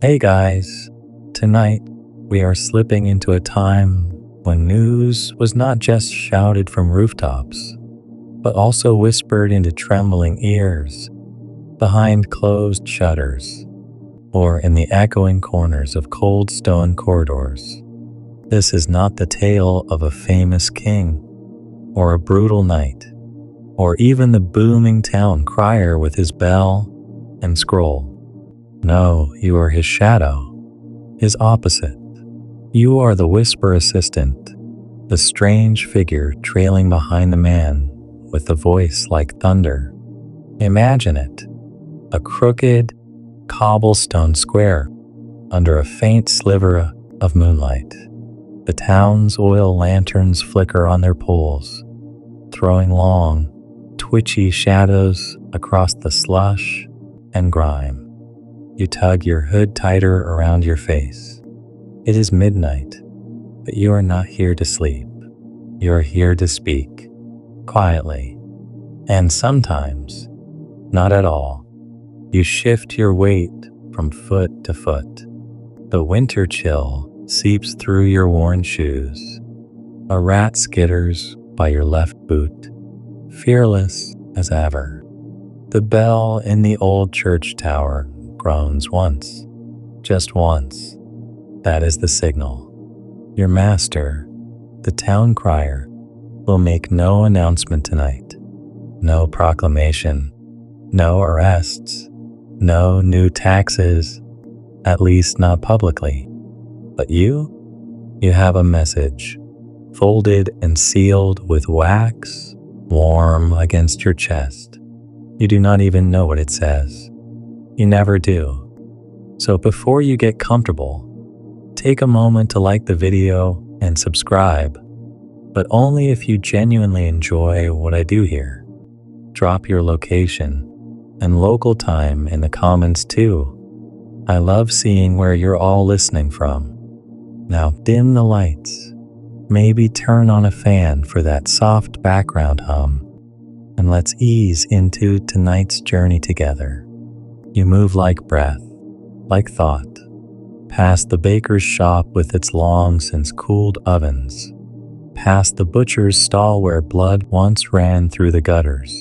Hey guys, tonight we are slipping into a time when news was not just shouted from rooftops, but also whispered into trembling ears, behind closed shutters, or in the echoing corners of cold stone corridors. This is not the tale of a famous king, or a brutal knight, or even the booming town crier with his bell and scroll. No, you are his shadow, his opposite. You are the whisper assistant, the strange figure trailing behind the man with a voice like thunder. Imagine it, a crooked cobblestone square under a faint sliver of moonlight. The town's oil lanterns flicker on their poles, throwing long, twitchy shadows across the slush and grime. You tug your hood tighter around your face. It is midnight, but you are not here to sleep. You are here to speak, quietly, and sometimes, not at all. You shift your weight from foot to foot. The winter chill seeps through your worn shoes. A rat skitters by your left boot, fearless as ever. The bell in the old church tower groans once, just once. That is the signal. Your master, the town crier, will make no announcement tonight. No proclamation, no arrests, no new taxes, at least not publicly. But you have a message, folded and sealed with wax, warm against your chest. You do not even know what it says. You never do. So before you get comfortable, take a moment to like the video and subscribe, but only if you genuinely enjoy what I do here. Drop your location and local time in the comments too. I love seeing where you're all listening from. Now dim the lights, maybe turn on a fan for that soft background hum, and let's ease into tonight's journey together. You move like breath, like thought, past the baker's shop with its long-since-cooled ovens, past the butcher's stall where blood once ran through the gutters,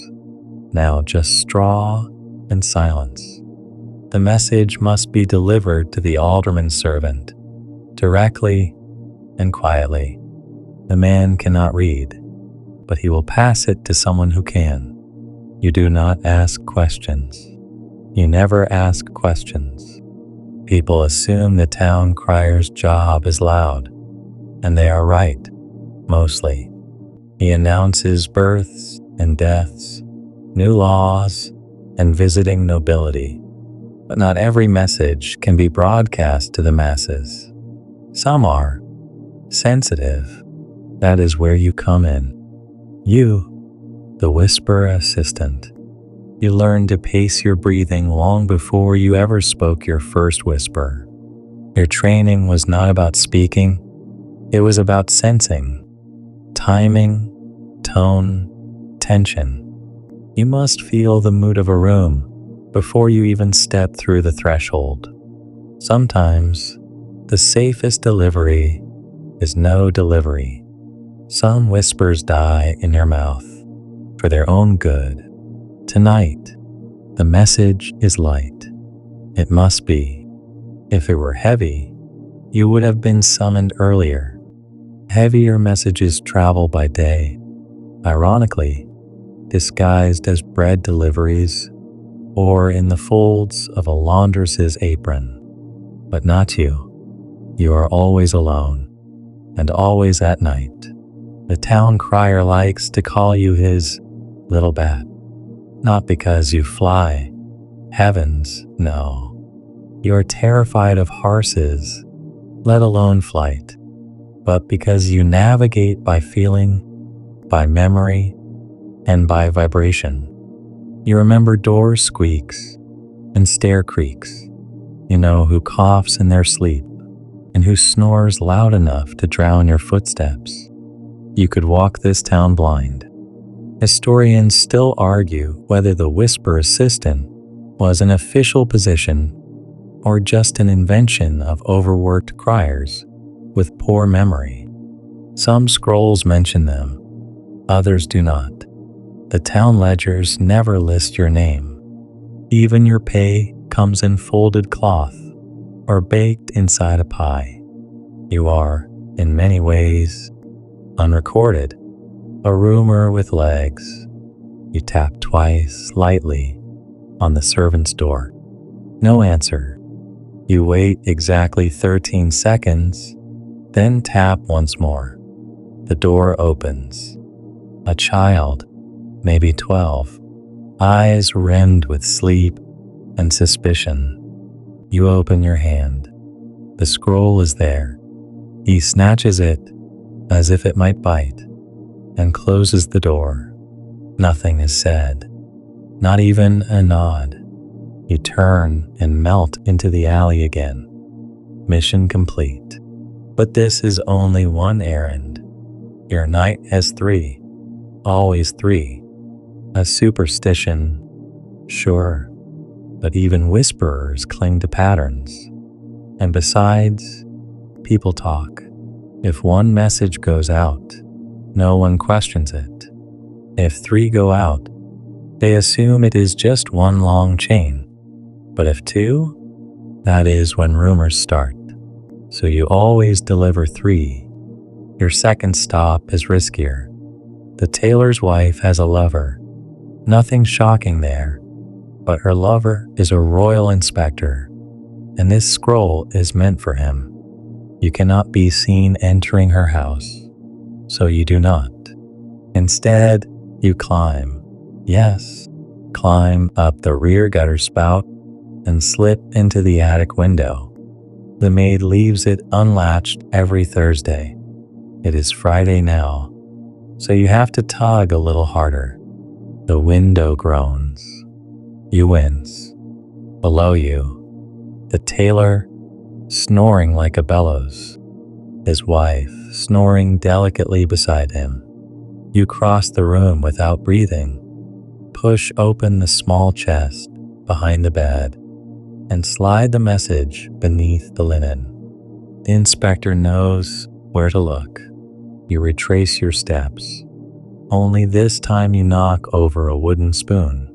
now just straw and silence. The message must be delivered to the alderman's servant, directly and quietly. The man cannot read, but he will pass it to someone who can. You do not ask questions. You never ask questions. People assume the town crier's job is loud, and they are right, mostly. He announces births and deaths, new laws, and visiting nobility. But not every message can be broadcast to the masses. Some are sensitive. That is where you come in. You, the whisper assistant. You learned to pace your breathing long before you ever spoke your first whisper. Your training was not about speaking, it was about sensing, timing, tone, tension. You must feel the mood of a room before you even step through the threshold. Sometimes, the safest delivery is no delivery. Some whispers die in your mouth for their own good. Tonight, the message is light. It must be. If it were heavy, you would have been summoned earlier. Heavier messages travel by day, ironically, disguised as bread deliveries or in the folds of a laundress's apron. But not you. You are always alone, and always at night. The town crier likes to call you his little bat. Not because you fly. Heavens, no. You are terrified of horses, let alone flight, but because you navigate by feeling, by memory, and by vibration. You remember door squeaks and stair creaks. You know who coughs in their sleep and who snores loud enough to drown your footsteps. You could walk this town blind. Historians still argue whether the whisper assistant was an official position or just an invention of overworked criers with poor memory. Some scrolls mention them, others do not. The town ledgers never list your name. Even your pay comes in folded cloth or baked inside a pie. You are, in many ways, unrecorded, a rumor with legs. You tap twice, lightly, on the servant's door. No answer. You wait exactly 13 seconds, then tap once more. The door opens. A child, maybe 12, eyes rimmed with sleep and suspicion. You open your hand. The scroll is there. He snatches it as if it might bite and closes the door. Nothing is said, not even a nod. You turn and melt into the alley again. Mission complete. But this is only one errand. Your night has 3, always 3. A superstition, sure, but even whisperers cling to patterns. And besides, people talk. If one message goes out, no one questions it. If 3 go out, they assume it is just one long chain. But if 2, that is when rumors start. So you always deliver 3. Your second stop is riskier. The tailor's wife has a lover. Nothing shocking there, but her lover is a royal inspector, and this scroll is meant for him. You cannot be seen entering her house, so you do not. Instead, you climb. Yes, climb up the rear gutter spout and slip into the attic window. The maid leaves it unlatched every Thursday. It is Friday now, so you have to tug a little harder. The window groans. You wince. Below you, the tailor snoring like a bellows. His wife snoring delicately beside him. You cross the room without breathing, push open the small chest behind the bed, and slide the message beneath the linen. The inspector knows where to look. You retrace your steps. Only this time you knock over a wooden spoon.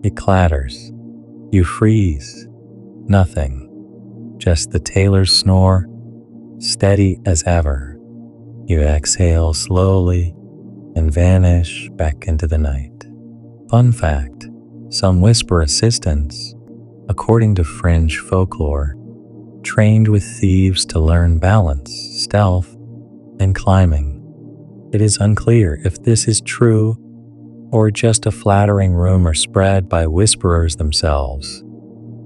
It clatters. You freeze. Nothing. Just the tailor's snore, steady as ever. You exhale slowly and vanish back into the night. Fun fact, some whisper assistants, according to fringe folklore, trained with thieves to learn balance, stealth, and climbing. It is unclear if this is true or just a flattering rumor spread by whisperers themselves,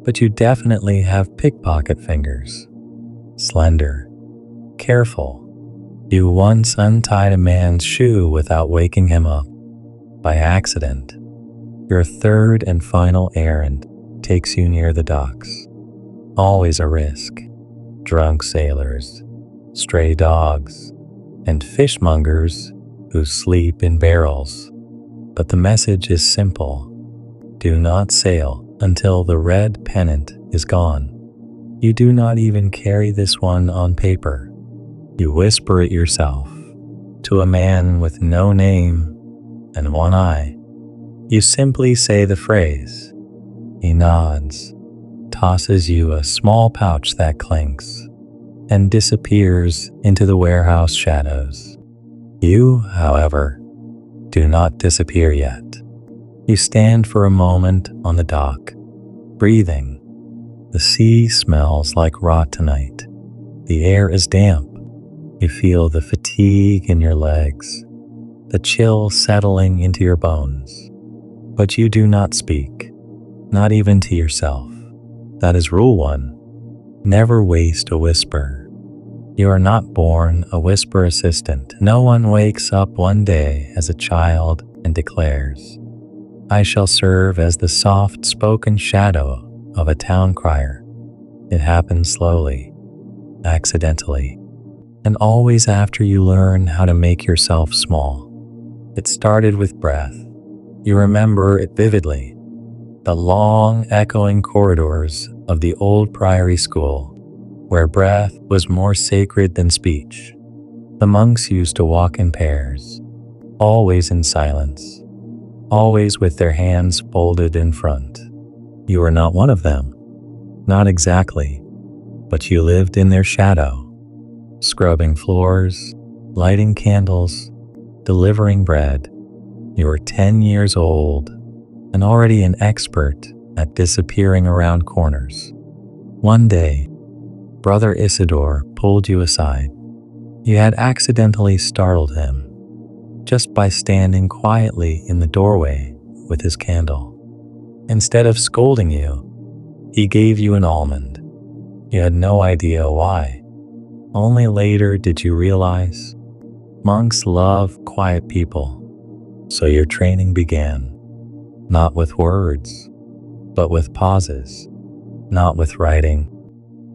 but you definitely have pickpocket fingers. Slender, careful. You once untied a man's shoe without waking him up, by accident. Your third and final errand takes you near the docks. Always a risk. Drunk sailors, stray dogs, and fishmongers who sleep in barrels. But the message is simple. Do not sail until the red pennant is gone. You do not even carry this one on paper. You whisper it yourself to a man with no name and one eye. You simply say the phrase. He nods, tosses you a small pouch that clinks, and disappears into the warehouse shadows. You, however, do not disappear yet. You stand for a moment on the dock, breathing. The sea smells like rot tonight. The air is damp. You feel the fatigue in your legs, the chill settling into your bones. But you do not speak, not even to yourself. That is rule 1. Never waste a whisper. You are not born a whisper assistant. No one wakes up one day as a child and declares, I shall serve as the soft-spoken shadow of a town crier. It happens slowly, accidentally, and always after you learn how to make yourself small. It started with breath. You remember it vividly. the long, echoing corridors of the old priory school, where breath was more sacred than speech. The monks used to walk in pairs, always in silence, always with their hands folded in front. You were not one of them, not exactly, but you lived in their shadow, scrubbing floors, lighting candles, delivering bread. You were 10 years old and already an expert at disappearing around corners. One day, Brother Isidore pulled you aside. You had accidentally startled him just by standing quietly in the doorway with his candle. Instead of scolding you, he gave you an almond. You had no idea why. Only later did you realize monks love quiet people. So your training began, not with words, but with pauses, not with writing,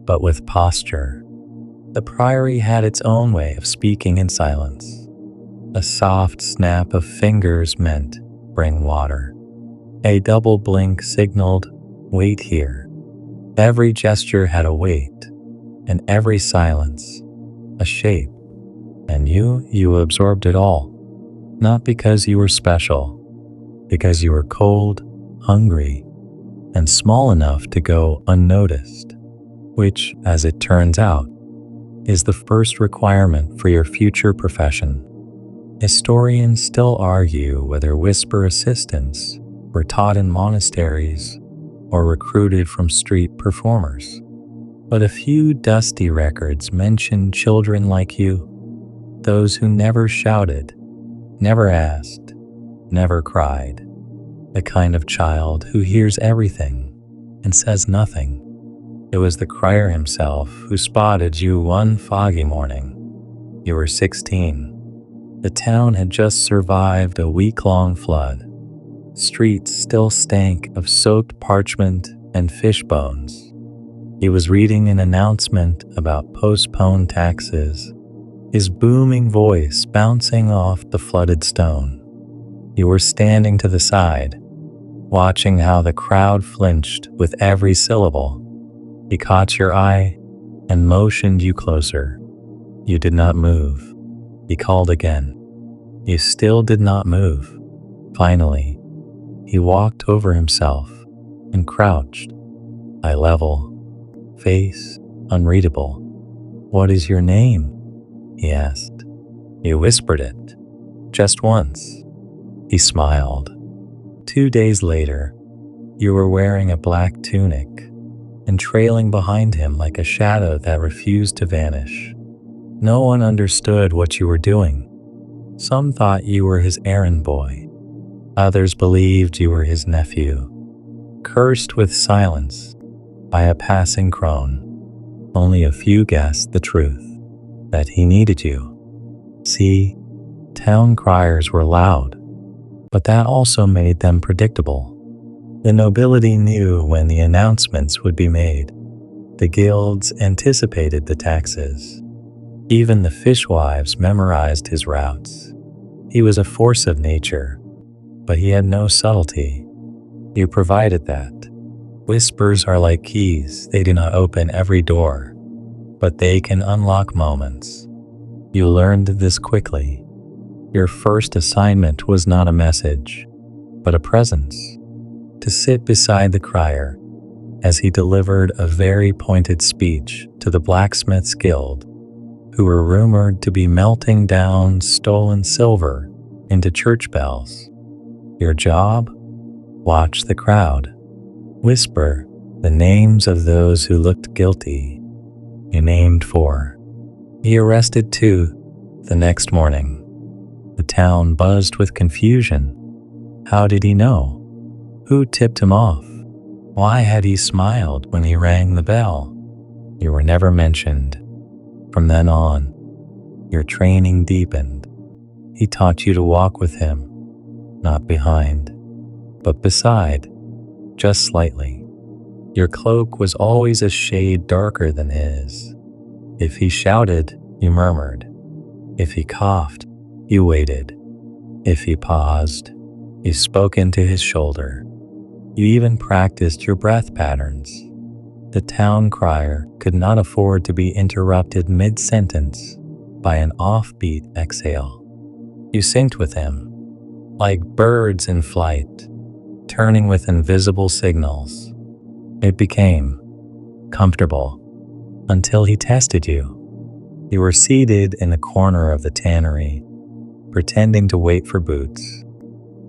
but with posture. The priory had its own way of speaking in silence. A soft snap of fingers meant, "Bring water." A double blink signaled, "Wait here." Every gesture had a weight, and every silence, a shape. And you absorbed it all. Not because you were special, because you were cold, hungry, and small enough to go unnoticed, which, as it turns out, is the first requirement for your future profession. Historians still argue whether whisper assistants were taught in monasteries or recruited from street performers. But a few dusty records mention children like you, those who never shouted, never asked, never cried, the kind of child who hears everything and says nothing. It was the crier himself who spotted you one foggy morning. You were 16. The town had just survived a week-long flood. Streets still stank of soaked parchment and fish bones. He was reading an announcement about postponed taxes, his booming voice bouncing off the flooded stone. You were standing to the side, watching how the crowd flinched with every syllable. He caught your eye and motioned you closer. You did not move. He called again. You still did not move. Finally, he walked over himself and crouched, eye level, face unreadable. "What is your name?" he asked. You whispered it, just once. He smiled. 2 days later, you were wearing a black tunic and trailing behind him like a shadow that refused to vanish. No one understood what you were doing. Some thought you were his errand boy. Others believed you were his nephew, cursed with silence by a passing crone. Only a few guessed the truth, that he needed you. See, town criers were loud, but that also made them predictable. The nobility knew when the announcements would be made. The guilds anticipated the taxes. Even the fishwives memorized his routes. He was a force of nature, but he had no subtlety. You provided that. Whispers are like keys. They do not open every door, but they can unlock moments. You learned this quickly. Your first assignment was not a message, but a presence. To sit beside the crier as he delivered a very pointed speech to the blacksmiths' guild, who were rumored to be melting down stolen silver into church bells. Your job? Watch the crowd. Whisper the names of those who looked guilty. You named 4. He arrested 2 the next morning. The town buzzed with confusion. How did he know? Who tipped him off? Why had he smiled when he rang the bell? You were never mentioned. From then on, your training deepened. He taught you to walk with him, not behind, but beside, just slightly. Your cloak was always a shade darker than his. If he shouted, you murmured. If he coughed, you waited. If he paused, you spoke into his shoulder. You even practiced your breath patterns. The town crier could not afford to be interrupted mid-sentence by an offbeat exhale. You synced with him, like birds in flight, turning with invisible signals. It became comfortable until he tested you. You were seated in a corner of the tannery, pretending to wait for boots.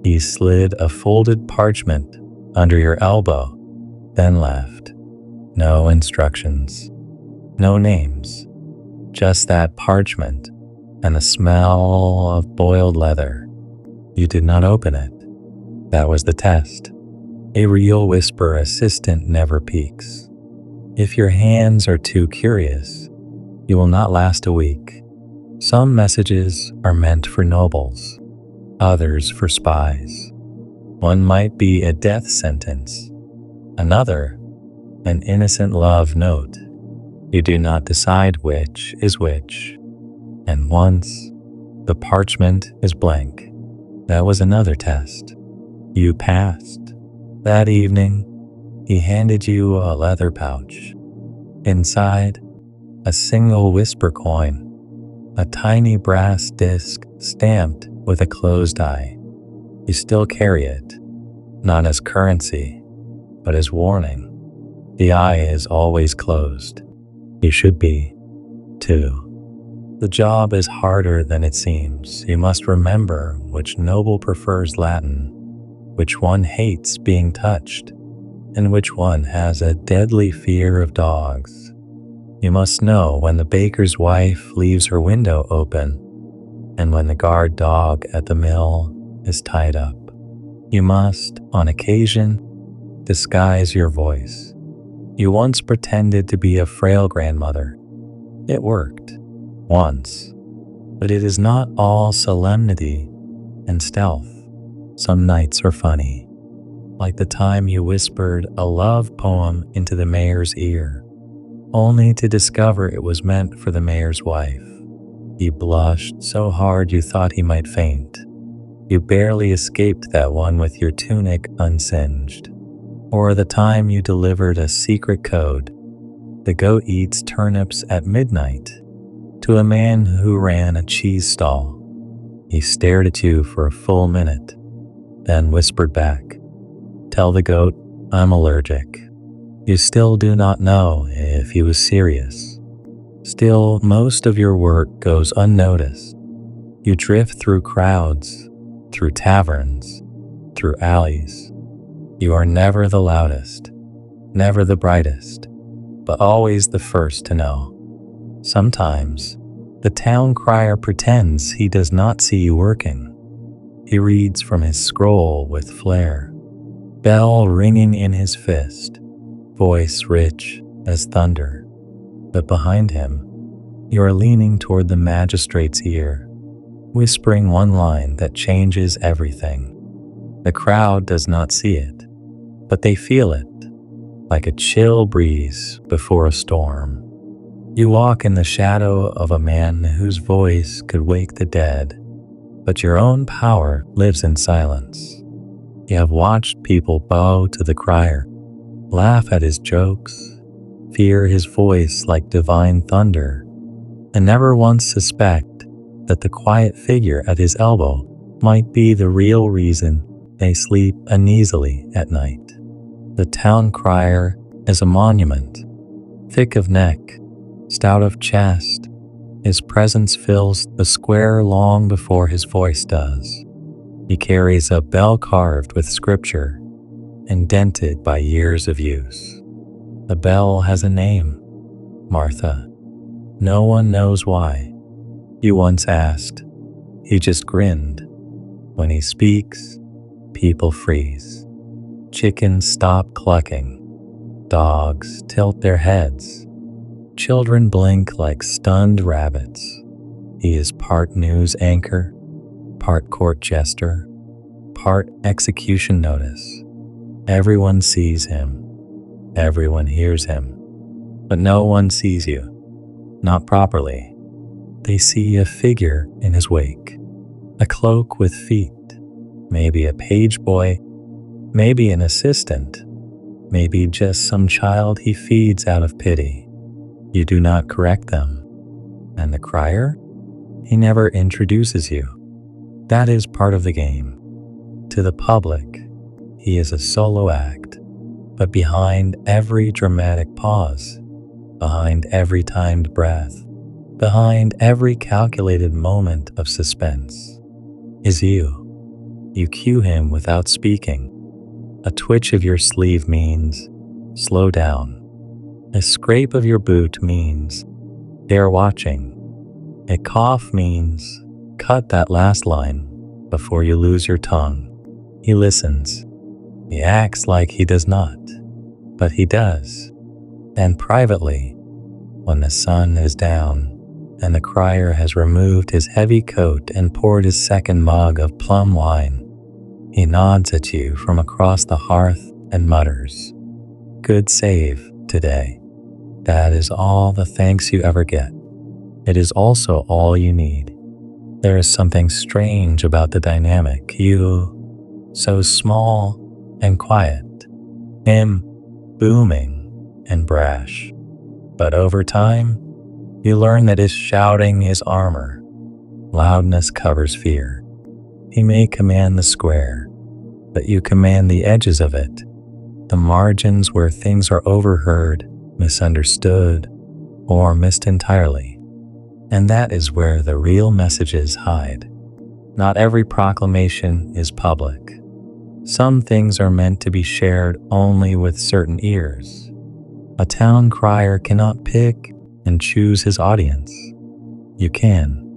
He slid a folded parchment under your elbow, then left. No instructions, no names, just that parchment and the smell of boiled leather. You did not open it. That was the test. A real whisper assistant never peeks. If your hands are too curious, you will not last a week. Some messages are meant for nobles, others for spies. One might be a death sentence, another an innocent love note. You do not decide which is which. And once the parchment is blank, that was another test. You passed. That evening, he handed you a leather pouch. Inside, a single whisper coin, a tiny brass disc stamped with a closed eye. You still carry it, not as currency, but as warning. The eye is always closed. You should be, too. The job is harder than it seems. You must remember which noble prefers Latin, which one hates being touched, and which one has a deadly fear of dogs. You must know when the baker's wife leaves her window open, and when the guard dog at the mill is tied up. You must, on occasion, disguise your voice. You once pretended to be a frail grandmother. It worked, once. But it is not all solemnity and stealth. Some nights are funny, like the time you whispered a love poem into the mayor's ear, only to discover it was meant for the mayor's wife. He blushed so hard you thought he might faint. You barely escaped that one with your tunic unsinged. Or the time you delivered a secret code, the goat eats turnips at midnight, to a man who ran a cheese stall. He stared at you for a full minute, then whispered back, "Tell the goat I'm allergic." You still do not know if he was serious. Still, most of your work goes unnoticed. You drift through crowds, through taverns, through alleys. You are never the loudest, never the brightest, but always the first to know. Sometimes, the town crier pretends he does not see you working. He reads from his scroll with flair, bell ringing in his fist, voice rich as thunder. But behind him, you are leaning toward the magistrate's ear, whispering one line that changes everything. The crowd does not see it, but they feel it, like a chill breeze before a storm. You walk in the shadow of a man whose voice could wake the dead, but your own power lives in silence. You have watched people bow to the crier, laugh at his jokes, fear his voice like divine thunder, and never once suspect that the quiet figure at his elbow might be the real reason they sleep uneasily at night. The town crier is a monument, thick of neck, stout of chest. His presence fills the square long before his voice does. He carries a bell carved with scripture, indented by years of use. The bell has a name, Martha. No one knows why. You once asked. He just grinned. When he speaks, people freeze. Chickens stop clucking. Dogs tilt their heads. Children blink like stunned rabbits. He is part news anchor, part court jester, part execution notice. Everyone sees him. Everyone hears him. But no one sees you. Not properly. They see a figure in his wake. A cloak with feet. Maybe a page boy. Maybe an assistant, maybe just some child he feeds out of pity. You do not correct them. And the crier? He never introduces you. That is part of the game. To the public, he is a solo act. But behind every dramatic pause, behind every timed breath, behind every calculated moment of suspense, is you. You cue him without speaking. A twitch of your sleeve means, slow down. A scrape of your boot means, they're watching. A cough means, cut that last line before you lose your tongue. He listens. He acts like he does not, but he does. And privately, when the sun is down and the crier has removed his heavy coat and poured his second mug of plum wine, he nods at you from across the hearth and mutters, "Good save today." That is all the thanks you ever get. It is also all you need. There is something strange about the dynamic. You, so small and quiet. Him, booming and brash. But over time, you learn that his shouting is armor. Loudness covers fear. He may command the square, but you command the edges of it, the margins where things are overheard, misunderstood, or missed entirely. And that is where the real messages hide. Not every proclamation is public. Some things are meant to be shared only with certain ears. A town crier cannot pick and choose his audience. You can.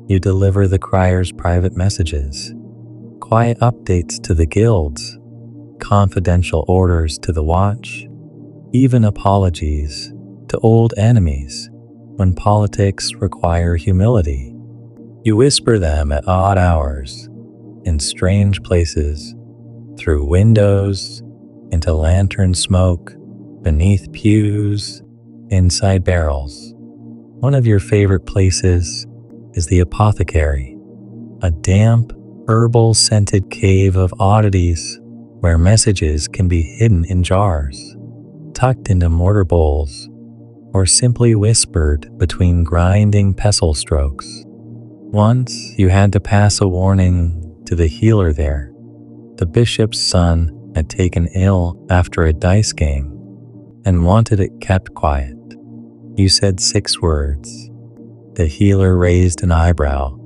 You deliver the crier's private messages, quiet updates to the guilds, confidential orders to the watch, even apologies to old enemies when politics require humility. You whisper them at odd hours, in strange places, through windows, into lantern smoke, beneath pews, inside barrels. One of your favorite places is the apothecary, a damp, herbal-scented cave of oddities where messages can be hidden in jars, tucked into mortar bowls, or simply whispered between grinding pestle strokes. Once you had to pass a warning to the healer there. The bishop's son had taken ill after a dice game and wanted it kept quiet. You said 6 words. The healer raised an eyebrow,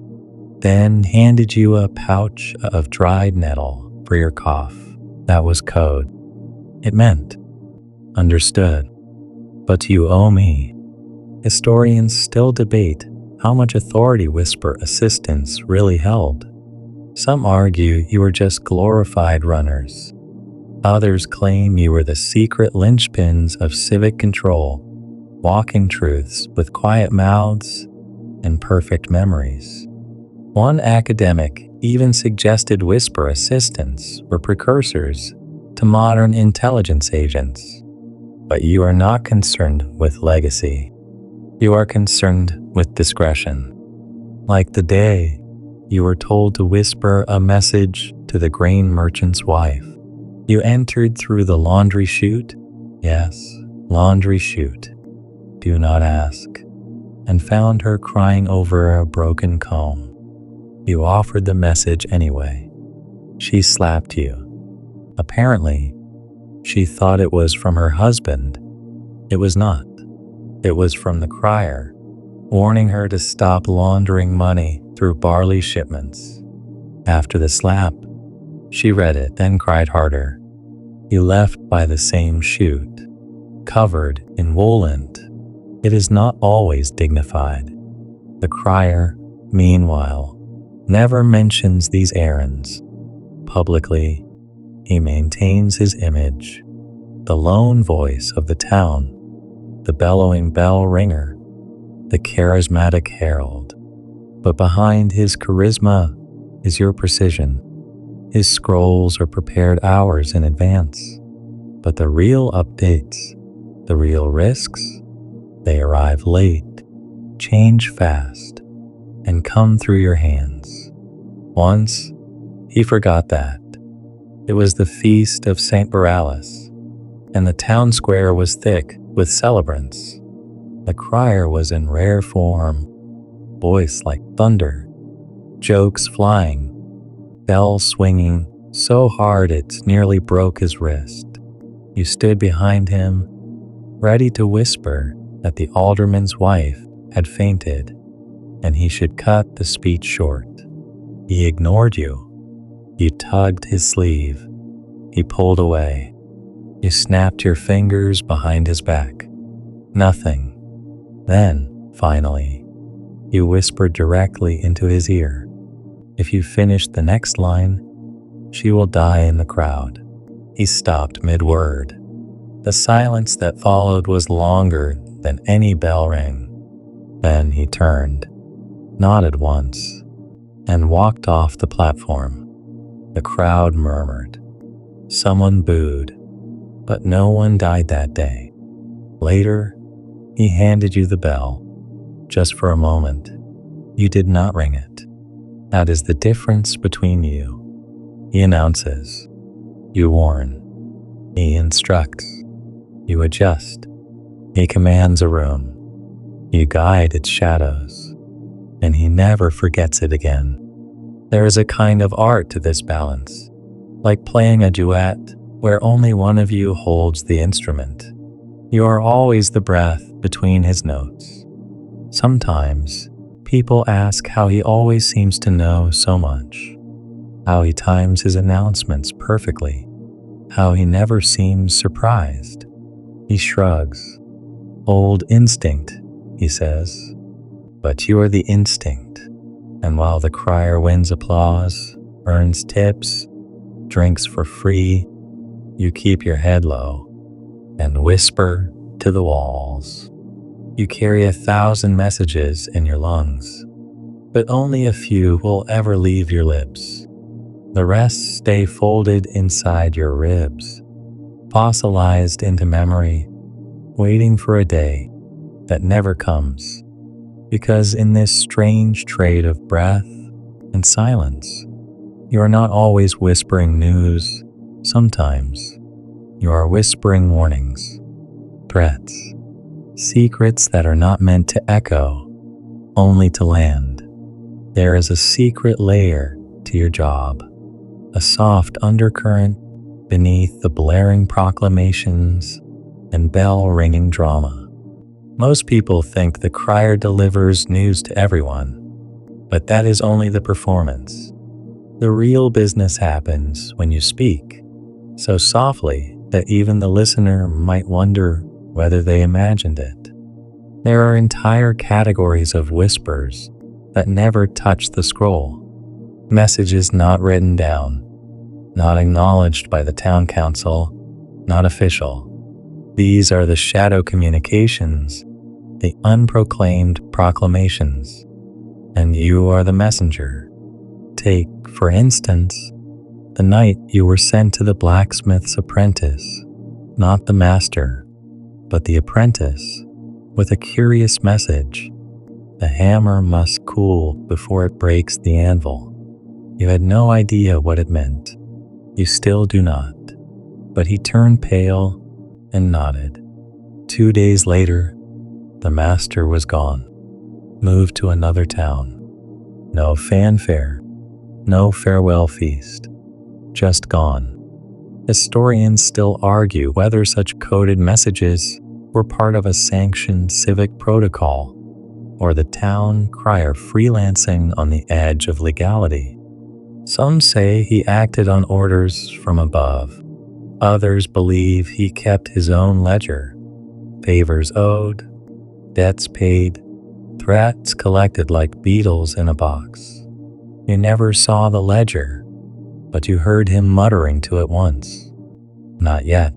then handed you a pouch of dried nettle for your cough. That was code. It meant, understood. But you owe me. Historians still debate how much authority whisper assistants really held. Some argue you were just glorified runners. Others claim you were the secret linchpins of civic control, walking truths with quiet mouths and perfect memories. One academic even suggested whisper assistants were precursors to modern intelligence agents. But you are not concerned with legacy. You are concerned with discretion. Like the day you were told to whisper a message to the grain merchant's wife. You entered through the laundry chute. Yes, laundry chute. Do not ask. And found her crying over a broken comb. You offered the message anyway. She slapped you. Apparently, she thought it was from her husband. It was not. It was from the crier, warning her to stop laundering money through barley shipments. After the slap, she read it, then cried harder. You left by the same chute, covered in woollent. It is not always dignified. The crier, meanwhile, never mentions these errands. Publicly, he maintains his image, the lone voice of the town, the bellowing bell ringer, the charismatic herald. But behind his charisma is your precision. His scrolls are prepared hours in advance. But the real updates, the real risks, they arrive late, change fast, and come through your hands. Once, he forgot that. It was the feast of St. Barabbas, and the town square was thick with celebrants. The crier was in rare form, voice like thunder, jokes flying, bell swinging so hard it nearly broke his wrist. You stood behind him, ready to whisper that the alderman's wife had fainted and he should cut the speech short. He ignored you. You tugged his sleeve. He pulled away. You snapped your fingers behind his back. Nothing. Then, finally, you whispered directly into his ear. If you finish the next line, she will die in the crowd. He stopped mid-word. The silence that followed was longer than any bell ring. Then he turned, nodded once, and walked off the platform. The crowd murmured. Someone booed, but no one died that day. Later, he handed you the bell. Just for a moment, you did not ring it. That is the difference between you. He announces. You warn. He instructs. You adjust. He commands a room. You guide its shadows. And he never forgets it again. There is a kind of art to this balance, like playing a duet where only one of you holds the instrument. You are always the breath between his notes. Sometimes, people ask how he always seems to know so much, how he times his announcements perfectly, how he never seems surprised. He shrugs. Old instinct, he says. But you are the instinct, and while the crier wins applause, earns tips, drinks for free, you keep your head low and whisper to the walls. You carry 1,000 messages in your lungs, but only a few will ever leave your lips. The rest stay folded inside your ribs, fossilized into memory, waiting for a day that never comes. Because in this strange trade of breath and silence, you are not always whispering news. Sometimes you are whispering warnings, threats, secrets that are not meant to echo, only to land. There is a secret layer to your job, a soft undercurrent beneath the blaring proclamations and bell-ringing drama. Most people think the crier delivers news to everyone, but that is only the performance. The real business happens when you speak, so softly that even the listener might wonder whether they imagined it. There are entire categories of whispers that never touch the scroll. Messages not written down, not acknowledged by the town council, not official. These are the shadow communications, the unproclaimed proclamations, and you are the messenger. Take, for instance, the night you were sent to the blacksmith's apprentice, not the master, but the apprentice, with a curious message. The hammer must cool before it breaks the anvil. You had no idea what it meant. You still do not. But he turned pale and nodded. 2 days later, the master was gone, moved to another town. No fanfare, no farewell feast, just gone. Historians still argue whether such coded messages were part of a sanctioned civic protocol or the town crier freelancing on the edge of legality. Some say he acted on orders from above. Others believe he kept his own ledger, favors owed, debts paid, threats collected like beetles in a box. You never saw the ledger, but you heard him muttering to it once. Not yet.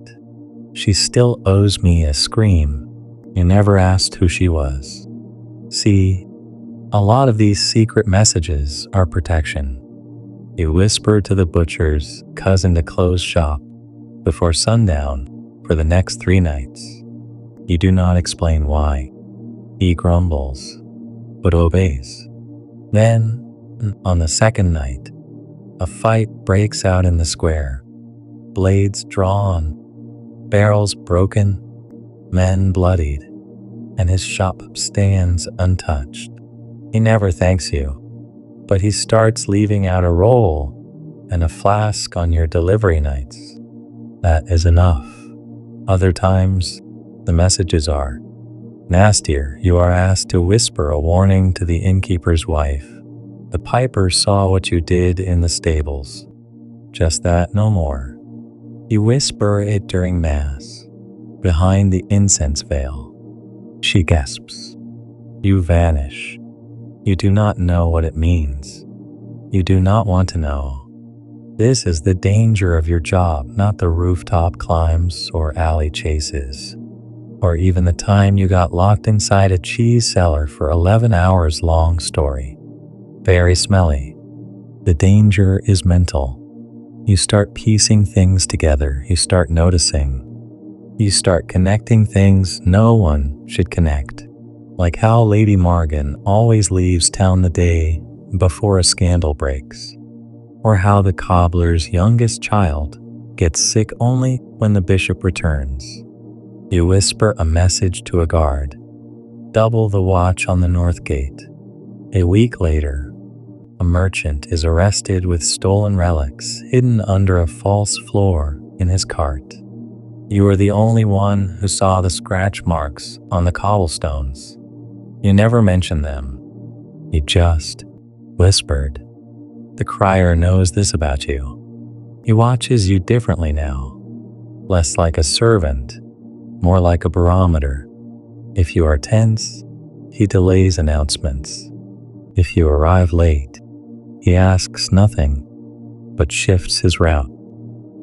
She still owes me a scream. You never asked who she was. See, a lot of these secret messages are protection. You whisper to the butcher's cousin to close shop before sundown for the next 3 nights. You do not explain why. He grumbles, but obeys. Then, on the second night, a fight breaks out in the square. blades drawn, barrels broken, men bloodied, and his shop stands untouched. He never thanks you, but he starts leaving out a roll and a flask on your delivery nights. That is enough. Other times, the messages are nastier. You are asked to whisper a warning to the innkeeper's wife. The piper saw what you did in the stables. Just that, no more. You whisper it during Mass, behind the incense veil. She gasps. You vanish. You do not know what it means. You do not want to know. This is the danger of your job, not the rooftop climbs or alley chases, or even the time you got locked inside a cheese cellar for 11 hours long story. Very smelly. The danger is mental. You start piecing things together. You start noticing. You start connecting things no one should connect. Like how Lady Morgan always leaves town the day before a scandal breaks. Or how the cobbler's youngest child gets sick only when the bishop returns. You whisper a message to a guard. Double the watch on the north gate. A week later, a merchant is arrested with stolen relics hidden under a false floor in his cart. You are the only one who saw the scratch marks on the cobblestones. You never mentioned them. You just whispered. The crier knows this about you. He watches you differently now. Less like a servant, more like a barometer. If you are tense, he delays announcements. If you arrive late, he asks nothing, but shifts his route.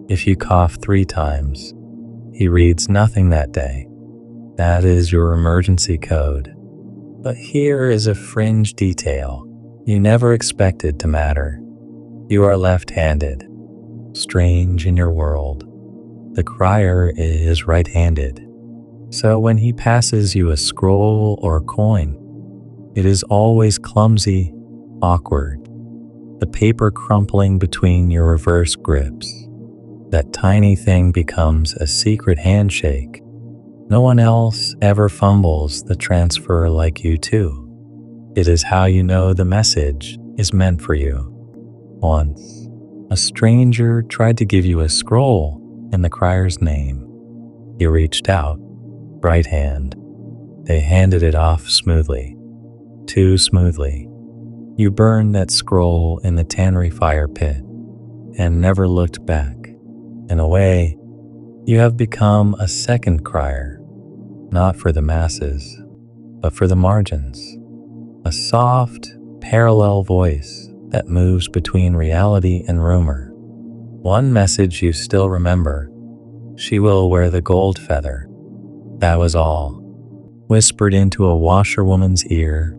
If you cough 3 times, he reads nothing that day. That is your emergency code. But here is a fringe detail you never expected to matter. You are left-handed. Strange in your world. The crier is right-handed. So when he passes you a scroll or a coin, it is always clumsy, awkward. The paper crumpling between your reverse grips. That tiny thing becomes a secret handshake. No one else ever fumbles the transfer like you do. It is how you know the message is meant for you. Once, a stranger tried to give you a scroll in the crier's name. You reached out, right hand. They handed it off smoothly, too smoothly. You burned that scroll in the tannery fire pit and never looked back. In a way, you have become a second crier, not for the masses, but for the margins. A soft, parallel voice that moves between reality and rumor. One message you still remember: she will wear the gold feather. That was all, whispered into a washerwoman's ear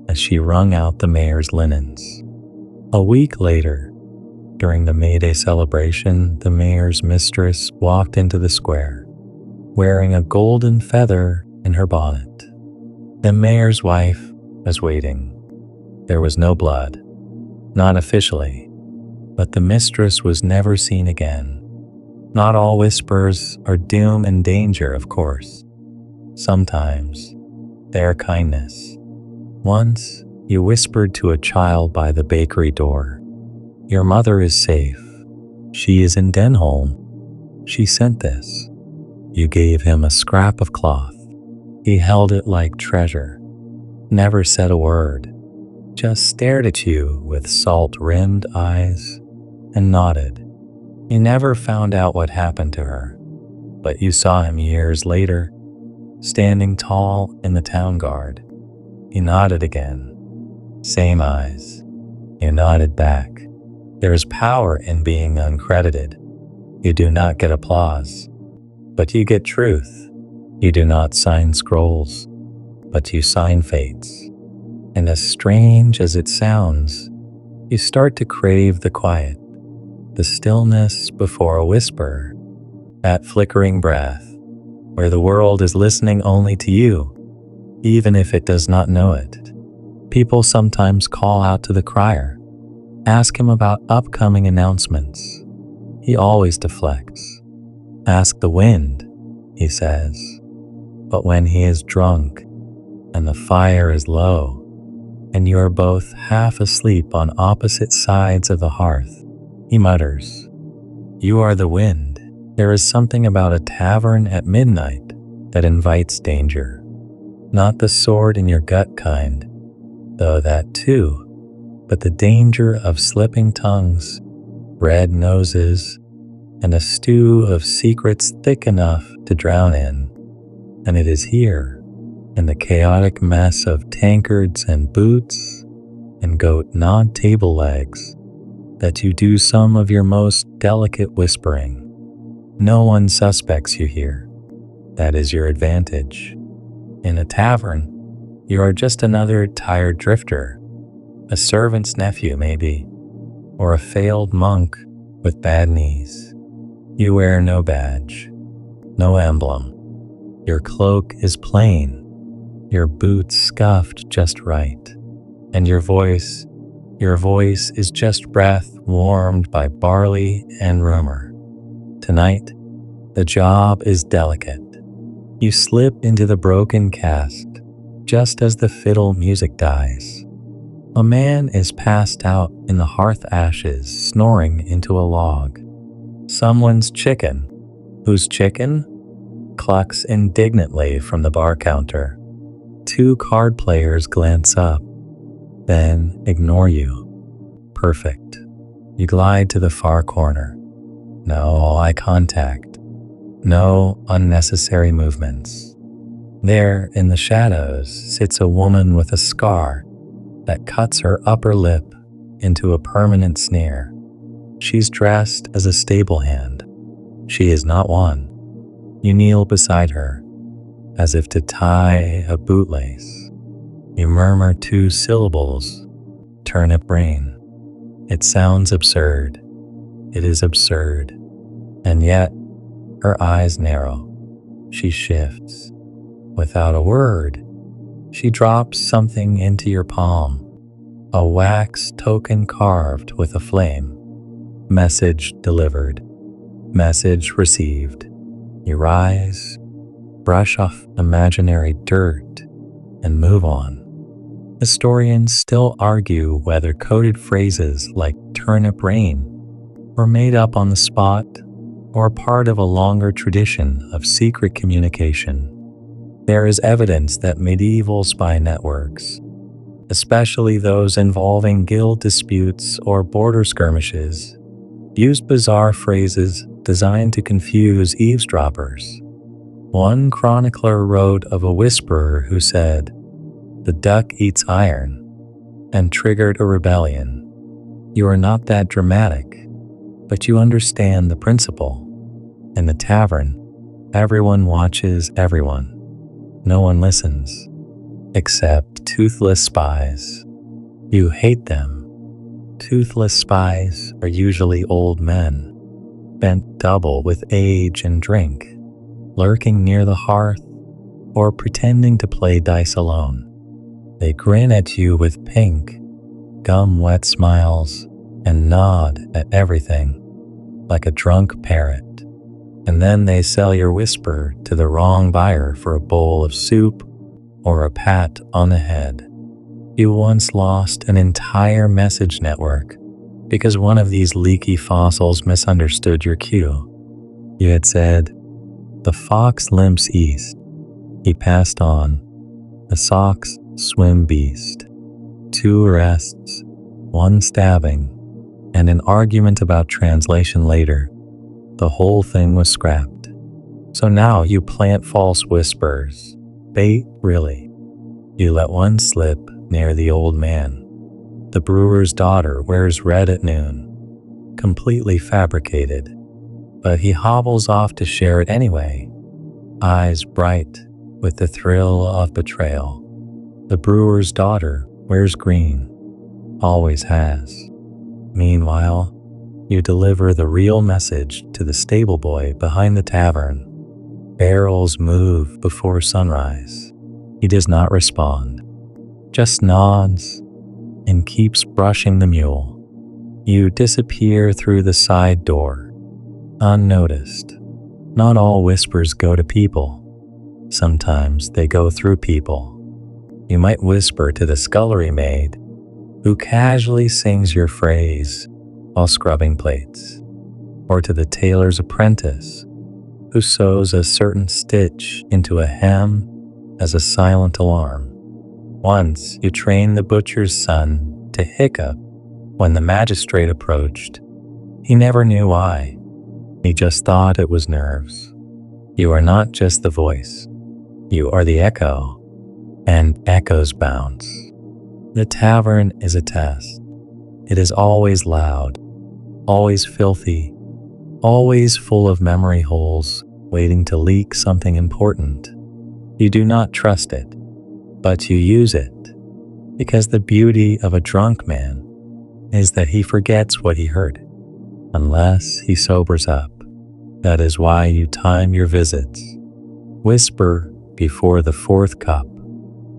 as she wrung out the mayor's linens. A week later, during the May Day celebration, the mayor's mistress walked into the square, wearing a golden feather in her bonnet. The mayor's wife was waiting. There was no blood. Not officially, but the mistress was never seen again. Not all whispers are doom and danger, of course. Sometimes they are kindness. Once, you whispered to a child by the bakery door, "Your mother is safe. She is in Denholm. She sent this." You gave him a scrap of cloth. He held it like treasure, never said a word. Just stared at you with salt-rimmed eyes and nodded. You never found out what happened to her, but you saw him years later, standing tall in the town guard. He nodded again. Same eyes. You nodded back. There is power in being uncredited. You do not get applause, but you get truth. You do not sign scrolls, but you sign fates. And as strange as it sounds, you start to crave the quiet, the stillness before a whisper, that flickering breath, where the world is listening only to you, even if it does not know it. People sometimes call out to the crier, ask him about upcoming announcements, He always deflects. Ask the wind, he says. But when he is drunk and the fire is low, and you are both half asleep on opposite sides of the hearth, he mutters, "You are the wind." There is something about a tavern at midnight that invites danger. Not the sword in your gut kind, though that too, but the danger of slipping tongues, red noses, and a stew of secrets thick enough to drown in. And it is here, in the chaotic mess of tankards and boots and goat-gnawed table legs, that you do some of your most delicate whispering. No one suspects you here. That is your advantage. In a tavern, you are just another tired drifter, a servant's nephew maybe, or a failed monk with bad knees. You wear no badge, no emblem. Your cloak is plain, your boots scuffed just right, and your voice is just breath warmed by barley and rumor. Tonight, the job is delicate. You slip into the broken cast just as the fiddle music dies. A man is passed out in the hearth ashes, snoring into a log. Someone's chicken, whose chicken, clucks indignantly from the bar counter. 2 card players glance up, then ignore you. Perfect. You glide to the far corner. No eye contact. No unnecessary movements. There, in the shadows, sits a woman with a scar that cuts her upper lip into a permanent sneer. She's dressed as a stable hand. She is not one. You kneel beside her, as if to tie a bootlace. You murmur 2 syllables, turnip brain. It sounds absurd. It is absurd. And yet, her eyes narrow. She shifts. Without a word, she drops something into your palm. A wax token carved with a flame. Message delivered. Message received. You rise, brush off imaginary dirt, and move on. Historians still argue whether coded phrases like turnip rain were made up on the spot or part of a longer tradition of secret communication. There is evidence that medieval spy networks, especially those involving guild disputes or border skirmishes, used bizarre phrases designed to confuse eavesdroppers. One chronicler wrote of a whisperer who said, "The duck eats iron," and triggered a rebellion. You are not that dramatic, but you understand the principle. In the tavern, everyone watches everyone. No one listens, except toothless spies. You hate them. Toothless spies are usually old men, bent double with age and drink, lurking near the hearth or pretending to play dice alone. They grin at you with pink, gum-wet smiles and nod at everything like a drunk parrot. And then they sell your whisper to the wrong buyer for a bowl of soup or a pat on the head. You once lost an entire message network because one of these leaky fossils misunderstood your cue. You had said, "The fox limps east." He passed on, "The socks swim beast." 2 arrests, 1 stabbing, and an argument about translation later. The whole thing was scrapped. So now you plant false whispers. Bait, really. You let one slip near the old man. The brewer's daughter wears red at noon. Completely fabricated. But he hobbles off to share it anyway. Eyes bright with the thrill of betrayal. The brewer's daughter wears green. Always has. Meanwhile, you deliver the real message to the stable boy behind the tavern. Barrels move before sunrise. He does not respond, just nods and keeps brushing the mule. You disappear through the side door, unnoticed. Not all whispers go to people. Sometimes they go through people. You might whisper to the scullery maid who casually sings your phrase while scrubbing plates, or to the tailor's apprentice who sews a certain stitch into a hem as a silent alarm. Once you trained the butcher's son to hiccup when the magistrate approached. He never knew why. He just thought it was nerves. You are not just the voice. You are the echo, and echoes bounce. The tavern is a test. It is always loud, always filthy, always full of memory holes waiting to leak something important. You do not trust it, but you use it, because the beauty of a drunk man is that he forgets what he heard, unless he sobers up. That is why you time your visits. Whisper before the fourth cup.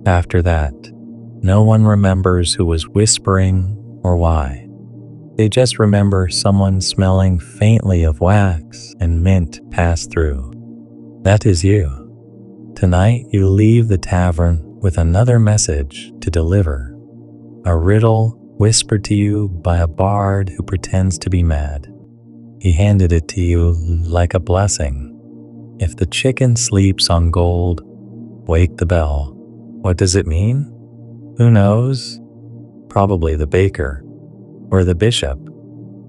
After that, no one remembers who was whispering or why. They just remember someone smelling faintly of wax and mint pass through. That is you. Tonight you leave the tavern with another message to deliver. A riddle whispered to you by a bard who pretends to be mad. He handed it to you like a blessing. If the chicken sleeps on gold, wake the bell. What does it mean? Who knows? Probably the baker, or the bishop,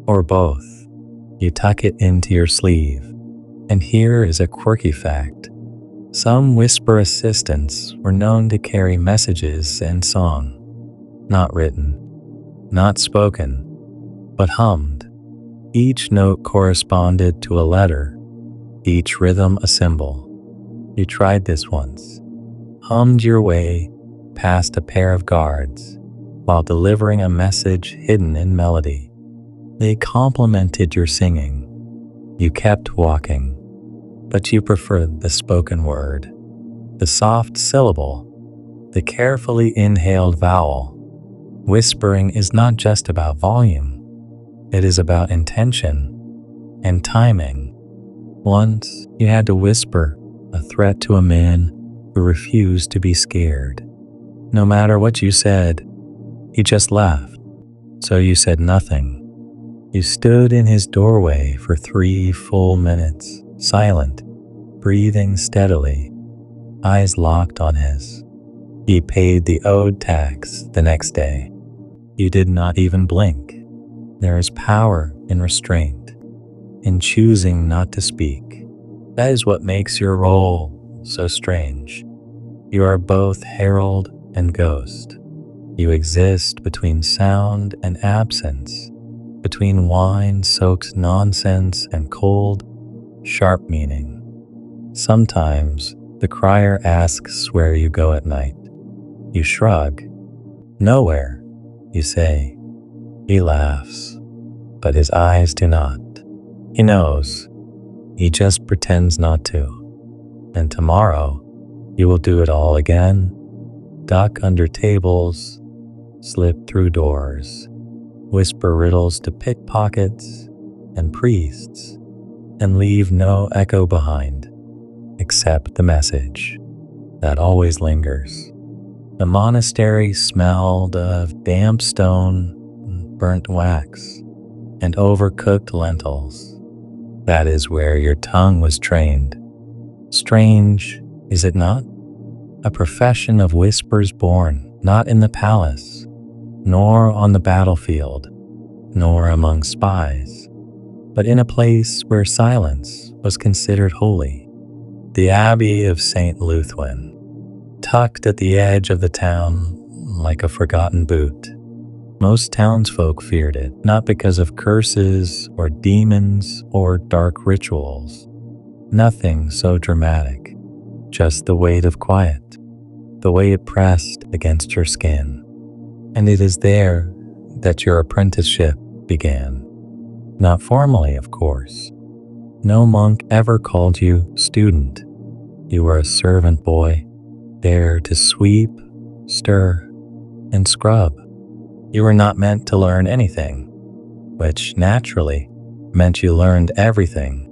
or both. You tuck it into your sleeve. And here is a quirky fact. Some whisper assistants were known to carry messages and song, not written, not spoken, but hummed. Each note corresponded to a letter, each rhythm a symbol. You tried this once, hummed your way past a pair of guards while delivering a message hidden in melody. They complimented your singing. You kept walking, but you preferred the spoken word, the soft syllable, the carefully inhaled vowel. Whispering is not just about volume. It is about intention and timing. Once you had to whisper a threat to a man who refused to be scared. No matter what you said, he just laughed. So you said nothing. You stood in his doorway for 3 full minutes, silent, breathing steadily, eyes locked on his. He paid the owed tax the next day. You did not even blink. There is power in restraint, in choosing not to speak. That is what makes your role so strange. You are both herald and ghost. You exist between sound and absence, between wine-soaked nonsense and cold, sharp meaning. Sometimes the crier asks where you go at night. You shrug. Nowhere, you say. He laughs, but his eyes do not. He knows. He just pretends not to. And tomorrow, you will do it all again. Duck under tables, slip through doors, whisper riddles to pickpockets and priests, and leave no echo behind, except the message that always lingers. The monastery smelled of damp stone, burnt wax, and overcooked lentils. That is where your tongue was trained. Strange, is it not? A profession of whispers born, not in the palace, nor on the battlefield, nor among spies, but in a place where silence was considered holy. The Abbey of St. Luthwin, tucked at the edge of the town like a forgotten boot. Most townsfolk feared it, not because of curses or demons or dark rituals. Nothing so dramatic, just the weight of quiet, the way it pressed against your skin. And it is there that your apprenticeship began. Not formally, of course. No monk ever called you student. You were a servant boy, there to sweep, stir, and scrub. You were not meant to learn anything, which naturally meant you learned everything.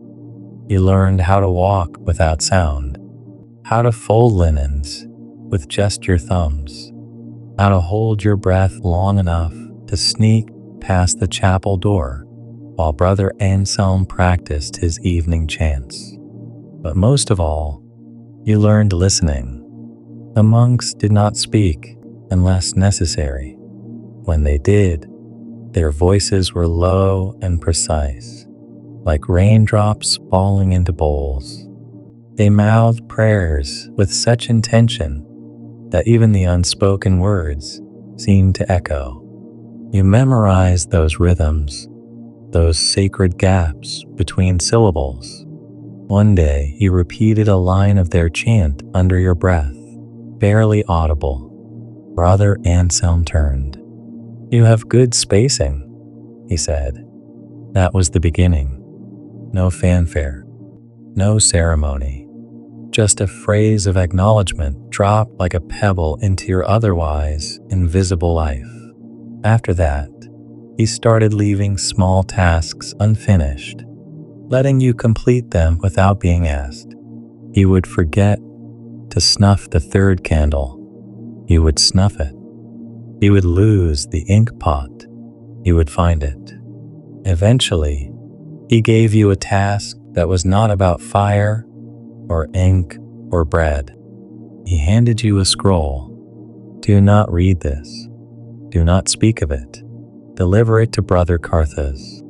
You learned how to walk without sound, how to fold linens with just your thumbs, how to hold your breath long enough to sneak past the chapel door while Brother Anselm practiced his evening chants. But most of all, you learned listening. The monks did not speak unless necessary. When they did, their voices were low and precise, like raindrops falling into bowls. They mouthed prayers with such intention that even the unspoken words seemed to echo. You memorized those rhythms, those sacred gaps between syllables. One day you repeated a line of their chant under your breath, barely audible. Brother Anselm turned. "You have good spacing," he said. That was the beginning. No fanfare, no ceremony, just a phrase of acknowledgement dropped like a pebble into your otherwise invisible life. After that, he started leaving small tasks unfinished, letting you complete them without being asked. He would forget to snuff the third candle. You would snuff it. He would lose the ink pot. You would find it. Eventually, he gave you a task that was not about fire or ink or bread. He handed you a scroll. "Do not read this. Do not speak of it. Deliver it to Brother Carthus.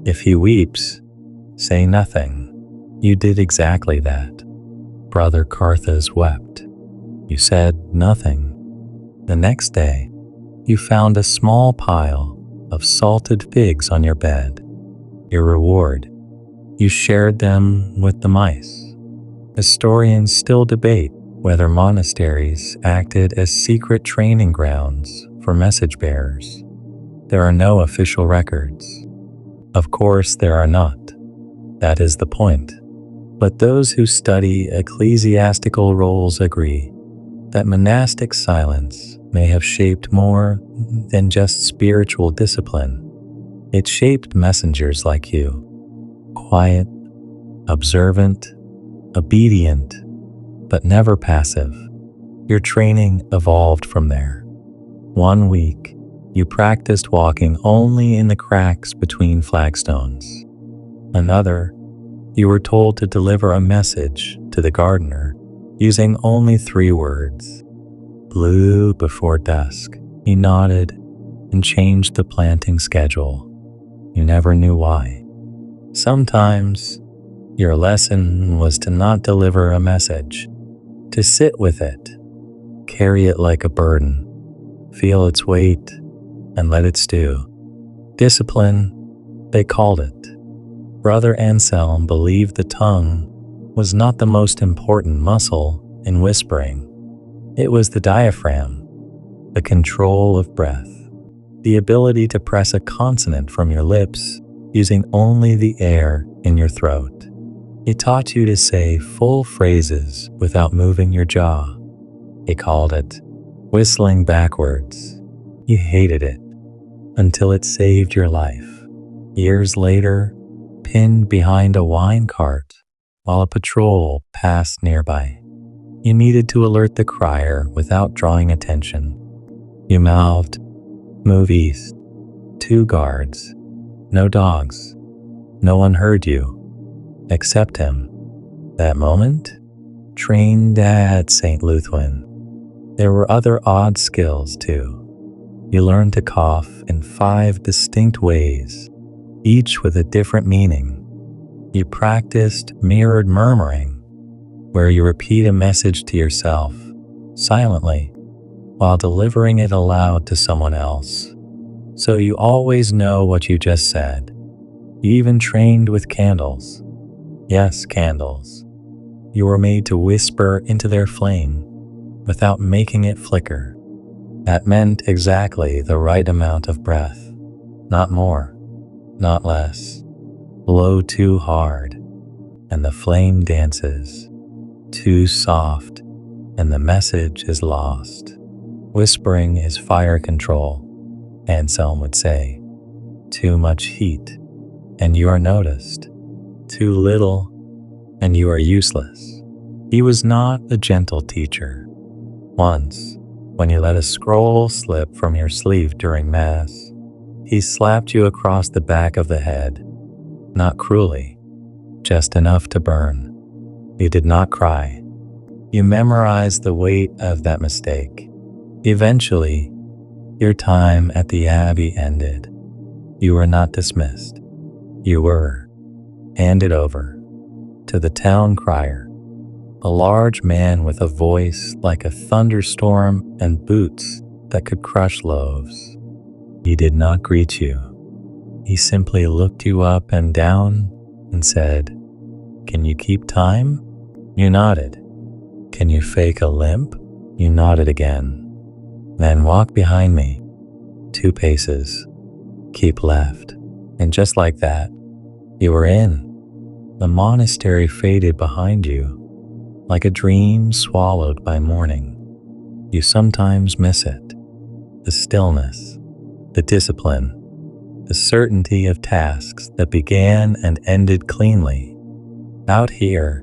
If he weeps, say nothing." You did exactly that. Brother Carthus wept. You said nothing. The next day, you found a small pile of salted figs on your bed. Your reward. You shared them with the mice. Historians still debate whether monasteries acted as secret training grounds for message bearers. There are no official records. Of course, there are not. That is the point. But those who study ecclesiastical roles agree that monastic silence may have shaped more than just spiritual discipline. It shaped messengers like you. Quiet, observant, obedient, but never passive. Your training evolved from there. One week, you practiced walking only in the cracks between flagstones. Another, you were told to deliver a message to the gardener using only 3 words. Blue before dusk. He nodded and changed the planting schedule. You never knew why. Sometimes, your lesson was to not deliver a message, to sit with it, carry it like a burden, feel its weight, and let it stew. Discipline, they called it. Brother Anselm believed the tongue was not the most important muscle in whispering. It was the diaphragm, the control of breath, the ability to press a consonant from your lips using only the air in your throat. He taught you to say full phrases without moving your jaw. He called it whistling backwards. You hated it until it saved your life. Years later, pinned behind a wine cart while a patrol passed nearby, you needed to alert the crier without drawing attention. You mouthed, "Move east." 2 guards. No dogs. No one heard you, except him. That moment, trained at St. Luthwin. There were other odd skills too. You learned to cough in 5 distinct ways, each with a different meaning. You practiced mirrored murmuring, where you repeat a message to yourself, silently, while delivering it aloud to someone else. So you always know what you just said. You even trained with candles. Yes, candles. You were made to whisper into their flame without making it flicker. That meant exactly the right amount of breath. Not more, not less. Blow too hard, and the flame dances. Too soft, and the message is lost. Whispering is fire control, Anselm would say. Too much heat, and you are noticed. Too little, and you are useless. He was not a gentle teacher. Once, when you let a scroll slip from your sleeve during Mass, he slapped you across the back of the head, not cruelly, just enough to burn. You did not cry. You memorized the weight of that mistake. Eventually, your time at the Abbey ended. You were not dismissed. You were handed over to the Town Crier, a large man with a voice like a thunderstorm and boots that could crush loaves. He did not greet you. He simply looked you up and down and said, "Can you keep time?" You nodded. "Can you fake a limp?" You nodded again. "Then walk behind me. 2 paces. Keep left." And just like that, you were in. The monastery faded behind you, like a dream swallowed by morning. You sometimes miss it. The stillness, the discipline, the certainty of tasks that began and ended cleanly. Out here,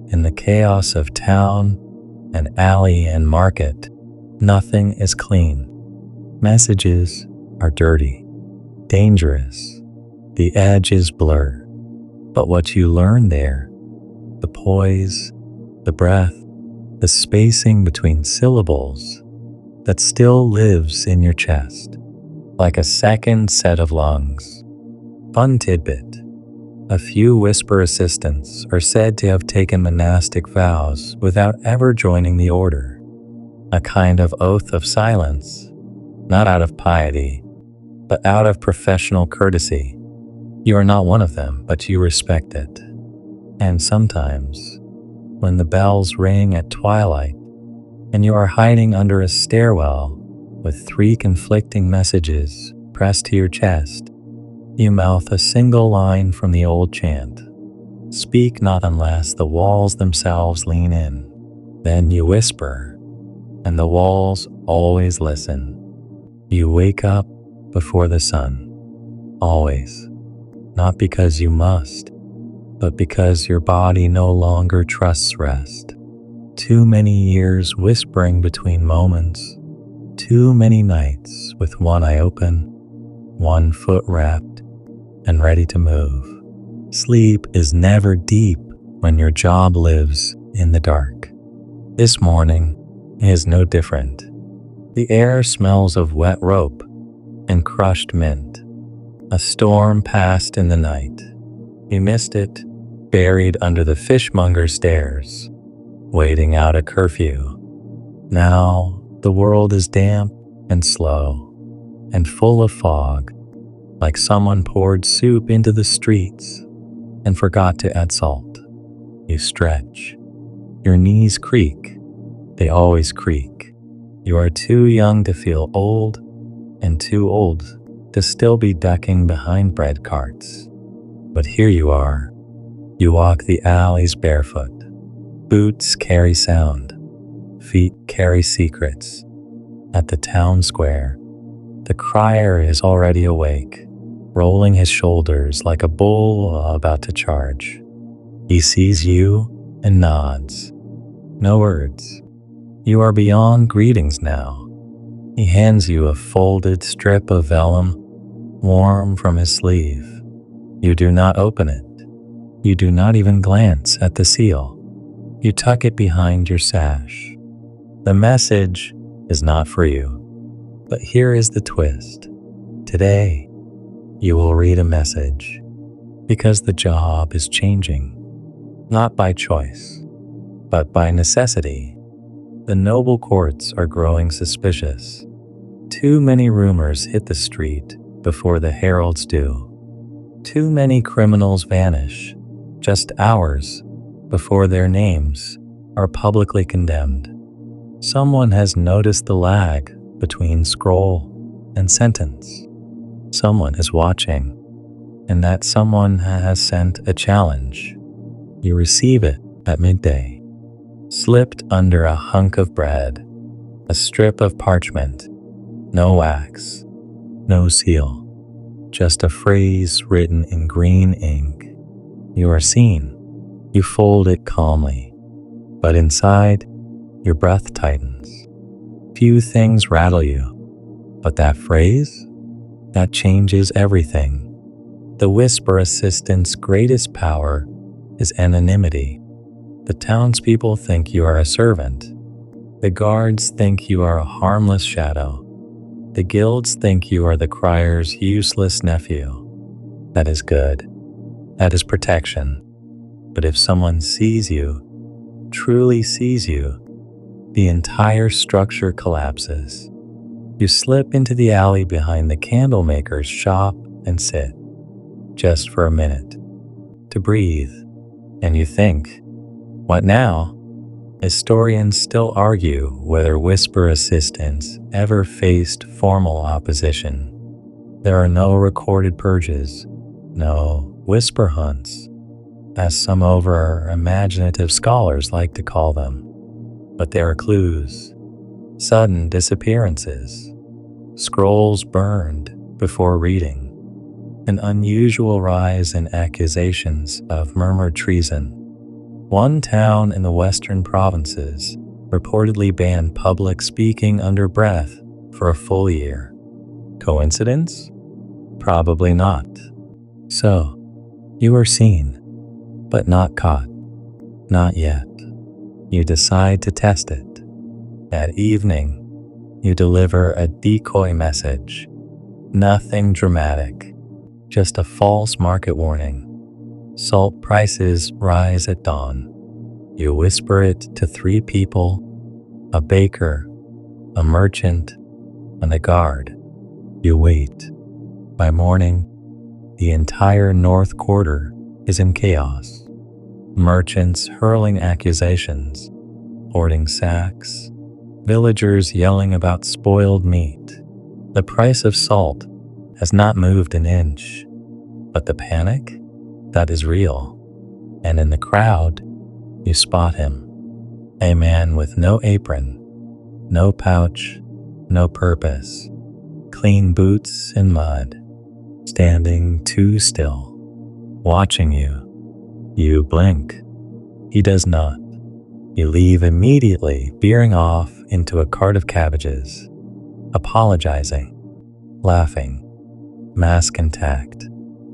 in the chaos of town and alley and market, nothing is clean. Messages are dirty, dangerous. The edges blur. But what you learn there, the poise, the breath, the spacing between syllables, that still lives in your chest, like a second set of lungs. Fun tidbit. A few whisper assistants are said to have taken monastic vows without ever joining the order, a kind of oath of silence, not out of piety, but out of professional courtesy. You are not one of them, but you respect it. And sometimes, when the bells ring at twilight, and you are hiding under a stairwell with 3 conflicting messages pressed to your chest, you mouth a single line from the old chant. Speak not unless the walls themselves lean in. Then you whisper, and the walls always listen. You wake up before the sun, always. Not because you must, but because your body no longer trusts rest. Too many years whispering between moments, too many nights with one eye open, one foot wrapped, and ready to move. Sleep is never deep when your job lives in the dark. This morning is no different. The air smells of wet rope and crushed mint. A storm passed in the night. You missed it, buried under the fishmonger stairs, waiting out a curfew. Now the world is damp and slow and full of fog, like someone poured soup into the streets and forgot to add salt. You stretch. Your knees creak. They always creak. You are too young to feel old and too old to still be ducking behind bread carts. But here you are. You walk the alleys barefoot. Boots carry sound. Feet carry secrets. At the town square, the crier is already awake, rolling his shoulders like a bull about to charge. He sees you and nods. No words. You are beyond greetings now. He hands you a folded strip of vellum, warm from his sleeve. You do not open it. You do not even glance at the seal. You tuck it behind your sash. The message is not for you. But here is the twist. Today, you will read a message because the job is changing, not by choice, but by necessity. The noble courts are growing suspicious. Too many rumors hit the street before the heralds do. Too many criminals vanish just hours before their names are publicly condemned. Someone has noticed the lag between scroll and sentence. Someone is watching, and that someone has sent a challenge. You receive it at midday, slipped under a hunk of bread, a strip of parchment, no wax, no seal, just a phrase written in green ink. You are seen. You fold it calmly, but inside, your breath tightens. Few things rattle you, but that phrase, that changes everything. The whisper assistant's greatest power is anonymity. The townspeople think you are a servant. The guards think you are a harmless shadow. The guilds think you are the crier's useless nephew. That is good. That is protection. But if someone sees you, truly sees you, the entire structure collapses. You slip into the alley behind the candlemaker's shop and sit, just for a minute, to breathe. And you think, what now? Historians still argue whether whisper assistants ever faced formal opposition. There are no recorded purges, no whisper hunts, as some over-imaginative scholars like to call them. But there are clues, sudden disappearances, scrolls burned before reading, an unusual rise in accusations of murmured treason. One town in the western provinces reportedly banned public speaking under breath for a full year. Coincidence? Probably not. So, you are seen, but not caught. Not yet. You decide to test it. That evening, you deliver a decoy message. Nothing dramatic, just a false market warning. Salt prices rise at dawn. You whisper it to 3 people, a baker, a merchant, and a guard. You wait. By morning, the entire North Quarter is in chaos. Merchants hurling accusations, hoarding sacks, villagers yelling about spoiled meat. The price of salt has not moved an inch, but the panic? That is real. And in the crowd, you spot him. A man with no apron, no pouch, no purpose, clean boots in mud, standing too still, watching you. You blink. He does not. You leave immediately, veering off into a cart of cabbages, apologizing, laughing, mask intact.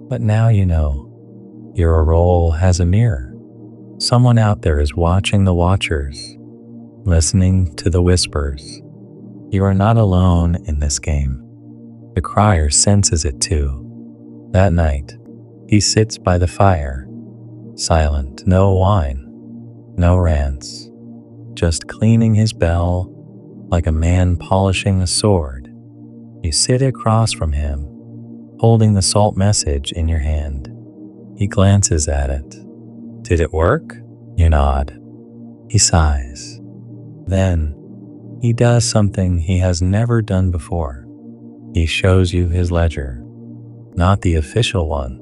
But now you know. Your role has a mirror. Someone out there is watching the watchers, listening to the whispers. You are not alone in this game. The crier senses it too. That night, he sits by the fire, silent, no wine, no rants, just cleaning his bell like a man polishing a sword. You sit across from him, holding the salt message in your hand. He glances at it. Did it work? You nod. He sighs. Then, he does something he has never done before. He shows you his ledger. Not the official one.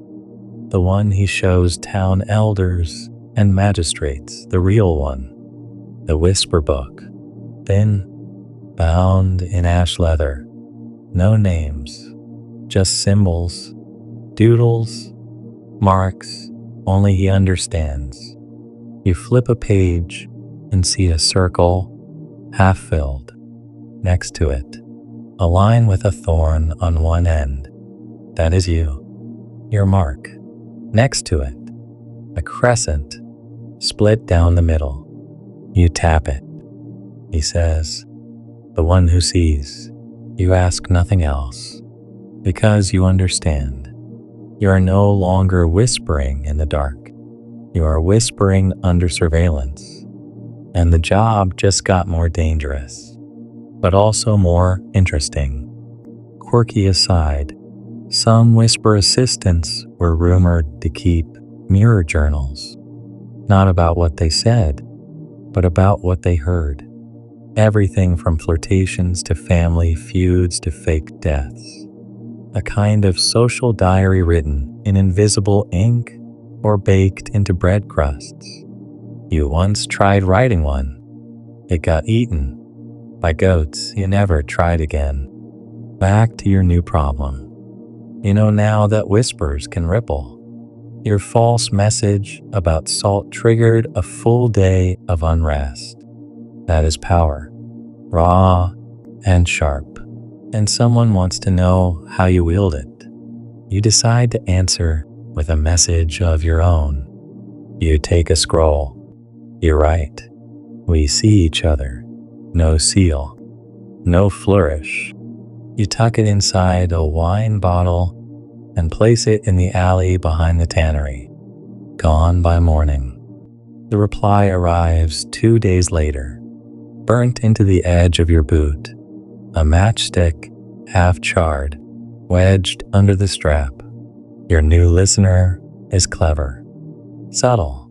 The one he shows town elders and magistrates, the real one. The whisper book. Thin, bound in ash leather. No names. Just symbols, doodles, marks, only he understands. You flip a page and see a circle, half filled. Next to it, a line with a thorn on one end. That is you, your mark. Next to it, a crescent, split down the middle. You tap it. He says, the one who sees. You ask nothing else, because you understand. You are no longer whispering in the dark. You are whispering under surveillance. And the job just got more dangerous, but also more interesting. Quirky aside, some whisper assistants were rumored to keep mirror journals, not about what they said, but about what they heard. Everything from flirtations to family feuds to fake deaths. A kind of social diary written in invisible ink or baked into bread crusts. You once tried writing one. It got eaten by goats. You never tried again. Back to your new problem. You know now that whispers can ripple. Your false message about salt triggered a full day of unrest. That is power, raw and sharp. And someone wants to know how you wield it. You decide to answer with a message of your own. You take a scroll. You write, "We see each other." No seal. No flourish. You tuck it inside a wine bottle and place it in the alley behind the tannery. Gone by morning. The reply arrives 2 days later, burnt into the edge of your boot, a matchstick, half charred, wedged under the strap. Your new listener is clever, subtle.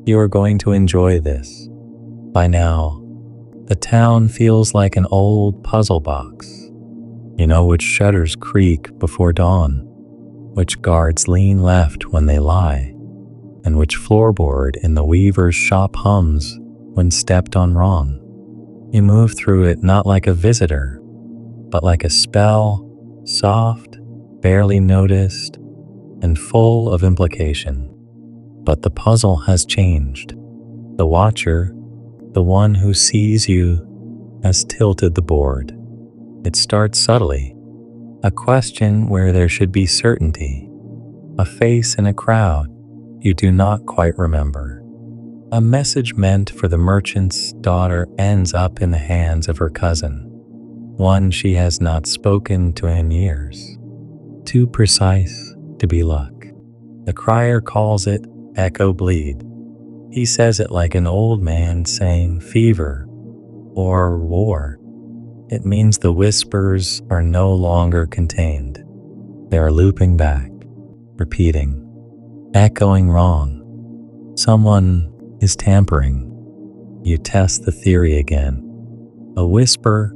You are going to enjoy this. By now, the town feels like an old puzzle box. You know which shutters creak before dawn, which guards lean left when they lie, and which floorboard in the weaver's shop hums when stepped on wrong. You move through it not like a visitor, but like a spell, soft, barely noticed, and full of implication. But the puzzle has changed. The watcher, the one who sees you, has tilted the board. It starts subtly, a question where there should be certainty, a face in a crowd you do not quite remember. A message meant for the merchant's daughter ends up in the hands of her cousin, one she has not spoken to in years. Too precise to be luck. The crier calls it echo bleed. He says it like an old man saying fever or war. It means the whispers are no longer contained. They are looping back, repeating, echoing wrong. Someone is tampering. You test the theory again. A whisper,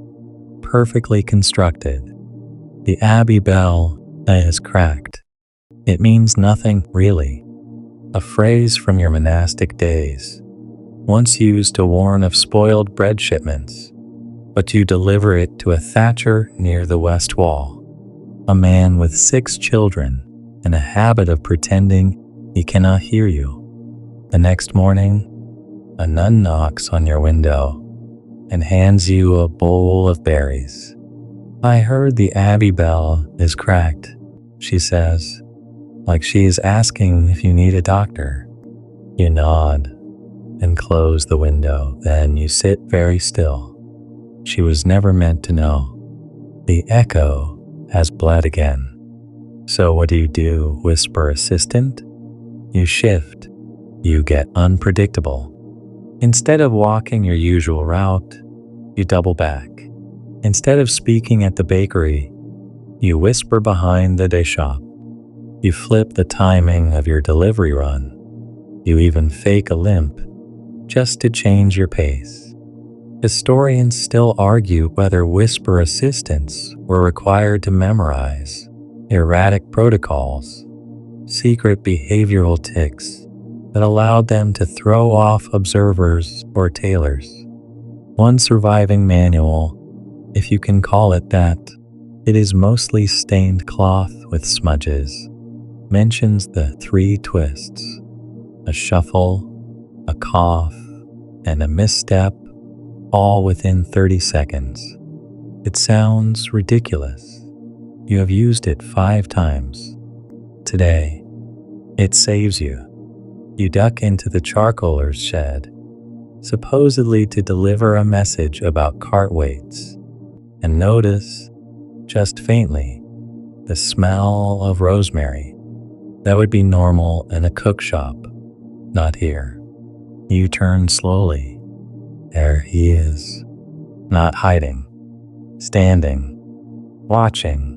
perfectly constructed. The abbey bell is cracked. It means nothing really. A phrase from your monastic days, once used to warn of spoiled bread shipments, but you deliver it to a thatcher near the west wall, a man with 6 children and a habit of pretending he cannot hear you. The next morning, a nun knocks on your window and hands you a bowl of berries. "I heard the abbey bell is cracked," she says, like she is asking if you need a doctor. You nod and close the window, then you sit very still. She was never meant to know. The echo has bled again. So what do? Whisper assistant? You shift. You get unpredictable. Instead of walking your usual route, you double back. Instead of speaking at the bakery, you whisper behind the day shop. You flip the timing of your delivery run. You even fake a limp just to change your pace. Historians still argue whether whisper assistants were required to memorize erratic protocols, secret behavioral tics that allowed them to throw off observers or tailors. One surviving manual, if you can call it that, it is mostly stained cloth with smudges, mentions the 3 twists, a shuffle, a cough, and a misstep, all within 30 seconds. It sounds ridiculous. You have used it 5 times. Today, it saves you. You duck into the charcoaler's shed, supposedly to deliver a message about cart weights, and notice, just faintly, the smell of rosemary. That would be normal in a cook shop, not here. You turn slowly. There he is, not hiding, standing, watching.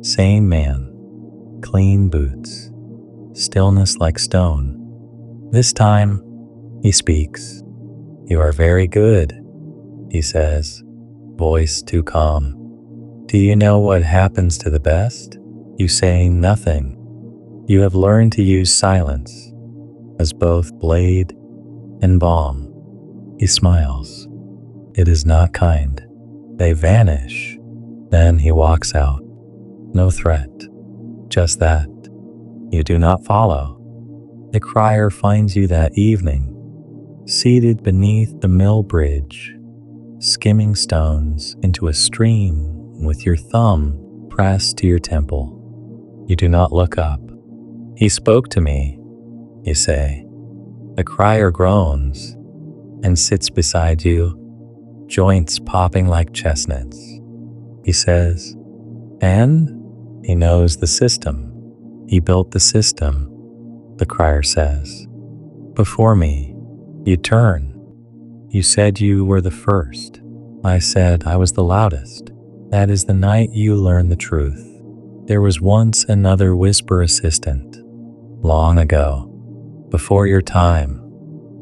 Same man, clean boots, stillness like stone. This time, he speaks. "You are very good," he says, voice too calm. "Do you know what happens to the best? You say nothing. You have learned to use silence as both blade and balm." He smiles. It is not kind. They vanish. Then he walks out. No threat, Just that you do not follow. The crier finds you that evening, seated beneath the mill bridge, skimming stones into a stream with your thumb pressed to your temple. You do not look up. He spoke to me, you say. The crier groans and sits beside you, joints popping like chestnuts. He says, and he knows the system. He built the system, the crier says. Before me, you turn. You said you were the first. I said I was the loudest. That is the night you learn the truth. There was once another whisper assistant, long ago, before your time,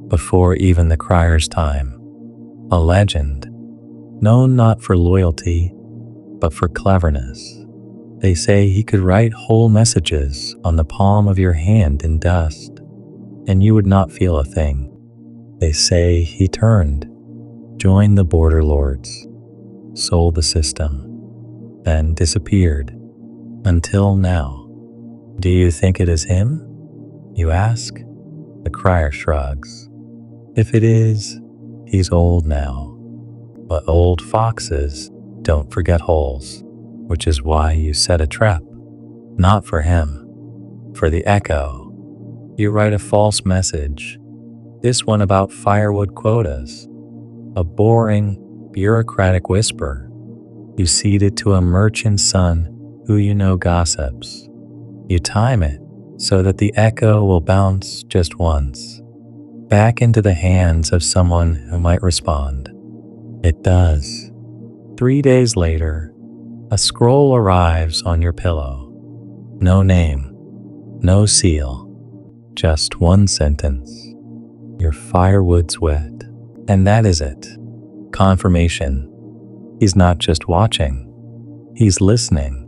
before even the crier's time. A legend, known not for loyalty, but for cleverness. They say he could write whole messages on the palm of your hand in dust, and you would not feel a thing. They say he turned, joined the border lords, sold the system, then disappeared, until now. Do you think it is him? You ask. The crier shrugs. If it is, he's old now. But old foxes don't forget holes, which is why you set a trap. Not for him, for the echo. You write a false message, this one about firewood quotas, a boring, bureaucratic whisper. You cede it to a merchant's son who you know gossips. You time it so that the echo will bounce just once, back into the hands of someone who might respond. It does. 3 days later, a scroll arrives on your pillow. No name, no seal, just one sentence. Your firewood's wet. And that is it. Confirmation. He's not just watching. He's listening.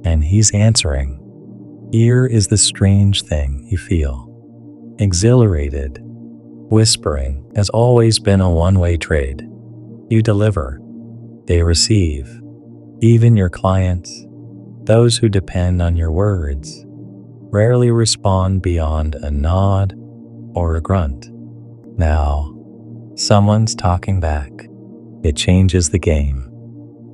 And he's answering. Ear is the strange thing you feel. Exhilarated. Whispering has always been a one-way trade. You deliver. They receive. Even your clients, those who depend on your words, rarely respond beyond a nod or a grunt. Now, someone's talking back. It changes the game.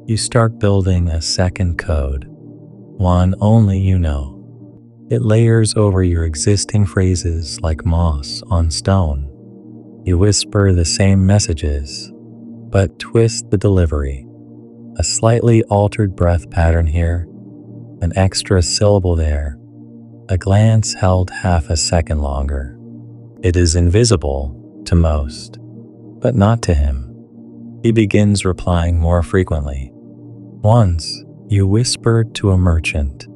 You start building a second code, one only you know. It layers over your existing phrases like moss on stone. You whisper the same messages, but twist the delivery. A slightly altered breath pattern here, an extra syllable there, a glance held half a second longer. It is invisible to most, but not to him. He begins replying more frequently. Once, you whispered to a merchant,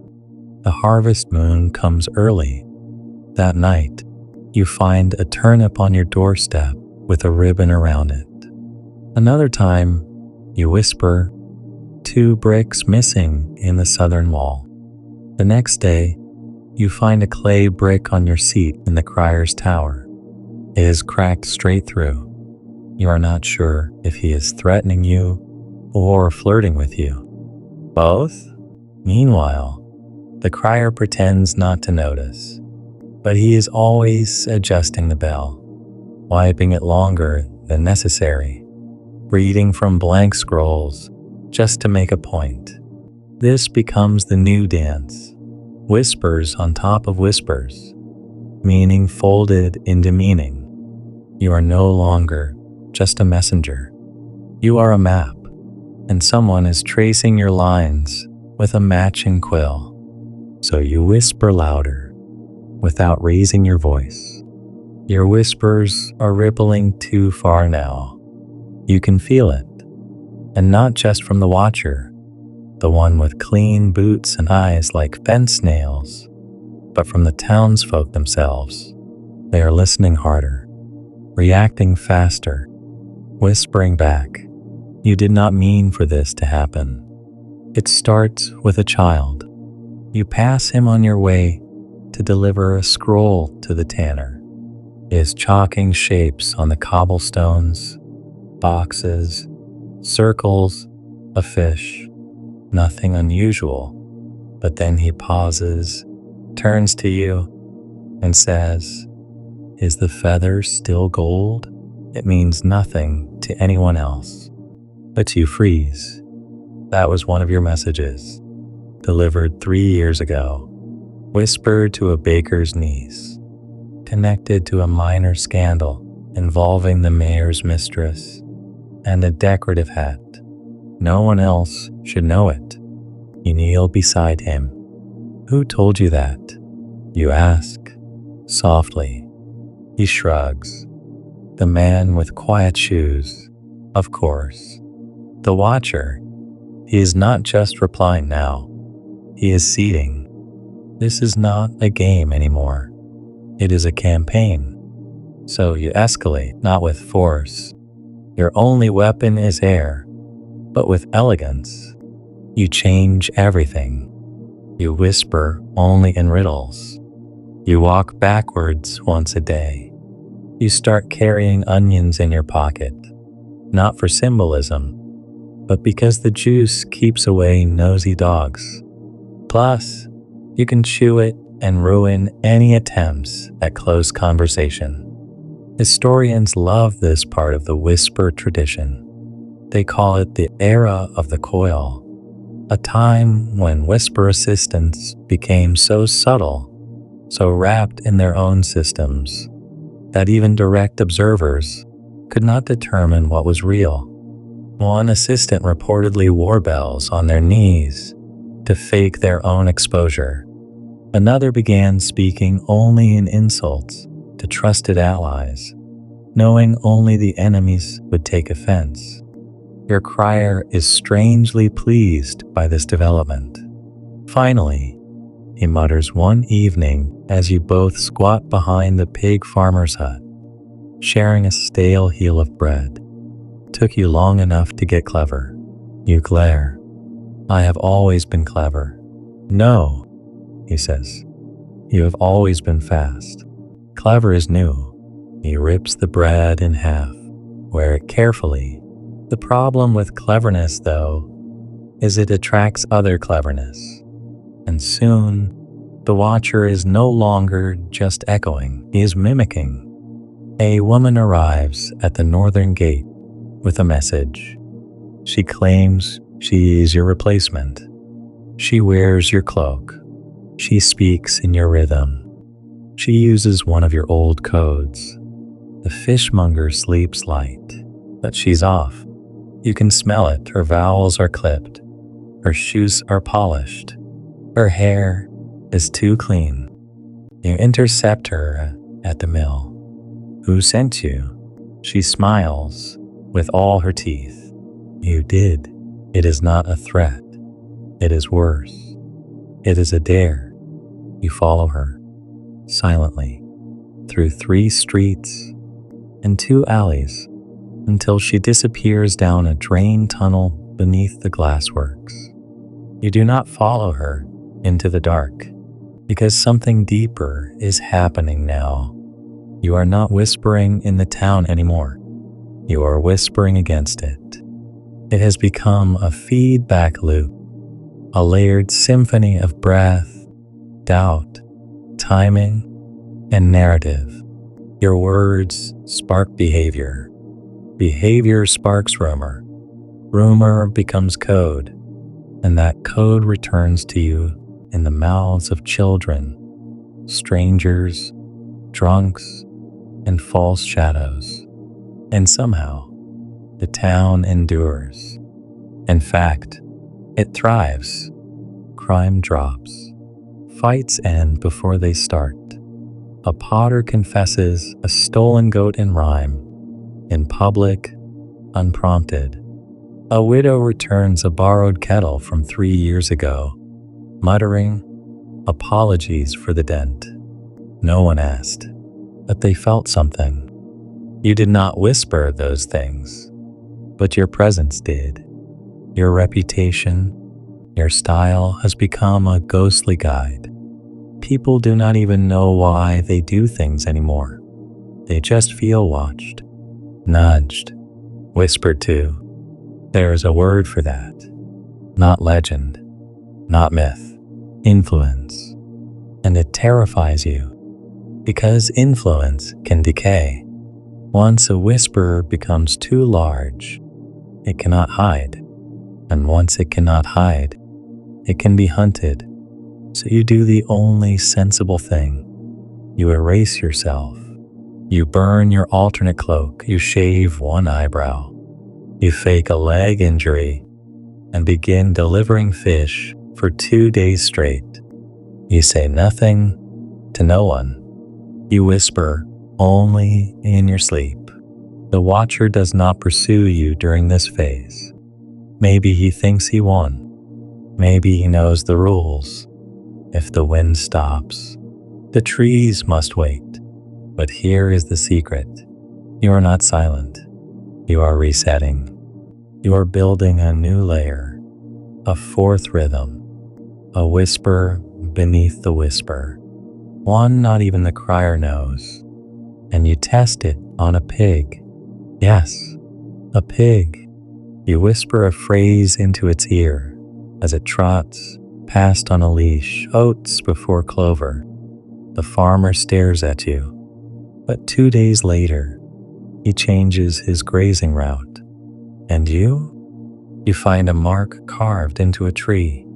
the harvest moon comes early. That night, you find a turnip on your doorstep with a ribbon around it. Another time, you whisper, 2 bricks missing in the southern wall. The next day, you find a clay brick on your seat in the crier's tower. It is cracked straight through. You are not sure if he is threatening you or flirting with you. Both? Meanwhile, the crier pretends not to notice, but he is always adjusting the bell, wiping it longer than necessary, reading from blank scrolls just to make a point. This becomes the new dance. Whispers on top of whispers, meaning folded into meaning. You are no longer just a messenger. You are a map, and someone is tracing your lines with a matching quill. So you whisper louder, without raising your voice. Your whispers are rippling too far now. You can feel it, and not just from the watcher, the one with clean boots and eyes like fence nails, but from the townsfolk themselves. They are listening harder, reacting faster, whispering back. You did not mean for this to happen. It starts with a child. You pass him on your way to deliver a scroll to the tanner. He is chalking shapes on the cobblestones, boxes, circles, a fish. Nothing unusual, But then he pauses, turns to you, and says, "Is the feather still gold?" It means nothing to anyone else. But you freeze. That was one of your messages, delivered 3 years ago, whispered to a baker's niece, connected to a minor scandal involving the mayor's mistress and a decorative hat. No one else should know it. You kneel beside him. "Who told you that?" you ask, softly. He shrugs. "The man with quiet shoes, of course. The watcher." He is not just replying now. He is ceding. This is not a game anymore. It is a campaign. So you escalate, not with force. Your only weapon is air, but with elegance. You change everything. You whisper only in riddles. You walk backwards once a day. You start carrying onions in your pocket, not for symbolism, but because the juice keeps away nosy dogs. Plus, you can chew it and ruin any attempts at close conversation. Historians love this part of the whisper tradition. They call it the era of the coil, a time when whisper assistants became so subtle, so wrapped in their own systems, that even direct observers could not determine what was real. One assistant reportedly wore bells on their knees to fake their own exposure. Another began speaking only in insults to trusted allies, knowing only the enemies would take offense. Your crier is strangely pleased by this development. Finally, he mutters one evening as you both squat behind the pig farmer's hut, sharing a stale heel of bread. Took you long enough to get clever. You glare. "I have always been clever." "No," he says. "You have always been fast. Clever is new." He rips the bread in half. Wear it carefully. The problem with cleverness, though, is it attracts other cleverness. And soon, the watcher is no longer just echoing, he is mimicking. A woman arrives at the northern gate with a message. She claims she is your replacement. She wears your cloak. She speaks in your rhythm. She uses one of your old codes. The fishmonger sleeps light, but she's off. You can smell it. Her vowels are clipped. Her shoes are polished. Her hair is too clean. You intercept her at the mill. "Who sent you?" She smiles with all her teeth. "You did." It is not a threat. It is worse. It is a dare. You follow her, silently, through 3 streets and 2 alleys, until she disappears down a drain tunnel beneath the glassworks. You do not follow her into the dark, because something deeper is happening now. You are not whispering in the town anymore. You are whispering against it. It has become a feedback loop, a layered symphony of breath, doubt, timing, and narrative. Your words spark behavior. Behavior sparks rumor. Rumor becomes code, and that code returns to you in the mouths of children, strangers, drunks, and false shadows. And somehow, the town endures. In fact, it thrives. Crime drops. Fights end before they start. A potter confesses a stolen goat in rhyme, in public, unprompted. A widow returns a borrowed kettle from 3 years ago, muttering apologies for the dent. No one asked, but they felt something. You did not whisper those things, but your presence did. Your reputation, your style has become a ghostly guide. People do not even know why they do things anymore. They just feel watched, nudged, whispered to. There is a word for that. Not legend, not myth. influence, and it terrifies you because influence can decay. Once a whisper becomes too large, it cannot hide, and once it cannot hide, it can be hunted. So you do the only sensible thing. You erase yourself. You burn your alternate cloak. You shave one eyebrow. You fake a leg injury and begin delivering fish for 2 days straight. You say nothing to no one. You whisper only in your sleep. The watcher does not pursue you during this phase. Maybe he thinks he won. Maybe he knows the rules. If the wind stops, the trees must wait. But here is the secret. You are not silent. You are resetting. You are building a new layer, a fourth rhythm, a whisper beneath the whisper, one not even the crier knows. And you test it on a pig. Yes, a pig. You whisper a phrase into its ear as it trots past on a leash, oats before clover. The farmer stares at you, but 2 days later, he changes his grazing route. And you? You find a mark carved into a tree,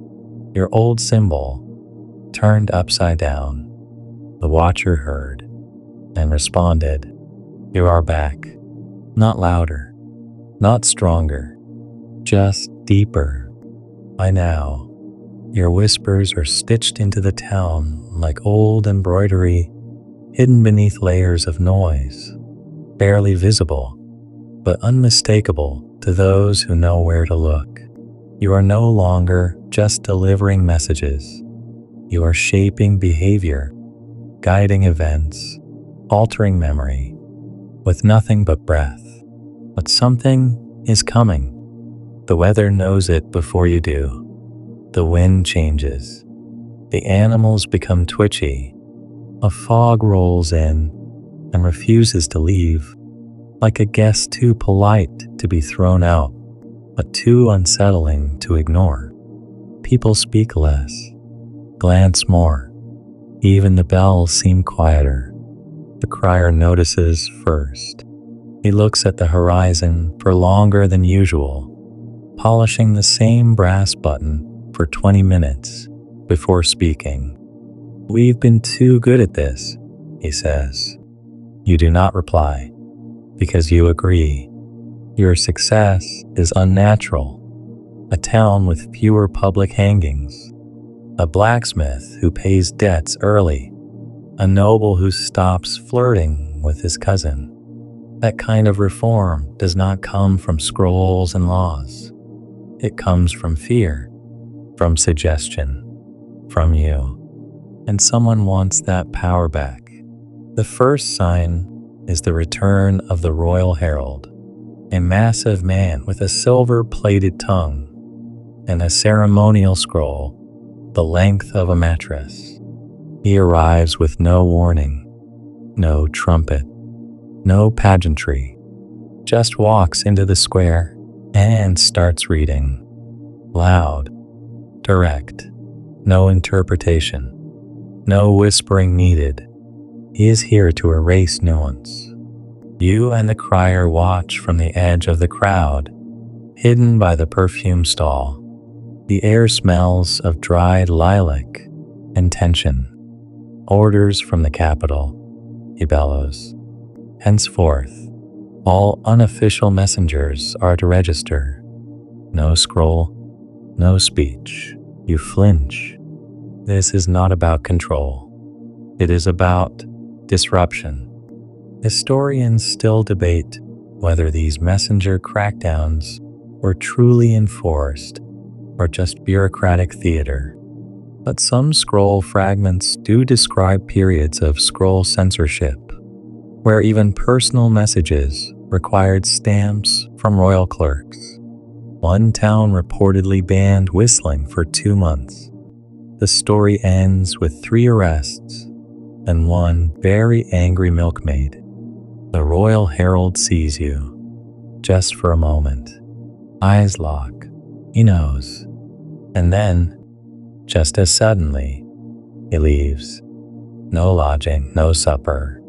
your old symbol, turned upside down. The watcher heard and responded. You are back, not louder, not stronger, just deeper. By now, your whispers are stitched into the town like old embroidery, hidden beneath layers of noise, barely visible, but unmistakable to those who know where to look. You are no longer just delivering messages. You are shaping behavior, guiding events, altering memory, with nothing but breath. But something is coming. The weather knows it before you do. The wind changes. The animals become twitchy. A fog rolls in and refuses to leave, like a guest too polite to be thrown out, but too unsettling to ignore. People speak less, glance more. Even the bells seem quieter. The crier notices first. He looks at the horizon for longer than usual, polishing the same brass button for 20 minutes before speaking. We've been too good at this, he says. You do not reply, because you agree. Your success is unnatural. A town with fewer public hangings. A blacksmith who pays debts early. A noble who stops flirting with his cousin. That kind of reform does not come from scrolls and laws. It comes from fear, from suggestion, from you. And someone wants that power back. The first sign is the return of the royal herald, a massive man with a silver-plated tongue and a ceremonial scroll the length of a mattress. He arrives with no warning, no trumpet, no pageantry, just walks into the square and starts reading. Loud, direct, no interpretation, no whispering needed. He is here to erase nuance. You and the crier watch from the edge of the crowd, hidden by the perfume stall. The air smells of dried lilac and tension. Orders from the capital, he bellows. Henceforth, all unofficial messengers are to register. No scroll, no speech. You flinch. This is not about control. It is about disruption. Historians still debate whether these messenger crackdowns were truly enforced or just bureaucratic theater. But some scroll fragments do describe periods of scroll censorship, where even personal messages required stamps from royal clerks. One town reportedly banned whistling for 2 months. The story ends with 3 arrests and one very angry milkmaid. The royal herald sees you, just for a moment. Eyes lock. He knows. And then Just as suddenly, he leaves. No lodging, no supper,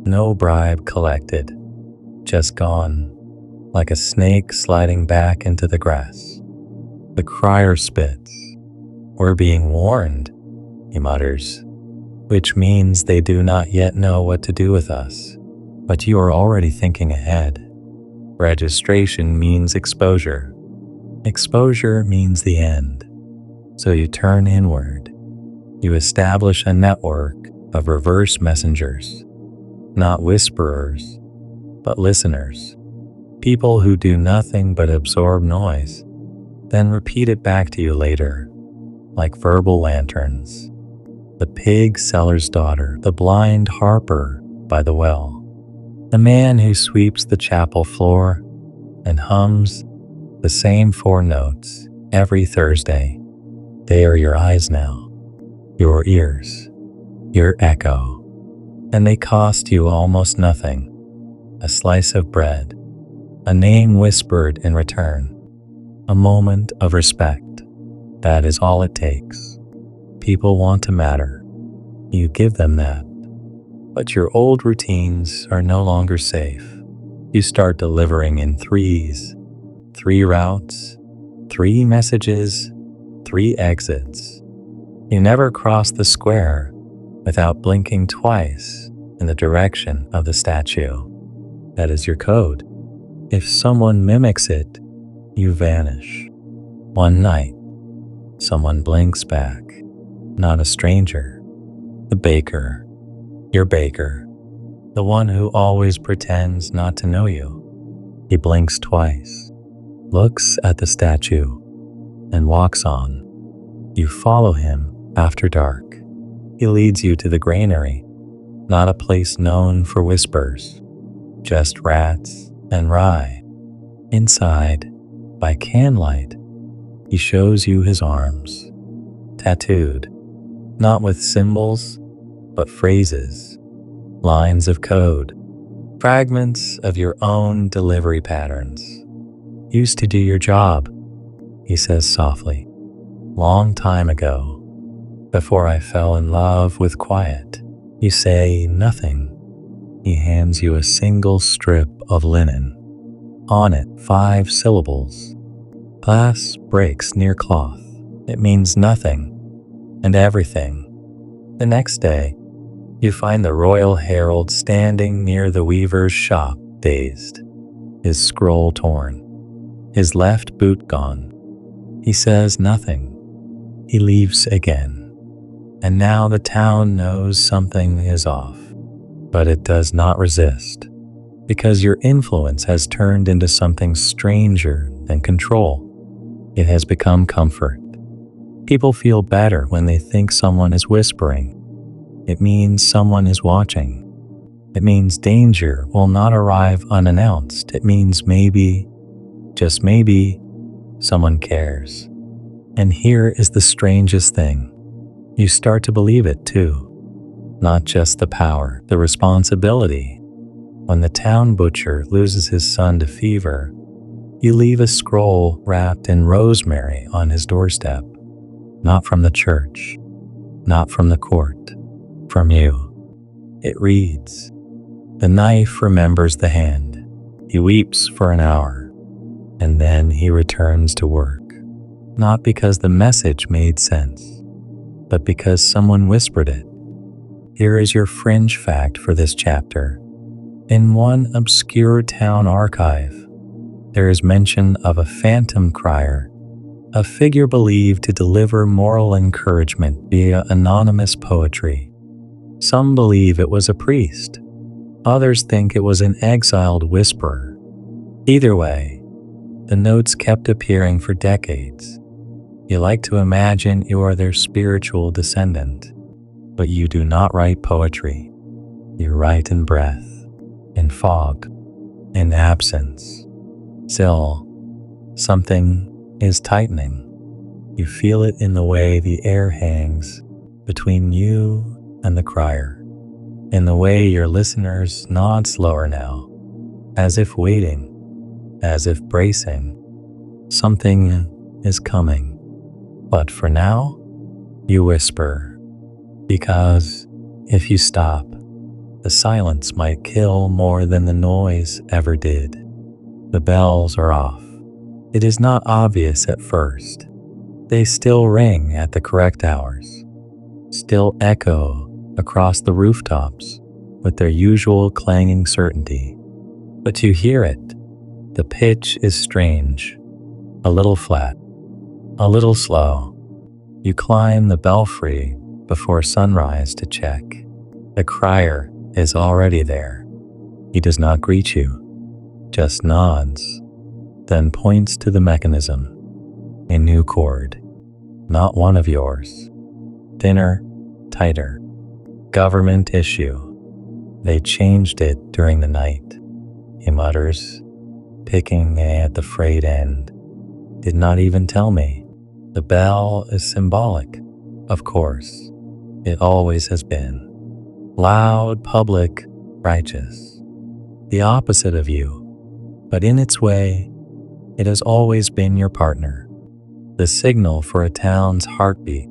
no bribe collected. Just gone, like a snake sliding back into the grass. The crier spits. "We're being warned," he mutters, "which means they do not yet know what to do with us. But you are already thinking ahead. Registration means exposure. Exposure means the end. So you turn inward. You establish a network of reverse messengers, not whisperers, but listeners. People who do nothing but absorb noise, then repeat it back to you later, like verbal lanterns. The pig seller's daughter, the blind harper by the well, the man who sweeps the chapel floor and hums the same 4 notes every Thursday. They are your eyes now, your ears, your echo, and they cost you almost nothing. A slice of bread, a name whispered in return, a moment of respect. That is all it takes. People want to matter. You give them that. But your old routines are no longer safe. You start delivering in threes. 3 routes, 3 messages, 3 exits. You never cross the square without blinking twice in the direction of the statue. That is your code. If someone mimics it, you vanish. One night, someone blinks back. Not a stranger. The baker. Your baker. The one who always pretends not to know you. He blinks twice, looks at the statue, and walks on. You follow him after dark. He leads you to the granary, not a place known for whispers, just rats and rye. Inside, by candlelight, he shows you his arms, tattooed, not with symbols, but phrases, lines of code, fragments of your own delivery patterns. "Used to do your job," he says softly. "Long time ago, before I fell in love with quiet." You say nothing. He hands you a single strip of linen. On it, 5 syllables. Glass breaks near cloth. It means nothing and everything. The next day, you find the Royal Herald standing near the weaver's shop, dazed, his scroll torn, his left boot gone. He says nothing. He leaves again. And now the town knows something is off, but it does not resist, because your influence has turned into something stranger than control. It has become comfort. People feel better when they think someone is whispering. It means someone is watching. It means danger will not arrive unannounced. It means maybe, just maybe, someone cares. And here is the strangest thing. You start to believe it too. Not just the power, the responsibility. When the town butcher loses his son to fever, you leave a scroll wrapped in rosemary on his doorstep. Not from the church, not from the court, from you. It reads, "The knife remembers the hand." He weeps for an hour, and then he returns to work. Not because the message made sense, but because someone whispered it. Here is your fringe fact for this chapter. In one obscure town archive, there is mention of a phantom crier, a figure believed to deliver moral encouragement via anonymous poetry. Some believe it was a priest. Others think it was an exiled whisperer. Either way, the notes kept appearing for decades. You like to imagine you are their spiritual descendant, but you do not write poetry. You write in breath, in fog, in absence. Still, something is tightening. You feel it in the way the air hangs between you and the crier, in the way your listeners nod slower now, as if waiting, as if bracing. Something is coming. But for now, You whisper, because if you stop, the silence might kill more than the noise ever did. The bells are off. It is not obvious at first. They still ring at the correct hours, still echo across the rooftops with their usual clanging certainty. But you hear it. The pitch is strange, a little flat, a little slow. You climb the belfry before sunrise to check. The crier is already there. He does not greet you, just nods, then points to the mechanism. A new cord, not one of yours. Thinner, tighter. Government issue. They changed it during the night. He mutters, picking at the frayed end. Did not even tell me. The bell is symbolic, of course. It always has been. Loud, public, righteous. The opposite of you. But in its way, it has always been your partner. The signal for a town's heartbeat.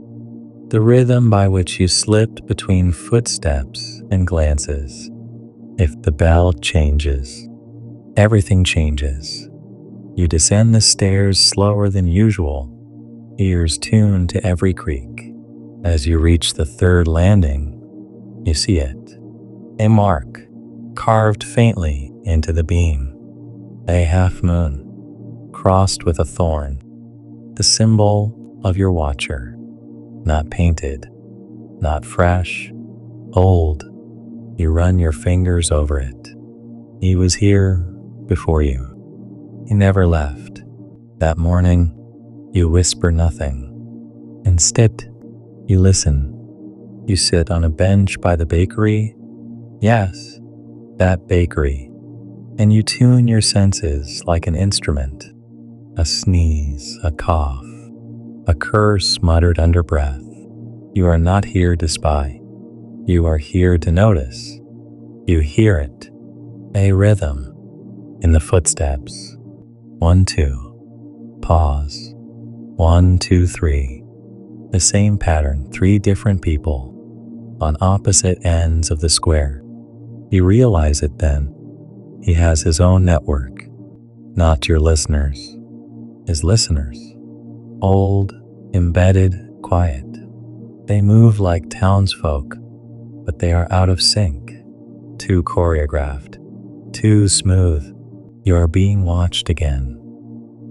The rhythm by which you slipped between footsteps and glances. If the bell changes, everything changes. You descend the stairs slower than usual, ears tuned to every creak. As you reach the third landing, you see it. A mark, carved faintly into the beam. A half moon, crossed with a thorn. The symbol of your watcher. Not painted, not fresh, old. You run your fingers over it. He was here before you. He never left. That morning, you whisper nothing. Instead, you listen. You sit on a bench by the bakery. Yes, that bakery. And you tune your senses like an instrument. A sneeze, a cough, a curse muttered under breath. You are not here to spy. You are here to notice. You hear it. A rhythm in the footsteps. 1, 2. Pause. 1, 2, 3. The same pattern, 3 different people on opposite ends of the square. You realize it then. He has his own network, not your listeners. His listeners. Old, embedded, quiet. They move like townsfolk, but they are out of sync. Too choreographed. Too smooth. You are being watched again.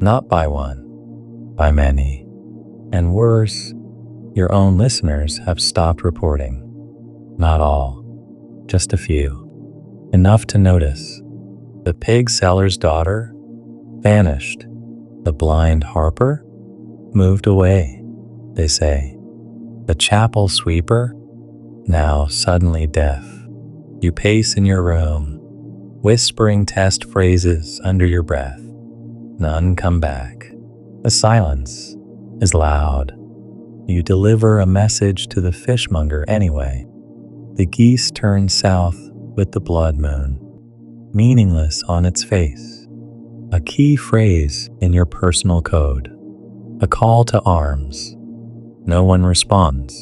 Not by one, by many. And worse, your own listeners have stopped reporting. Not all, just a few. Enough to notice. The pig seller's daughter vanished. The blind harper moved away, they say. The chapel sweeper, now suddenly deaf. You pace in your room, whispering test phrases under your breath. None come back. The silence is loud. You deliver a message to the fishmonger anyway. The geese turn south with the blood moon, meaningless on its face. A key phrase in your personal code. A call to arms. No one responds.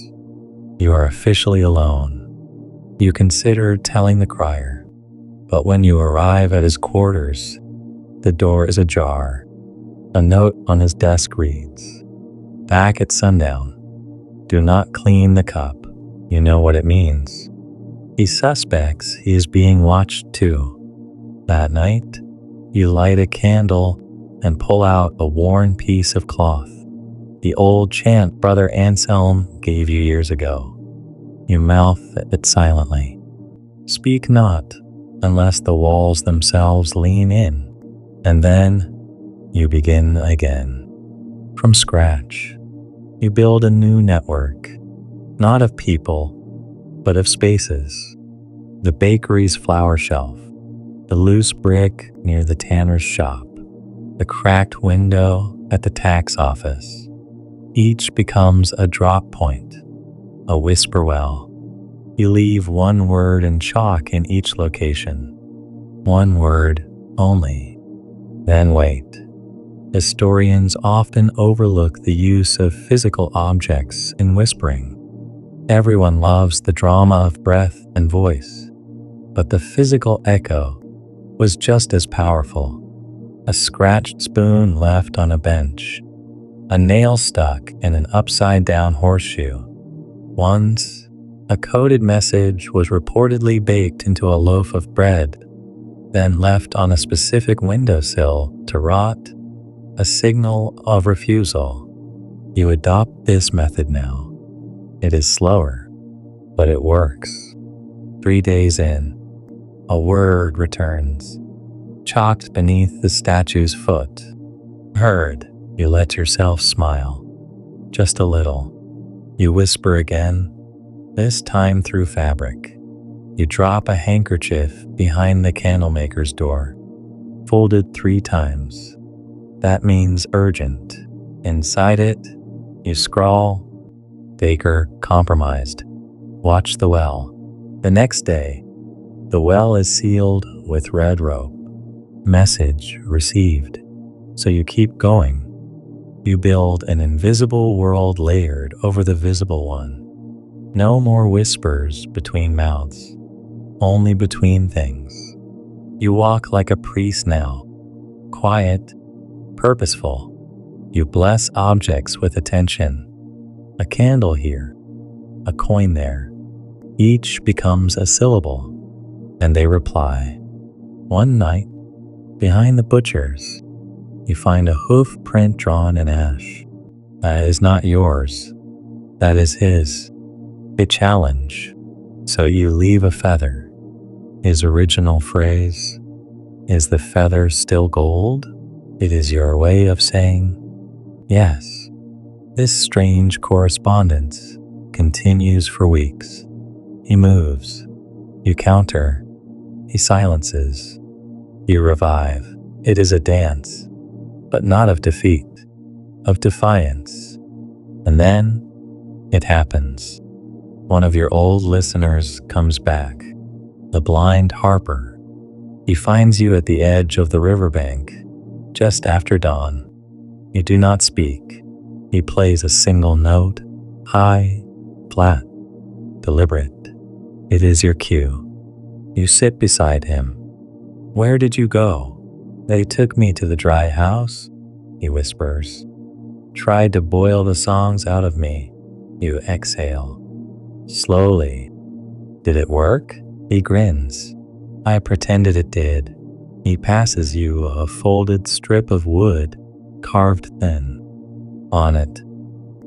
You are officially alone. You consider telling the crier, but when you arrive at his quarters, the door is ajar. A note on his desk reads, "Back at sundown. Do not clean the cup." You know what it means. He suspects he is being watched too. That night, you light a candle and pull out a worn piece of cloth. The old chant Brother Anselm gave you years ago. You mouth it silently. Speak not unless the walls themselves lean in. And then you begin again. From scratch, you build a new network, not of people, but of spaces. The bakery's flour shelf, the loose brick near the tanner's shop, the cracked window at the tax office. Each becomes a drop point, a whisper well. You leave one word in chalk in each location. One word only. Then wait. Historians often overlook the use of physical objects in whispering. Everyone loves the drama of breath and voice, but the physical echo was just as powerful. A scratched spoon left on a bench, a nail stuck in an upside-down horseshoe. Once, a coded message was reportedly baked into a loaf of bread, then left on a specific windowsill to rot, a signal of refusal. You adopt this method now. It is slower, but it works. 3 days in, a word returns, chalked beneath the statue's foot. Heard. You let yourself smile. Just a little. You whisper again, this time through fabric. You drop a handkerchief behind the candlemaker's door, folded 3 times. That means urgent. Inside it, you scrawl, Baker compromised. Watch the well. The next day, the well is sealed with red rope. Message received. So you keep going. You build an invisible world layered over the visible one. No more whispers between mouths, only between things. You walk like a priest now, quiet, purposeful. You bless objects with attention. A candle here, a coin there. Each becomes a syllable, and they reply. One night, behind the butcher's, you find a hoof print drawn in ash. That is not yours. That is his. A challenge. So you leave a feather. His original phrase, is the feather still gold? It is your way of saying, yes. This strange correspondence continues for weeks. He moves. You counter. He silences. You revive. It is a dance, but not of defeat, of defiance. And then it happens. One of your old listeners comes back, the blind harper. He finds you at the edge of the riverbank, just after dawn. You do not speak. He plays a single note, high, flat, deliberate. It is your cue. You sit beside him. Where did you go? They took me to the dry house, he whispers. Tried to boil the songs out of me. You exhale. Slowly. Did it work? He grins. I pretended it did. He passes you a folded strip of wood, carved thin. On it,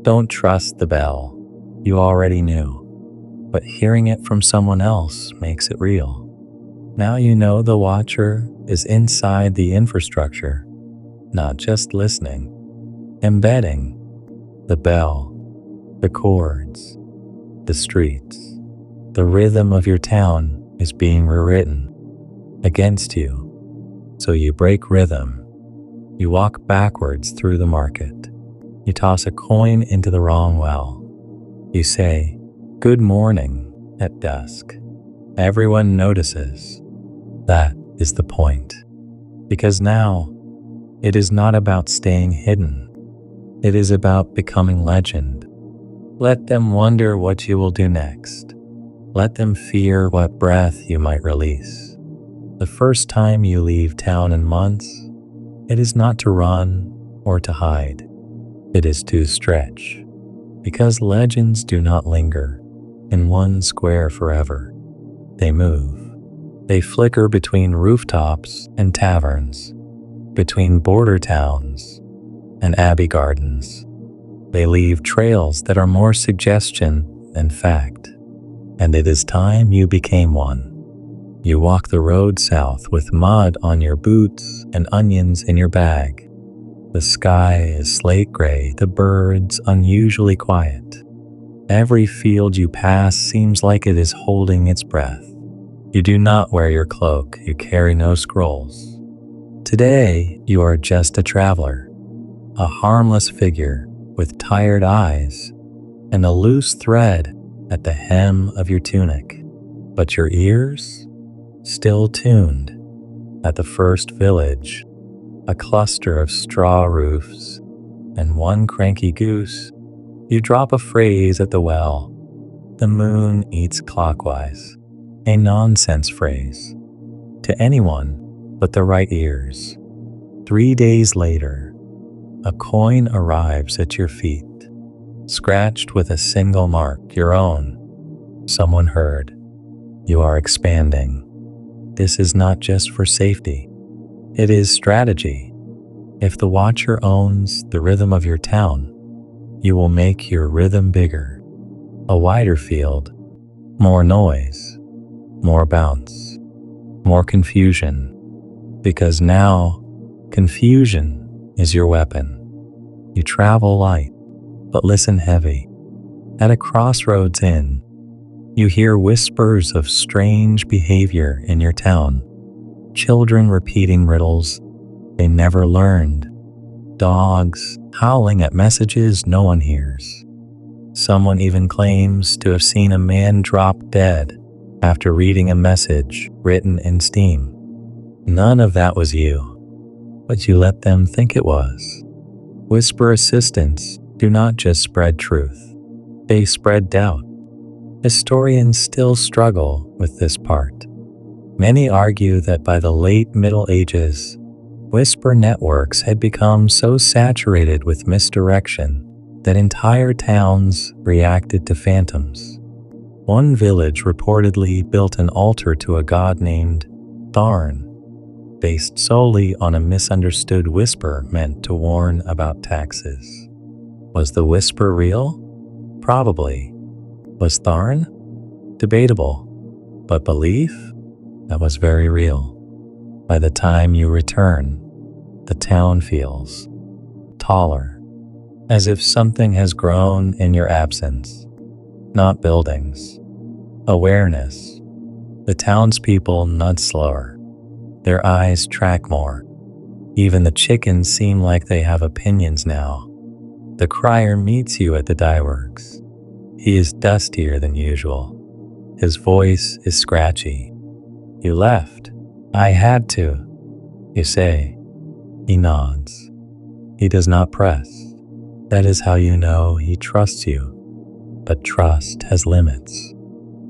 don't trust the bell. You already knew. But hearing it from someone else makes it real. Now you know the watcher is inside the infrastructure, not just listening, embedding the bell, the chords, the streets. The rhythm of your town is being rewritten against you. So you break rhythm. You walk backwards through the market. You toss a coin into the wrong well. You say, "Good morning," at dusk. Everyone notices. That is the point. Because now, it is not about staying hidden. It is about becoming legend. Let them wonder what you will do next. Let them fear what breath you might release. The first time you leave town in months, it is not to run or to hide. It is to stretch. Because legends do not linger in one square forever. They move. They flicker between rooftops and taverns, between border towns and abbey gardens. They leave trails that are more suggestion than fact. And it is time you became one. You walk the road south with mud on your boots and onions in your bag. The sky is slate gray, the birds unusually quiet. Every field you pass seems like it is holding its breath. You do not wear your cloak, you carry no scrolls. Today, you are just a traveler, a harmless figure with tired eyes and a loose thread at the hem of your tunic. But your ears, still tuned at the first village, a cluster of straw roofs, and one cranky goose, you drop a phrase at the well. The moon eats clockwise, a nonsense phrase, to anyone but the right ears. 3 days later, a coin arrives at your feet, scratched with a single mark, your own. Someone heard. You are expanding. This is not just for safety. It is strategy. If the watcher owns the rhythm of your town, you will make your rhythm bigger. A wider field, more noise, more bounce, more confusion. Because now, confusion is your weapon. You travel light, but listen heavy. At a crossroads inn, you hear whispers of strange behavior in your town. Children repeating riddles they never learned. Dogs howling at messages no one hears. Someone even claims to have seen a man drop dead after reading a message written in steam. None of that was you, but you let them think it was. Whisper assistants do not just spread truth, they spread doubt. Historians still struggle with this part. Many argue that by the late Middle Ages, whisper networks had become so saturated with misdirection that entire towns reacted to phantoms. One village reportedly built an altar to a god named Tharn, based solely on a misunderstood whisper meant to warn about taxes. Was the whisper real? Probably. Was Tharn? Debatable. But belief? That was very real. By the time you return, the town feels taller, as if something has grown in your absence. Not buildings. Awareness. The townspeople nudge slower. Their eyes track more. Even the chickens seem like they have opinions now. The crier meets you at the dye works. He is dustier than usual. His voice is scratchy. You left. I had to, you say. He nods. He does not press. That is how you know he trusts you. But trust has limits.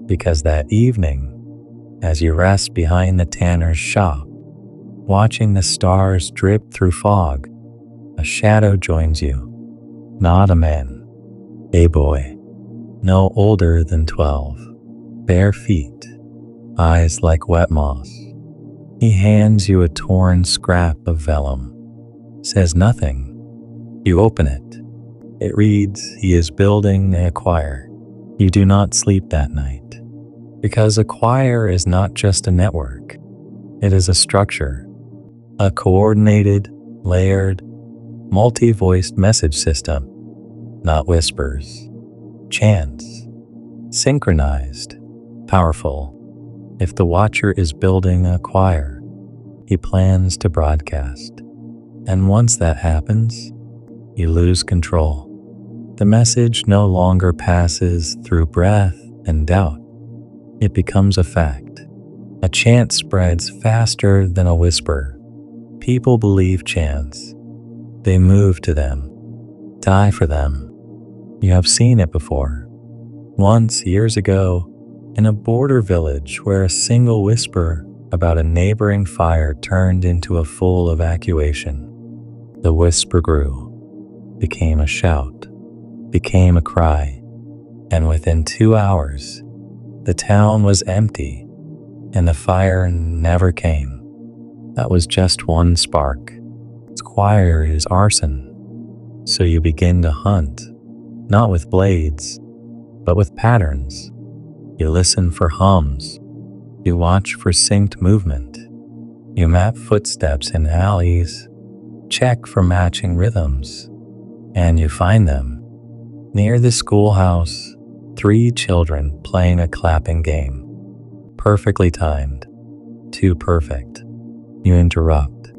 Because that evening, as you rest behind the tanner's shop, watching the stars drip through fog, a shadow joins you. Not a man. A boy. No older than 12. Bare feet. Eyes like wet moss. He hands you a torn scrap of vellum. Says nothing. You open it. It reads, he is building a choir. You do not sleep that night. Because a choir is not just a network. It is a structure. A coordinated, layered, multi-voiced message system. Not whispers. Chants. Synchronized. Powerful. If the watcher is building a choir, he plans to broadcast. And once that happens, you lose control. The message no longer passes through breath and doubt. It becomes a fact. A chant spreads faster than a whisper. People believe chants. They move to them, die for them. You have seen it before. Once, years ago, in a border village where a single whisper about a neighboring fire turned into a full evacuation. The whisper grew, became a shout, became a cry, and within 2 hours, the town was empty, and the fire never came. That was just one spark. Choir is arson. So you begin to hunt, not with blades, but with patterns. You listen for hums. You watch for synced movement. You map footsteps in alleys, check for matching rhythms, and you find them. Near the schoolhouse, 3 children playing a clapping game. Perfectly timed. Too perfect. You interrupt.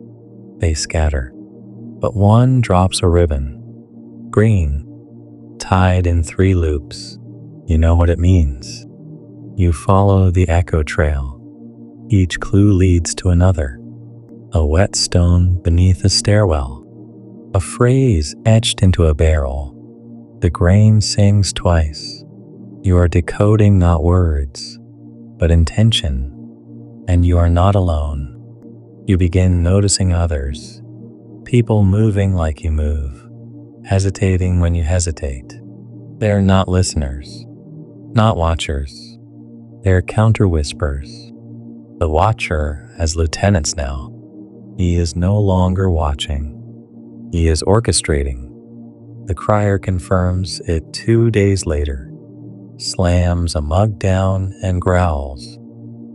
They scatter. But one drops a ribbon. Green. Tied in 3 loops. You know what it means. You follow the echo trail. Each clue leads to another. a whetstone beneath a stairwell, a phrase etched into a barrel. The grain sings twice. You are decoding not words, but intention, and you are not alone. You begin noticing others, people moving like you move, hesitating when you hesitate. They are not listeners, not watchers. They are counter-whispers. The watcher has lieutenants now. He is no longer watching. He is orchestrating. The crier confirms it 2 days later, slams a mug down and growls.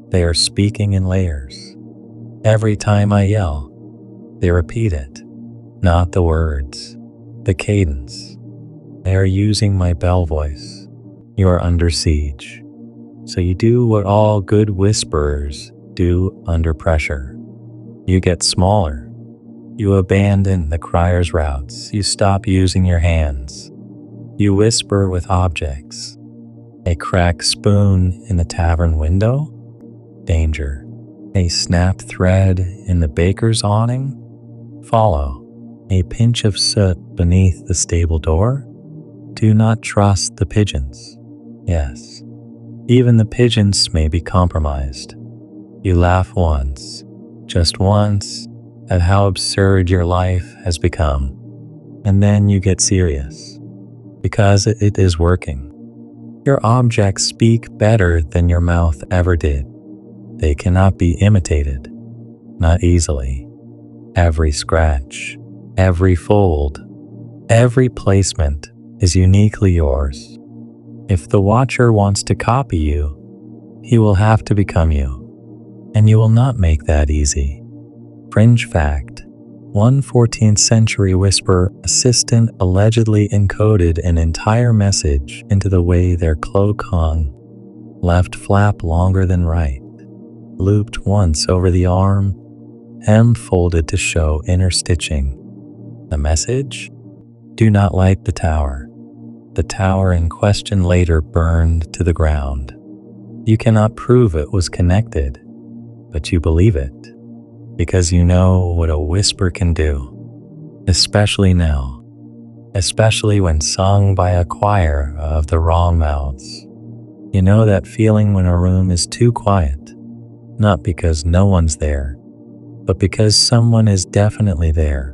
They are speaking in layers. Every time I yell, they repeat it, not the words, the cadence. They are using my bell voice. You are under siege. So you do what all good whisperers do under pressure. You get smaller. You abandon the crier's routes. You stop using your hands. You whisper with objects. A cracked spoon in the tavern window? Danger. A snapped thread in the baker's awning? Follow. A pinch of soot beneath the stable door? Do not trust the pigeons. Yes, even the pigeons may be compromised. You laugh once, just once, at how absurd your life has become. And then you get serious, because it is working. Your objects speak better than your mouth ever did. They cannot be imitated, not easily. Every scratch, every fold, every placement is uniquely yours. If the watcher wants to copy you, he will have to become you, and you will not make that easy. Fringe fact: one 14th century whisper assistant allegedly encoded an entire message into the way their cloak hung, left flap longer than right, looped once over the arm, hem folded to show inner stitching. The message? Do not light the tower. The tower in question later burned to the ground. You cannot prove it was connected, but you believe it, because you know what a whisper can do, especially now, especially when sung by a choir of the wrong mouths. You know that feeling when a room is too quiet, not because no one's there, but because someone is definitely there,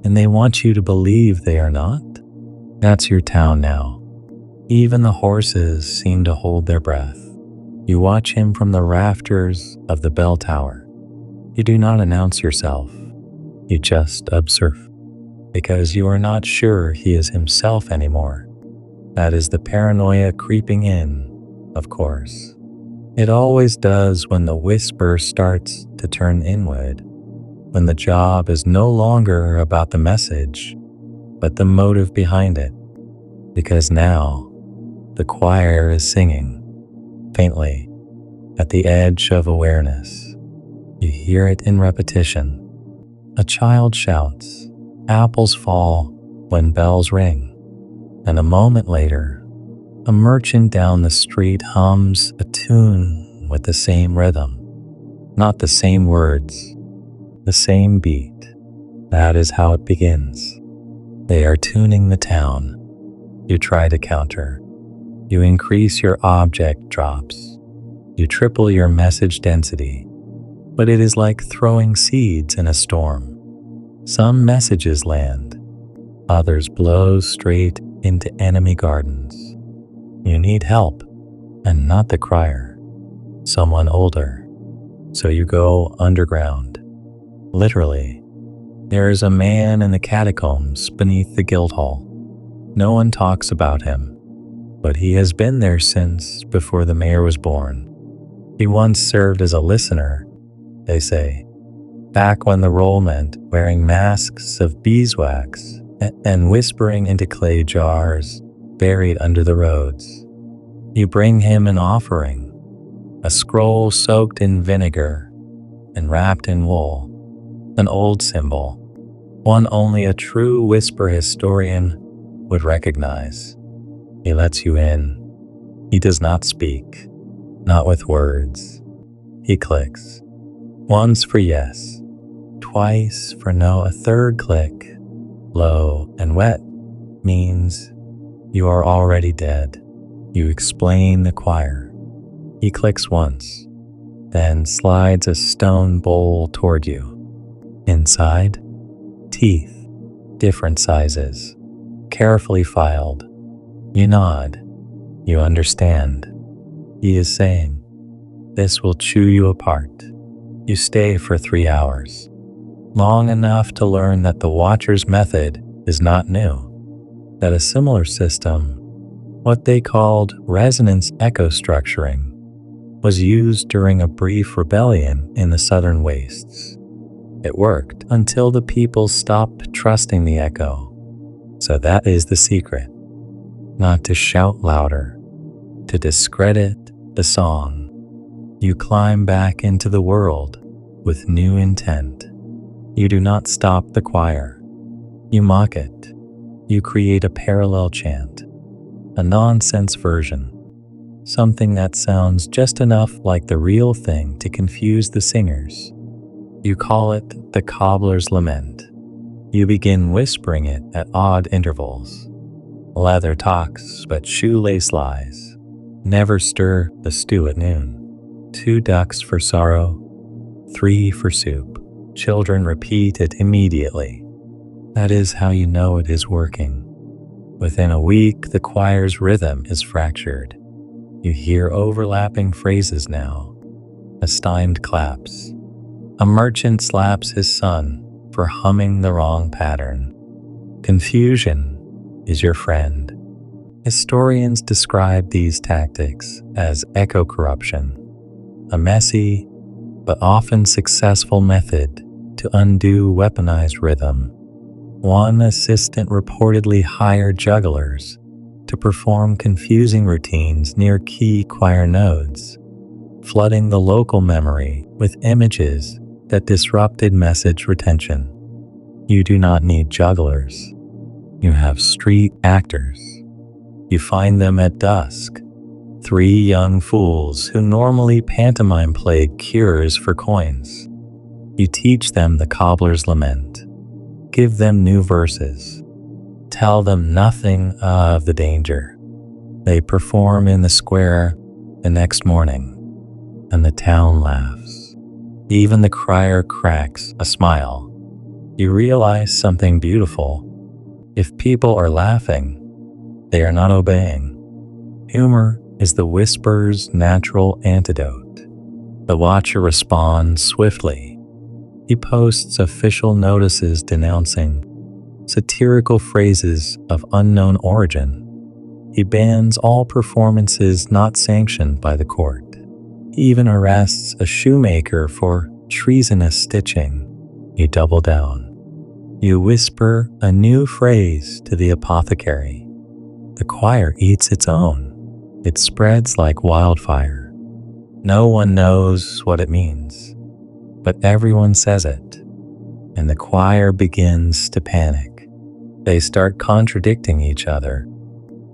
and they want you to believe they are not? That's your town now. Even the horses seem to hold their breath. You watch him from the rafters of the bell tower. You do not announce yourself. You just observe, because you are not sure he is himself anymore. That is the paranoia creeping in, of course. It always does when the whisper starts to turn inward, when the job is no longer about the message, but the motive behind it. Because now, the choir is singing, faintly, at the edge of awareness. You hear it in repetition. A child shouts, apples fall when bells ring. And a moment later, a merchant down the street hums a tune with the same rhythm. Not the same words, the same beat. That is how it begins. They are tuning the town. You try to counter. You increase your object drops. You triple your message density. But it is like throwing seeds in a storm. Some messages land. Others blow straight into enemy gardens. You need help, and not the crier. Someone older. So you go underground. Literally. There is a man in the catacombs beneath the Guildhall. No one talks about him, but he has been there since before the mayor was born. He once served as a listener, they say, back when the role meant wearing masks of beeswax and whispering into clay jars buried under the roads. You bring him an offering, a scroll soaked in vinegar and wrapped in wool, an old symbol, one only a true whisper historian would recognize. He lets you in. He does not speak, not with words. He clicks. Once for yes, twice for no. A third click, low and wet, means you are already dead. You explain the choir. He clicks once, then slides a stone bowl toward you. Inside, teeth, different sizes, carefully filed. You nod. You understand. He is saying, "This will chew you apart." You stay for 3 hours, long enough to learn that the Watcher's method is not new, that a similar system, what they called resonance echo structuring, was used during a brief rebellion in the southern wastes. It worked until the people stopped trusting the echo. So that is the secret. Not to shout louder, to discredit the song. You climb back into the world with new intent. You do not stop the choir. You mock it. You create a parallel chant, a nonsense version, something that sounds just enough like the real thing to confuse the singers. You call it the Cobbler's Lament. You begin whispering it at odd intervals. Leather talks, but shoelace lies. Never stir the stew at noon. 2 ducks for sorrow, 3 for soup. Children repeat it immediately. That is how you know it is working. Within a week, the choir's rhythm is fractured. You hear overlapping phrases now. A stymied claps. A merchant slaps his son for humming the wrong pattern. Confusion is your friend. Historians describe these tactics as echo corruption, a messy but often successful method to undo weaponized rhythm. One assistant reportedly hired jugglers to perform confusing routines near key choir nodes, flooding the local memory with images that disrupted message retention. You do not need jugglers. You have street actors. You find them at dusk. 3 young fools who normally pantomime played cures for coins. You teach them the Cobbler's Lament. Give them new verses. Tell them nothing of the danger. They perform in the square the next morning, and the town laughs. Even the crier cracks a smile. You realize something beautiful. If people are laughing, they are not obeying. Humor is the whisper's natural antidote. The Watcher responds swiftly. He posts official notices denouncing satirical phrases of unknown origin. He bans all performances not sanctioned by the court. He even arrests a shoemaker for treasonous stitching. You double down. You whisper a new phrase to the apothecary. The choir eats its own. It spreads like wildfire. No one knows what it means, but everyone says it, and the choir begins to panic. They start contradicting each other.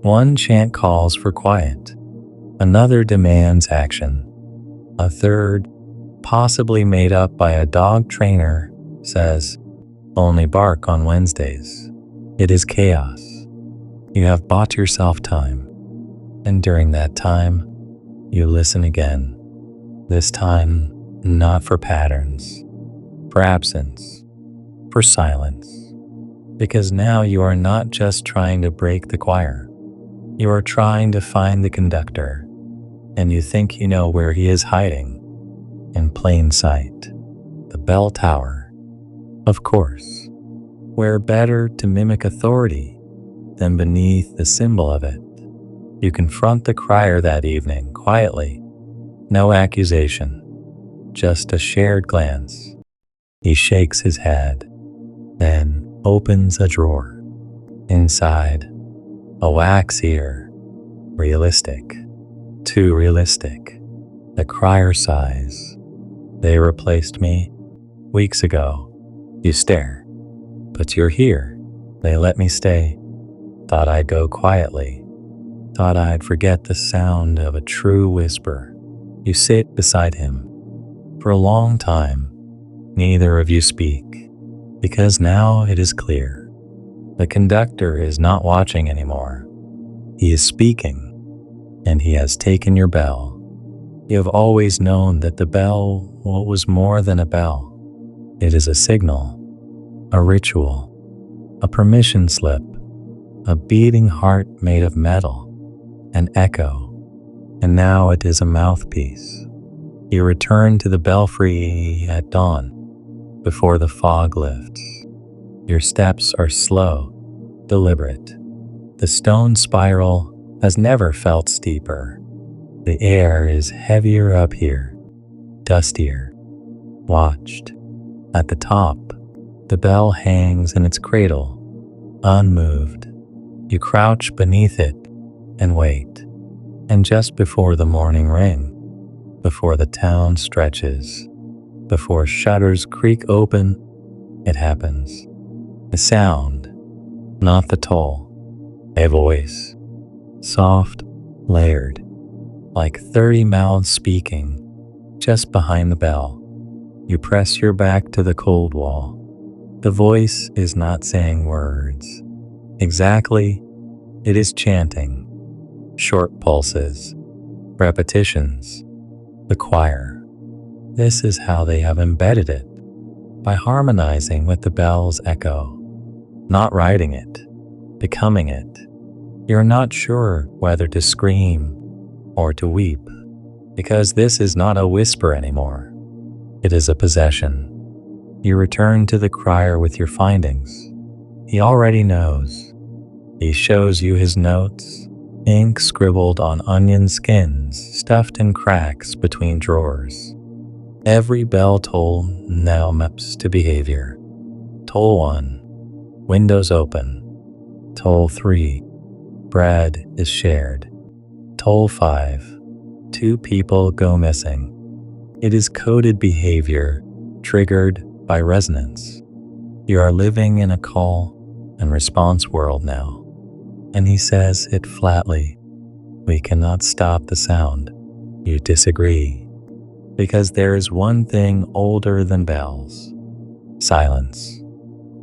One chant calls for quiet. Another demands action. A third, possibly made up by a dog trainer, says, "Only bark on Wednesdays." It is chaos. You have bought yourself time, and during that time, you listen again. This time, not for patterns, for absence, for silence. Because now you are not just trying to break the choir. You are trying to find the conductor, and you think you know where he is hiding. In plain sight, the bell tower. Of course, where better to mimic authority than beneath the symbol of it. You confront the crier that evening quietly. No accusation, just a shared glance. He shakes his head, then opens a drawer. Inside, a wax ear. Realistic. Too realistic. The crier sighs. They replaced me weeks ago. You stare. But you're here. They let me stay. Thought I'd go quietly. Thought I'd forget the sound of a true whisper. You sit beside him. For a long time, Neither of you speak, because now it is clear. The conductor is not watching anymore. He is speaking, and he has taken your bell. You have always known that the bell was more than a bell. It is a signal, a ritual, a permission slip, a beating heart made of metal, an echo, and now it is a mouthpiece. You return to the belfry at dawn, before the fog lifts. Your steps are slow, deliberate. The stone spiral has never felt steeper. The air is heavier up here, dustier, watched. At the top, the bell hangs in its cradle, unmoved. You crouch beneath it and wait. And just before the morning ring, before the town stretches, before shutters creak open, it happens. The sound, not the toll. A voice, soft, layered, like 30 mouths speaking, just behind the bell. You press your back to the cold wall. The voice is not saying words. Exactly, it is chanting. Short pulses, repetitions. The choir. This is how they have embedded it, by harmonizing with the bell's echo, not writing it, becoming it. You're not sure whether to scream or to weep, because this is not a whisper anymore. It is a possession. You return to the crier with your findings. He already knows. He shows you his notes, ink scribbled on onion skins stuffed in cracks between drawers. Every bell toll now maps to behavior. Toll 1, windows open. Toll 3, bread is shared. Toll 5, 2 people go missing. It is coded behavior triggered by resonance. You are living in a call and response world now. And he says it flatly. We cannot stop the sound. You disagree. Because there is one thing older than bells. Silence.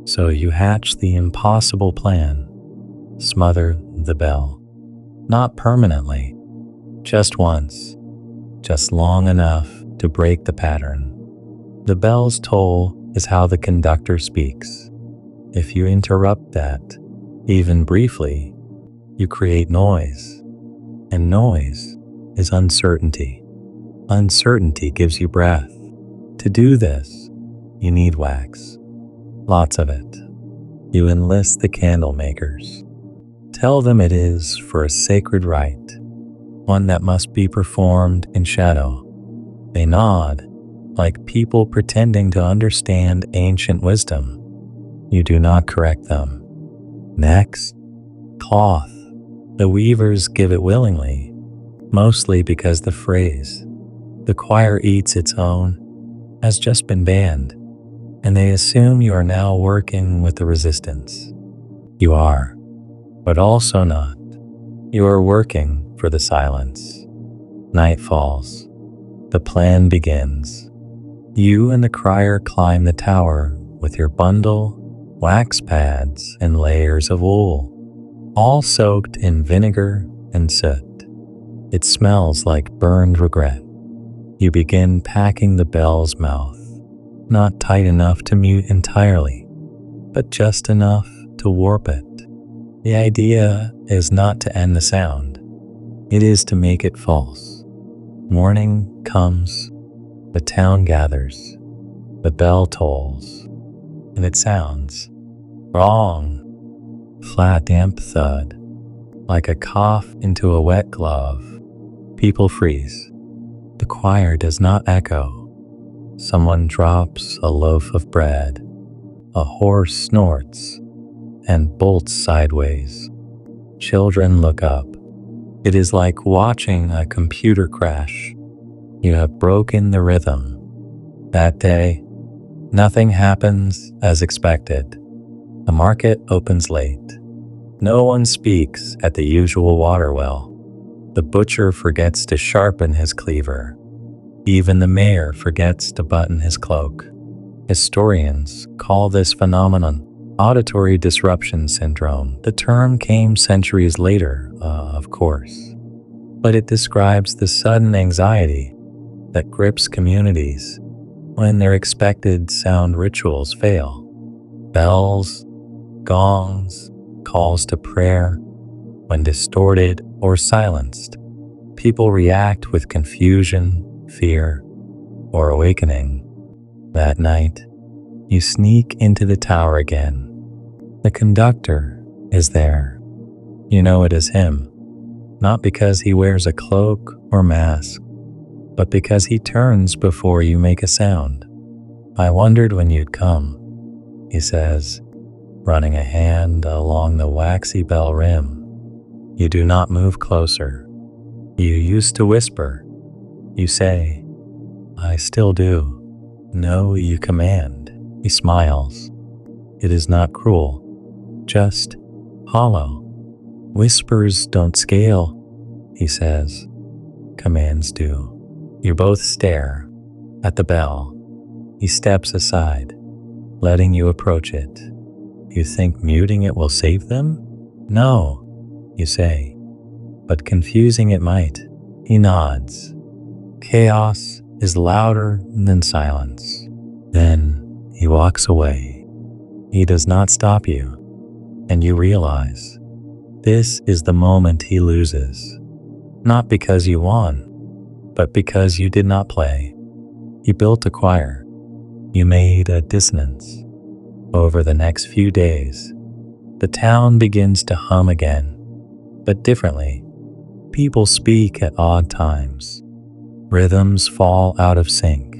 So you hatch the impossible plan. Smother the bell. Not permanently. Just once. Just long enough to break the pattern. The bell's toll is how the conductor speaks. If you interrupt that, even briefly, you create noise. And noise is uncertainty. Uncertainty gives you breath. To do this, you need wax. Lots of it. You enlist the candle makers. Tell them it is for a sacred rite, one that must be performed in shadow. They nod, like people pretending to understand ancient wisdom. You do not correct them. Next, cloth. The weavers give it willingly, mostly because the phrase, "the choir eats its own," has just been banned, and they assume you are now working with the resistance. You are, but also not. You are working for the silence. Night falls. The plan begins. You and the crier climb the tower with your bundle, wax pads, and layers of wool, all soaked in vinegar and soot. It smells like burned regret. You begin packing the bell's mouth, not tight enough to mute entirely, but just enough to warp it. The idea is not to end the sound. It is to make it false. Morning comes, the town gathers, the bell tolls, and it sounds wrong. Flat, damp thud, like a cough into a wet glove. People freeze. The choir does not echo. Someone drops a loaf of bread. A horse snorts and bolts sideways. Children look up. It is like watching a computer crash. You have broken the rhythm. That day, nothing happens as expected. The market opens late. No one speaks at the usual water well. The butcher forgets to sharpen his cleaver. Even the mayor forgets to button his cloak. Historians call this phenomenon auditory disruption syndrome. The term came centuries later, of course, but it describes the sudden anxiety that grips communities when their expected sound rituals fail. Bells, gongs, calls to prayer, when distorted or silenced, people react with confusion, fear, or awakening. That night, you sneak into the tower again. The conductor is there. You know it is him, not because he wears a cloak or mask, but because he turns before you make a sound. "I wondered when you'd come," he says, running a hand along the waxy bell rim. You do not move closer. You used to whisper. You say, "I still do." "No," you command. He smiles. It is not cruel, just hollow. "Whispers don't scale," he says. Commands do. You both stare at the bell. He steps aside, letting you approach it. You think muting it will save them? "No," you say, "but confusing it might." He nods. Chaos is louder than silence. Then he walks away. He does not stop you, and you realize this is the moment he loses. Not because you won, but because you did not play. You built a choir. You made a dissonance. Over the next few days, the town begins to hum again, but differently. People speak at odd times. Rhythms fall out of sync.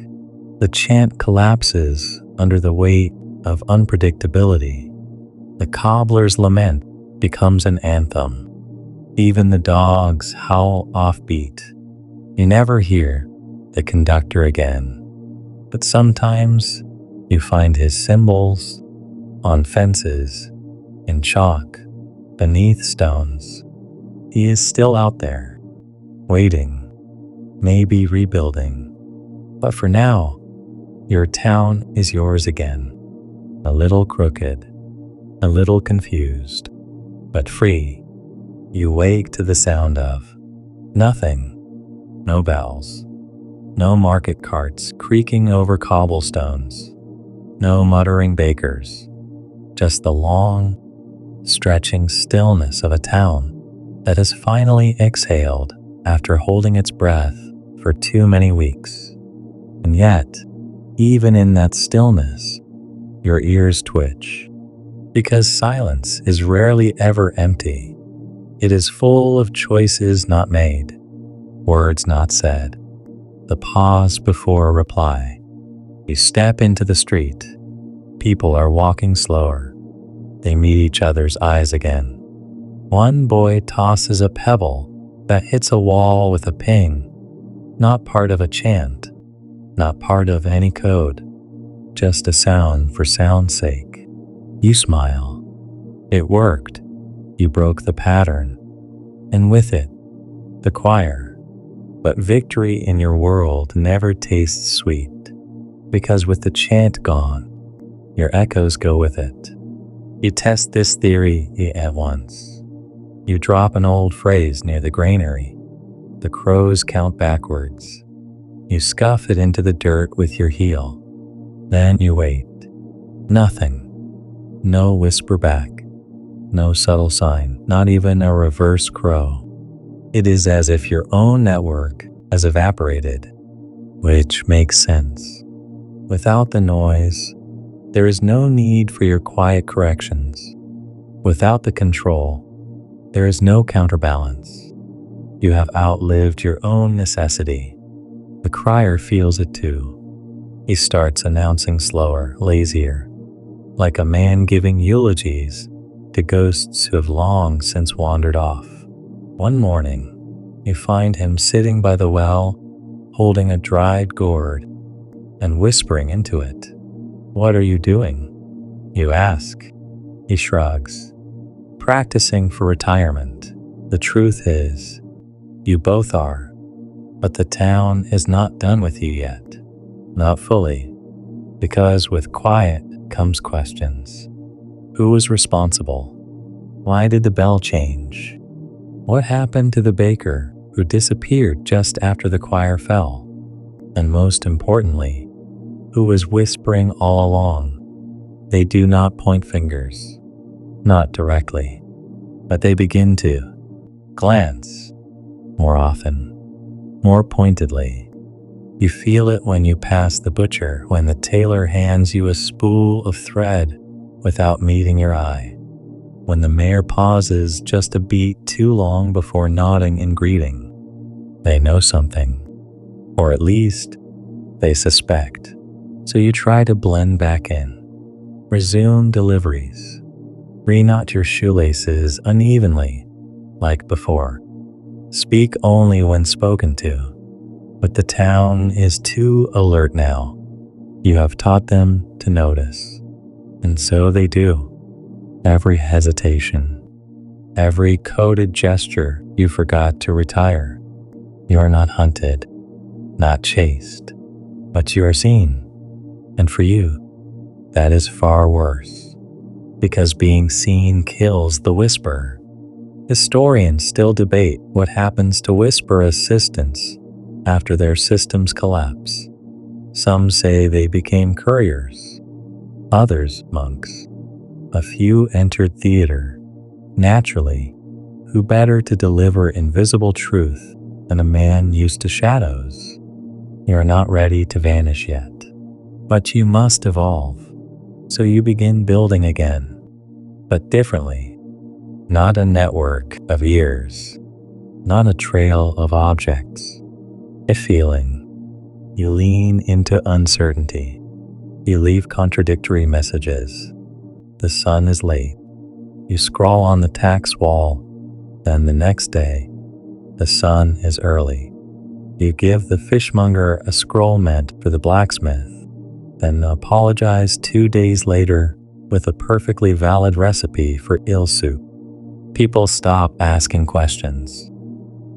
The chant collapses under the weight of unpredictability. The cobbler's lament becomes an anthem. Even the dogs howl offbeat. You never hear the conductor again, but sometimes you find his symbols on fences, in chalk, beneath stones. He is still out there, waiting, maybe rebuilding. But for now, your town is yours again. A little crooked, a little confused, but free. You wake to the sound of nothing. No bells. No market carts creaking over cobblestones. No muttering bakers. Just the long, stretching stillness of a town that has finally exhaled after holding its breath for too many weeks. And yet, even in that stillness, your ears twitch, because silence is rarely ever empty. It is full of choices not made, words not said, the pause before a reply. You step into the street. People are walking slower. They meet each other's eyes again. One boy tosses a pebble that hits a wall with a ping, not part of a chant, not part of any code, just a sound for sound's sake. You smile. It worked. You broke the pattern, and with it, the choir. But victory in your world never tastes sweet, because with the chant gone, your echoes go with it. You test this theory at once. You drop an old phrase near the granary. The crows count backwards. You scuff it into the dirt with your heel. Then you wait. Nothing. No whisper back. No subtle sign, not even a reverse crow. It is as if your own network has evaporated, which makes sense. Without the noise, there is no need for your quiet corrections. Without the control, there is no counterbalance. You have outlived your own necessity. The crier feels it too. He starts announcing slower, lazier, like a man giving eulogies to ghosts who have long since wandered off. One morning, you find him sitting by the well, holding a dried gourd and whispering into it. "What are you doing?" you ask. He shrugs. "Practicing for retirement." The truth is, you both are, but the town is not done with you yet. Not fully. Because with quiet comes questions. Who was responsible? Why did the bell change? What happened to the baker who disappeared just after the choir fell? And most importantly, who was whispering all along? They do not point fingers, not directly, but they begin to glance more often, more pointedly. You feel it when you pass the butcher, when the tailor hands you a spool of thread without meeting your eye, when the mayor pauses just a beat too long before nodding in greeting. They know something, or at least they suspect. So you try to blend back in, resume deliveries, reknot your shoelaces unevenly like before, speak only when spoken to. But the town is too alert now. You have taught them to notice, and so they do. Every hesitation, every coded gesture you forgot to retire. You are not hunted, not chased, but you are seen. And for you, that is far worse, because being seen kills the whisper. Historians still debate what happens to whisper assistants after their systems collapse. Some say they became criers, others monks. A few entered theater, naturally, who better to deliver invisible truth than a man used to shadows. You are not ready to vanish yet, but you must evolve. So you begin building again, but differently. Not a network of ears, not a trail of objects, a feeling. You lean into uncertainty. You leave contradictory messages. The sun is late. You scrawl on the tax wall. Then the next day, the sun is early. You give the fishmonger a scroll meant for the blacksmith, then apologize 2 days later with a perfectly valid recipe for eel soup. People stop asking questions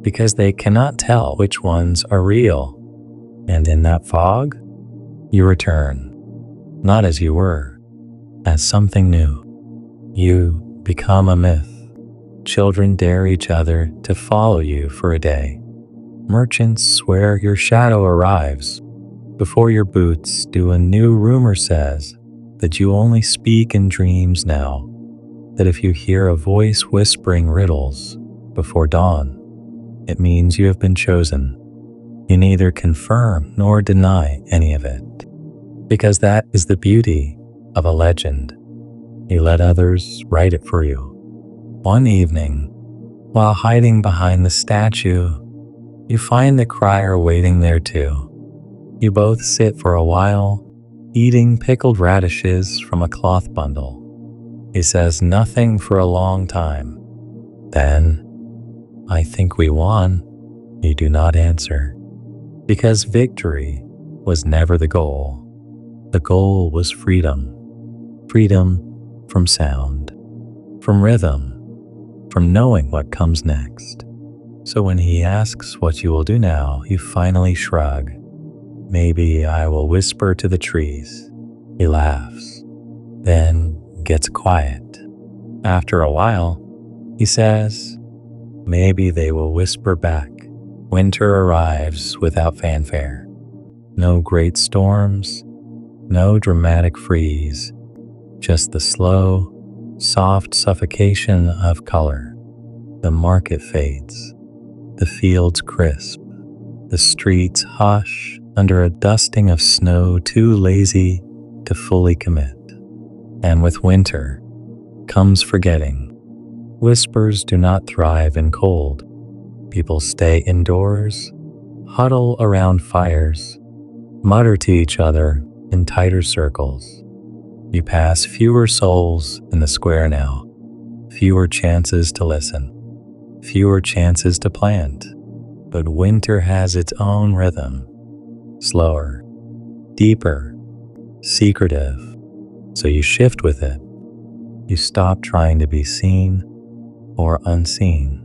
because they cannot tell which ones are real. And in that fog, you return, not as you were, as something new. You become a myth. Children dare each other to follow you for a day. Merchants swear your shadow arrives before your boots do. A new rumor says that you only speak in dreams now, that if you hear a voice whispering riddles before dawn, it means you have been chosen. You neither confirm nor deny any of it, because that is the beauty of a legend. You let others write it for you. One evening, while hiding behind the statue, you find the crier waiting there too. You both sit for a while, eating pickled radishes from a cloth bundle. He says nothing for a long time. Then, "I think we won." You do not answer, because victory was never the goal. The goal was freedom. Freedom from sound, from rhythm, from knowing what comes next. So when he asks what you will do now, you finally shrug. "Maybe I will whisper to the trees." He laughs, then gets quiet. After a while, he says, "Maybe they will whisper back." Winter arrives without fanfare. No great storms, no dramatic freeze, just the slow, soft suffocation of color. The market fades, the fields crisp, the streets hush under a dusting of snow too lazy to fully commit. And with winter comes forgetting. Whispers do not thrive in cold. People stay indoors, huddle around fires, mutter to each other in tighter circles. You pass fewer souls in the square now, fewer chances to listen, fewer chances to plant. But winter has its own rhythm, slower, deeper, secretive. So you shift with it. You stop trying to be seen or unseen.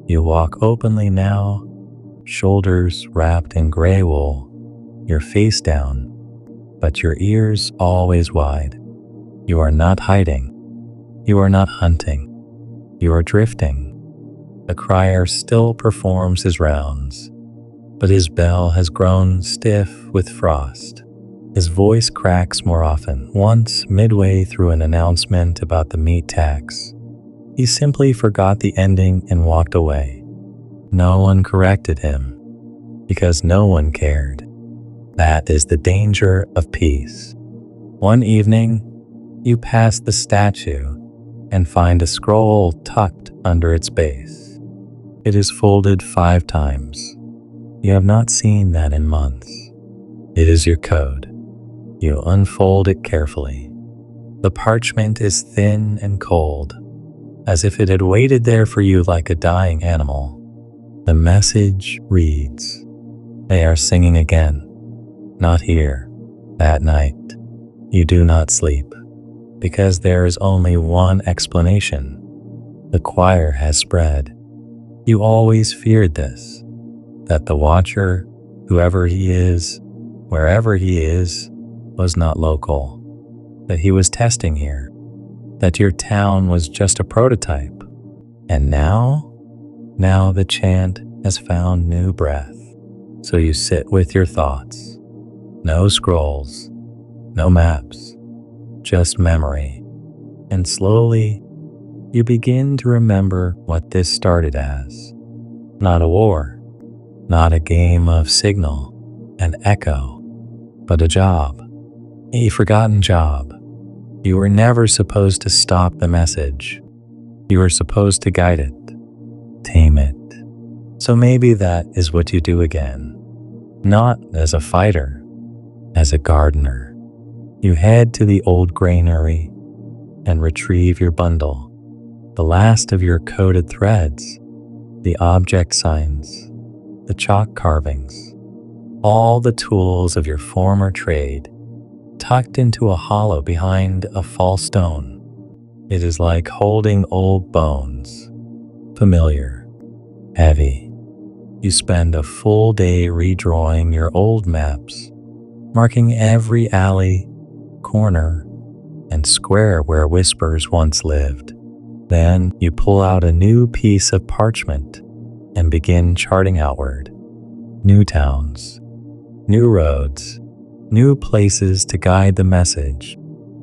You walk openly now, shoulders wrapped in gray wool, your face down, but your ears always wide. You are not hiding. You are not hunting. You are drifting. The crier still performs his rounds, but his bell has grown stiff with frost. His voice cracks more often. Once, midway through an announcement about the meat tax, he simply forgot the ending and walked away. No one corrected him, because no one cared. That is the danger of peace. One evening, you pass the statue and find a scroll tucked under its base. It is folded 5 times. You have not seen that in months. It is your code. You unfold it carefully. The parchment is thin and cold, as if it had waited there for you like a dying animal. The message reads, "They are singing again. Not here." That night, you do not sleep, because there is only one explanation. The choir has spread. You always feared this, that the watcher, whoever he is, wherever he is, was not local, that he was testing here, that your town was just a prototype. And now the chant has found new breath. So you sit with your thoughts. No scrolls, no maps, just memory. And slowly, you begin to remember what this started as. Not a war, not a game of signal and echo, but a job. A forgotten job. You were never supposed to stop the message. You were supposed to guide it, tame it. So maybe that is what you do again. Not as a fighter, as a gardener. You head to the old granary and retrieve your bundle, the last of your coded threads, the object signs, the chalk carvings, all the tools of your former trade, tucked into a hollow behind a false stone. It is like holding old bones, familiar, heavy. You spend a full day redrawing your old maps, marking every alley, corner, and square where whispers once lived. Then you pull out a new piece of parchment and begin charting outward. New towns, new roads, new places to guide the message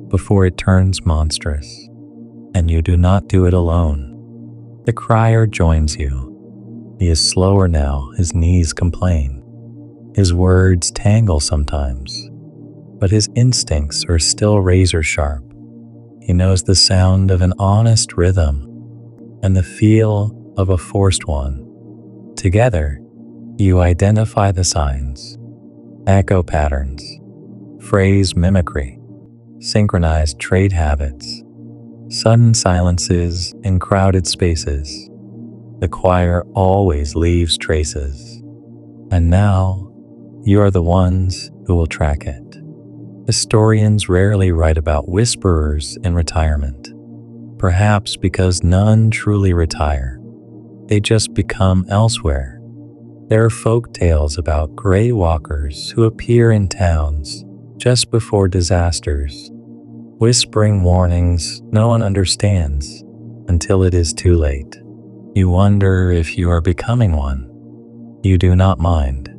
before it turns monstrous. And you do not do it alone. The crier joins you. He is slower now, his knees complain. His words tangle sometimes, but his instincts are still razor sharp. He knows the sound of an honest rhythm and the feel of a forced one. Together, you identify the signs, echo patterns, phrase mimicry, synchronized trade habits, sudden silences in crowded spaces. The choir always leaves traces, and now you are the ones who will track it. Historians rarely write about whisperers in retirement, perhaps because none truly retire. They just become elsewhere. There are folk tales about gray walkers who appear in towns just before disasters, whispering warnings no one understands until it is too late. You wonder if you are becoming one. You do not mind.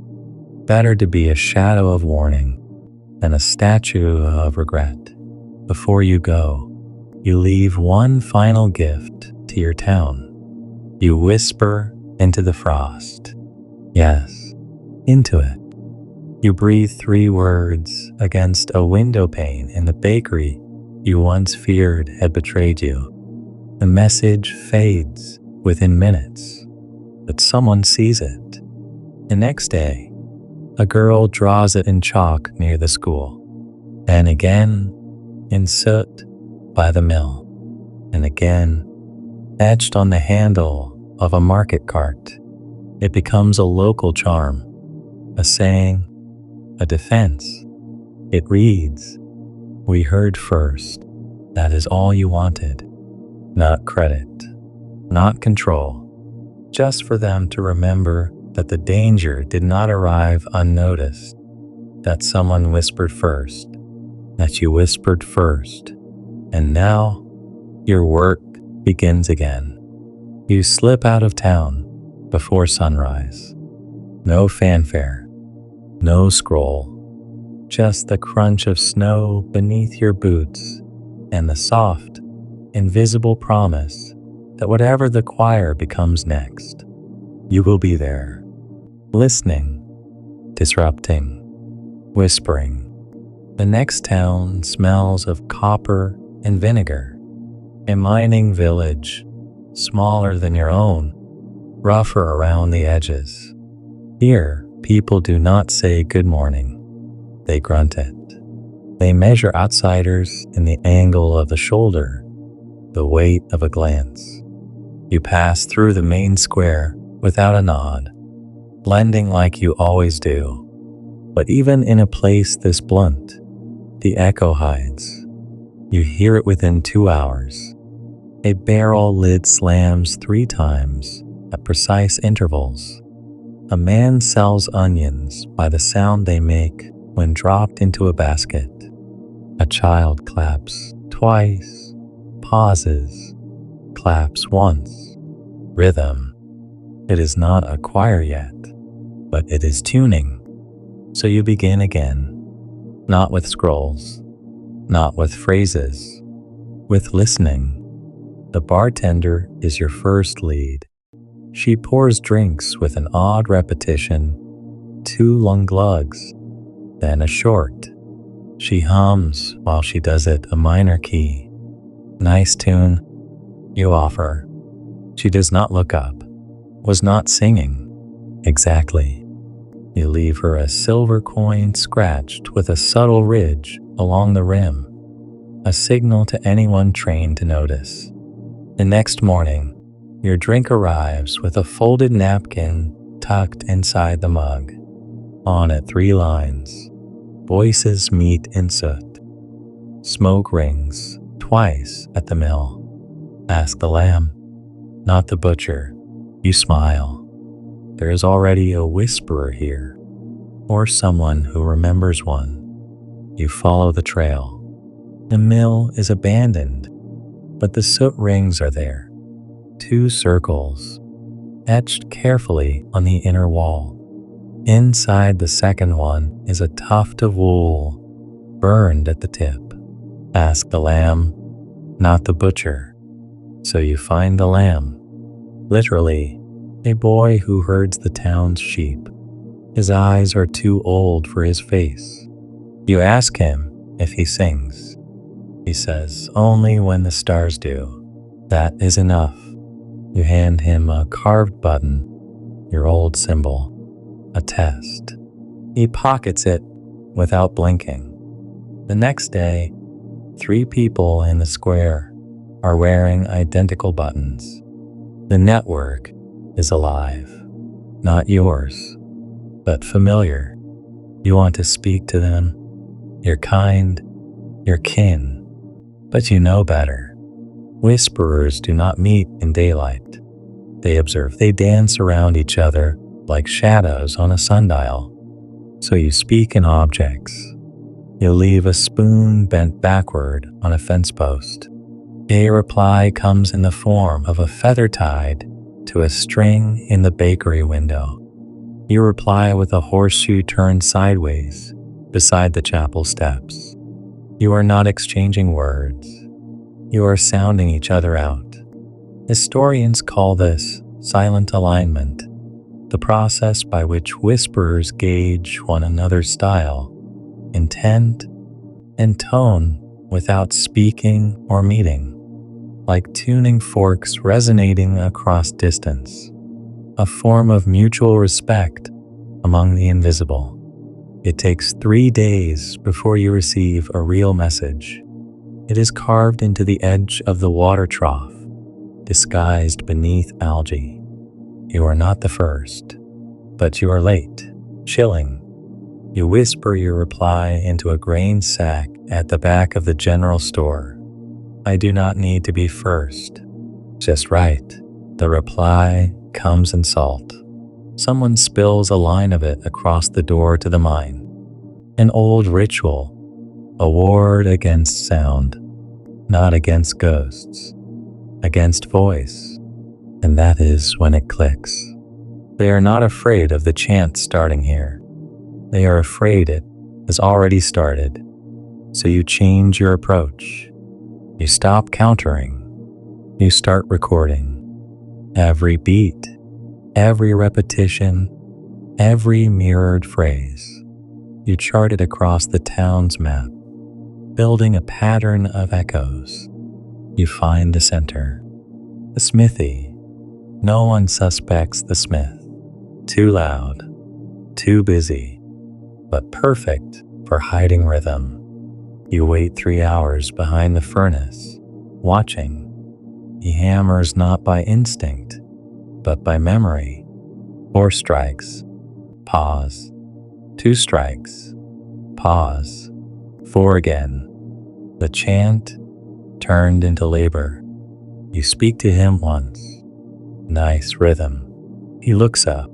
Better to be a shadow of warning than a statue of regret. Before you go, you leave one final gift to your town. You whisper into the frost. Yes, into it. You breathe 3 words against a window pane in the bakery you once feared had betrayed you. The message fades within minutes, but someone sees it. The next day, a girl draws it in chalk near the school, and again in soot by the mill, and again etched on the handle of a market cart. It becomes a local charm, a saying, a defense. It reads, "We heard first. That is all you wanted. Not credit, not control, just for them to remember that the danger did not arrive unnoticed. that someone whispered first, that you whispered first, and now your work begins again. You slip out of town before sunrise. No fanfare, no scroll, just the crunch of snow beneath your boots and the soft, invisible promise that whatever the choir becomes next, you will be there, listening, disrupting, whispering. The next town smells of copper and vinegar. A mining village, smaller than your own, rougher around the edges. Here, people do not say good morning. They grunt it. They measure outsiders in the angle of the shoulder, the weight of a glance. You pass through the main square without a nod, blending like you always do. But even in a place this blunt, the echo hides. You hear it within 2 hours. A barrel lid slams 3 times at precise intervals. A man sells onions by the sound they make when dropped into a basket. A child claps twice, pauses, claps once. Rhythm. It is not a choir yet, but it is tuning. So you begin again, not with scrolls, not with phrases, with listening. The bartender is your first lead. She pours drinks with an odd repetition, 2 long glugs, then a short. She hums while she does it a minor key. Nice tune, you offer. She does not look up, was not singing. Exactly. You leave her a silver coin scratched with a subtle ridge along the rim, a signal to anyone trained to notice. The next morning, your drink arrives with a folded napkin tucked inside the mug. On it 3 lines. Voices meet in soot. Smoke rings twice at the mill. Ask the lamb, not the butcher. You smile. There is already a whisperer here, or someone who remembers one. You follow the trail. The mill is abandoned, but the soot rings are there. 2 circles, etched carefully on the inner wall. Inside the second one is a tuft of wool, burned at the tip. Ask the lamb, not the butcher. So you find the lamb, literally, a boy who herds the town's sheep. His eyes are too old for his face. You ask him if he sings. He says, only when the stars do. That is enough. You hand him a carved button, your old symbol, a test. He pockets it without blinking. The next day, 3 people in the square are wearing identical buttons. The network is alive, not yours, but familiar. You want to speak to them. You're kind, you're kin, but you know better. Whisperers do not meet in daylight. They observe, they dance around each other like shadows on a sundial. So you speak in objects. You leave a spoon bent backward on a fence post. A reply comes in the form of a feather tied to a string in the bakery window. You reply with a horseshoe turned sideways beside the chapel steps. You are not exchanging words. You are sounding each other out. Historians call this silent alignment, the process by which whisperers gauge one another's style, intent, and tone without speaking or meeting, like tuning forks resonating across distance, a form of mutual respect among the invisible. It takes 3 days before you receive a real message. It is carved into the edge of the water trough, disguised beneath algae. You are not the first, but you are late, chilling. You whisper your reply into a grain sack at the back of the general store. I do not need to be first, just right. The reply comes in salt. Someone spills a line of it across the door to the mine. An old ritual, a ward against sound, not against ghosts, against voice. And that is when it clicks. They are not afraid of the chant starting here. They are afraid it has already started. So you change your approach. You stop countering. You start recording. Every beat, every repetition, every mirrored phrase. You chart it across the town's map, building a pattern of echoes. You find the center, the smithy. No one suspects the smith. Too loud, too busy, but perfect for hiding rhythm. You wait 3 hours behind the furnace, watching. He hammers not by instinct, but by memory. 4 strikes, pause. 2 strikes, pause. 4 again. The chant turned into labor. You speak to him once. Nice rhythm. He looks up.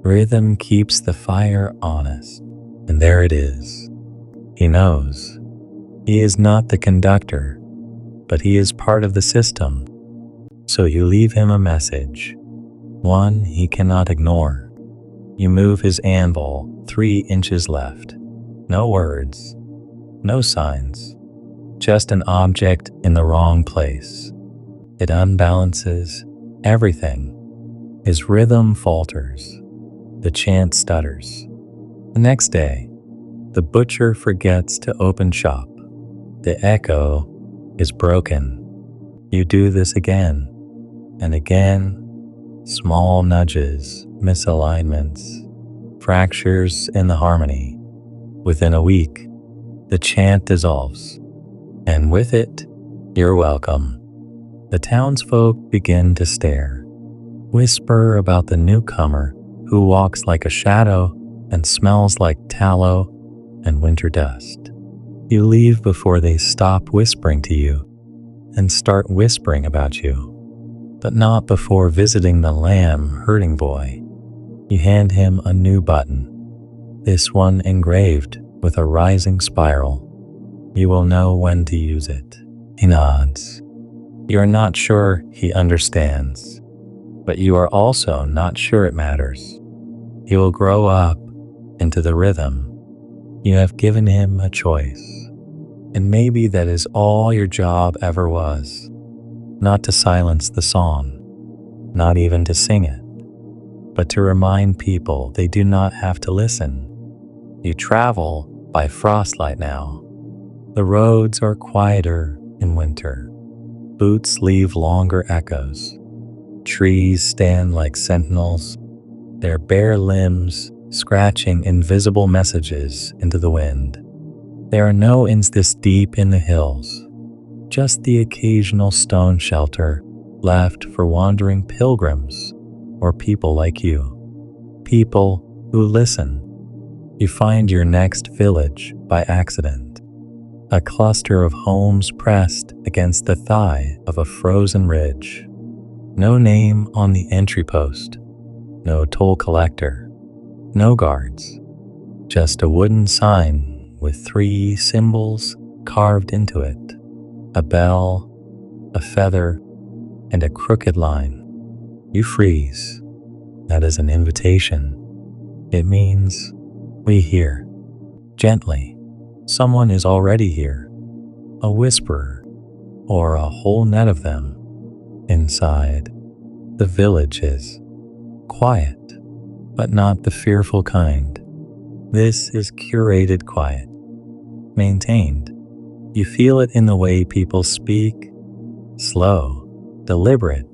Rhythm keeps the fire honest. And there it is. He knows. He is not the conductor, but he is part of the system. So you leave him a message, one he cannot ignore. You move his anvil 3 inches left. No words, no signs, just an object in the wrong place. It unbalances everything. His rhythm falters. The chant stutters. The next day, the butcher forgets to open shop. The echo is broken. You do this again and again. Small nudges, misalignments, fractures in the harmony. Within a week, the chant dissolves, and with it, you're welcome. The townsfolk begin to stare, whisper about the newcomer who walks like a shadow and smells like tallow and winter dust. You leave before they stop whispering to you and start whispering about you, but not before visiting the lamb herding boy. You hand him a new button, this one engraved with a rising spiral. You will know when to use it. He nods. You are not sure he understands, but you are also not sure it matters. He will grow up into the rhythm. You have given him a choice, and maybe that is all your job ever was. Not to silence the song, not even to sing it, but to remind people they do not have to listen. You travel by frostlight now. The roads are quieter in winter. Boots leave longer echoes. Trees stand like sentinels, their bare limbs scratching invisible messages into the wind. There are no inns this deep in the hills, just the occasional stone shelter left for wandering pilgrims or people like you. People who listen. You find your next village by accident. A cluster of homes pressed against the thigh of a frozen ridge. No name on the entry post. No toll collector. No guards. Just a wooden sign with 3 symbols carved into it. A bell, a feather, and a crooked line. You freeze. That is an invitation. It means we hear. Gently. Someone is already here. A whisperer, or a whole net of them. Inside, the village is quiet, but not the fearful kind. This is curated quiet, maintained. You feel it in the way people speak, slow, deliberate,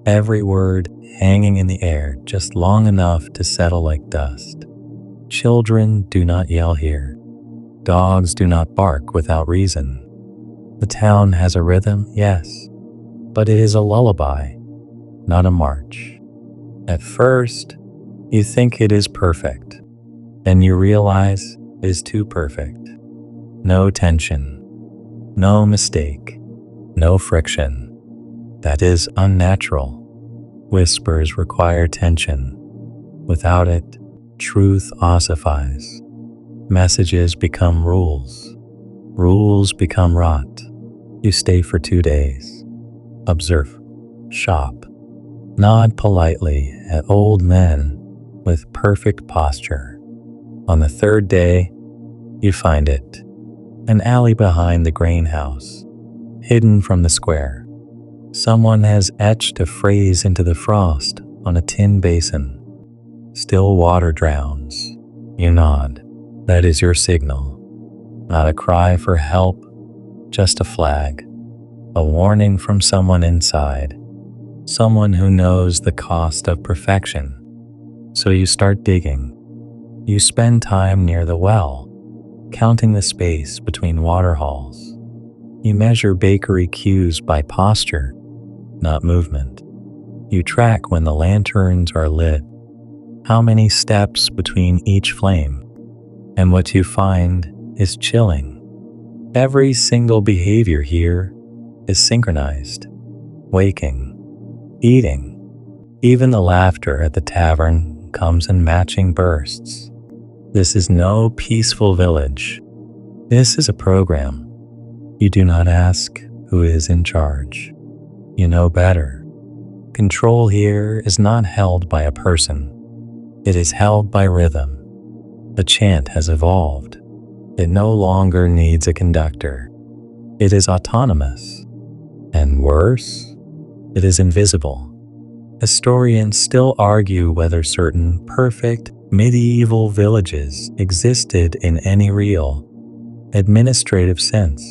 every word hanging in the air just long enough to settle like dust. Children do not yell here. Dogs do not bark without reason. The town has a rhythm, yes, but it is a lullaby, not a march. At first, you think it is perfect, then you realize it is too perfect. No tension, no mistake, no friction. That is unnatural. Whispers require tension. Without it, truth ossifies. Messages become rules. Rules become rot. You stay for 2 days. Observe. Shop. Nod politely at old men with perfect posture. On the 3rd day, you find it. An alley behind the grain house, hidden from the square. Someone has etched a phrase into the frost on a tin basin. Still water drowns. You nod. That is your signal. Not a cry for help, just a flag. A warning from someone inside. Someone who knows the cost of perfection. So you start digging. You spend time near the well, counting the space between water halls. You measure bakery queues by posture, not movement. You track when the lanterns are lit, how many steps between each flame, and what you find is chilling. Every single behavior here is synchronized. Waking, eating, even the laughter at the tavern comes in matching bursts. This is no peaceful village. This is a program. You do not ask who is in charge. You know better. Control here is not held by a person. It is held by rhythm. The chant has evolved. It no longer needs a conductor. It is autonomous. And worse, it is invisible. Historians still argue whether certain perfect medieval villages existed in any real, administrative sense.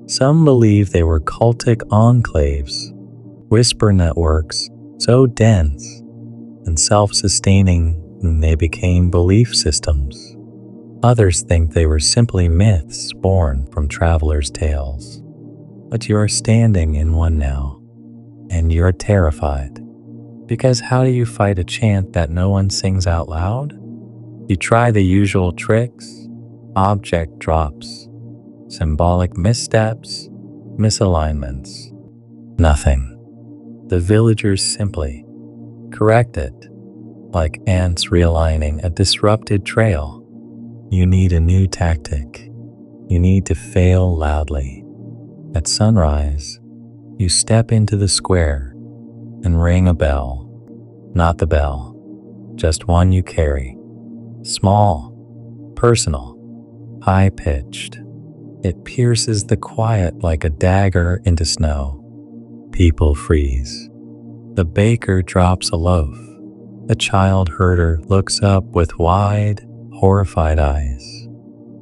Some believe they were cultic enclaves, whisper networks so dense and self-sustaining they became belief systems. Others think they were simply myths born from travelers' tales. But you are standing in one now, and you're terrified. Because how do you fight a chant that no one sings out loud? You try the usual tricks, object drops, symbolic missteps, misalignments. Nothing. The villagers simply correct it, like ants realigning a disrupted trail. You need a new tactic. You need to fail loudly. At sunrise, you step into the square and ring a bell. Not the bell, just one you carry. Small, personal, high-pitched. It pierces the quiet like a dagger into snow. People freeze. The baker drops a loaf. The child herder looks up with wide, horrified eyes.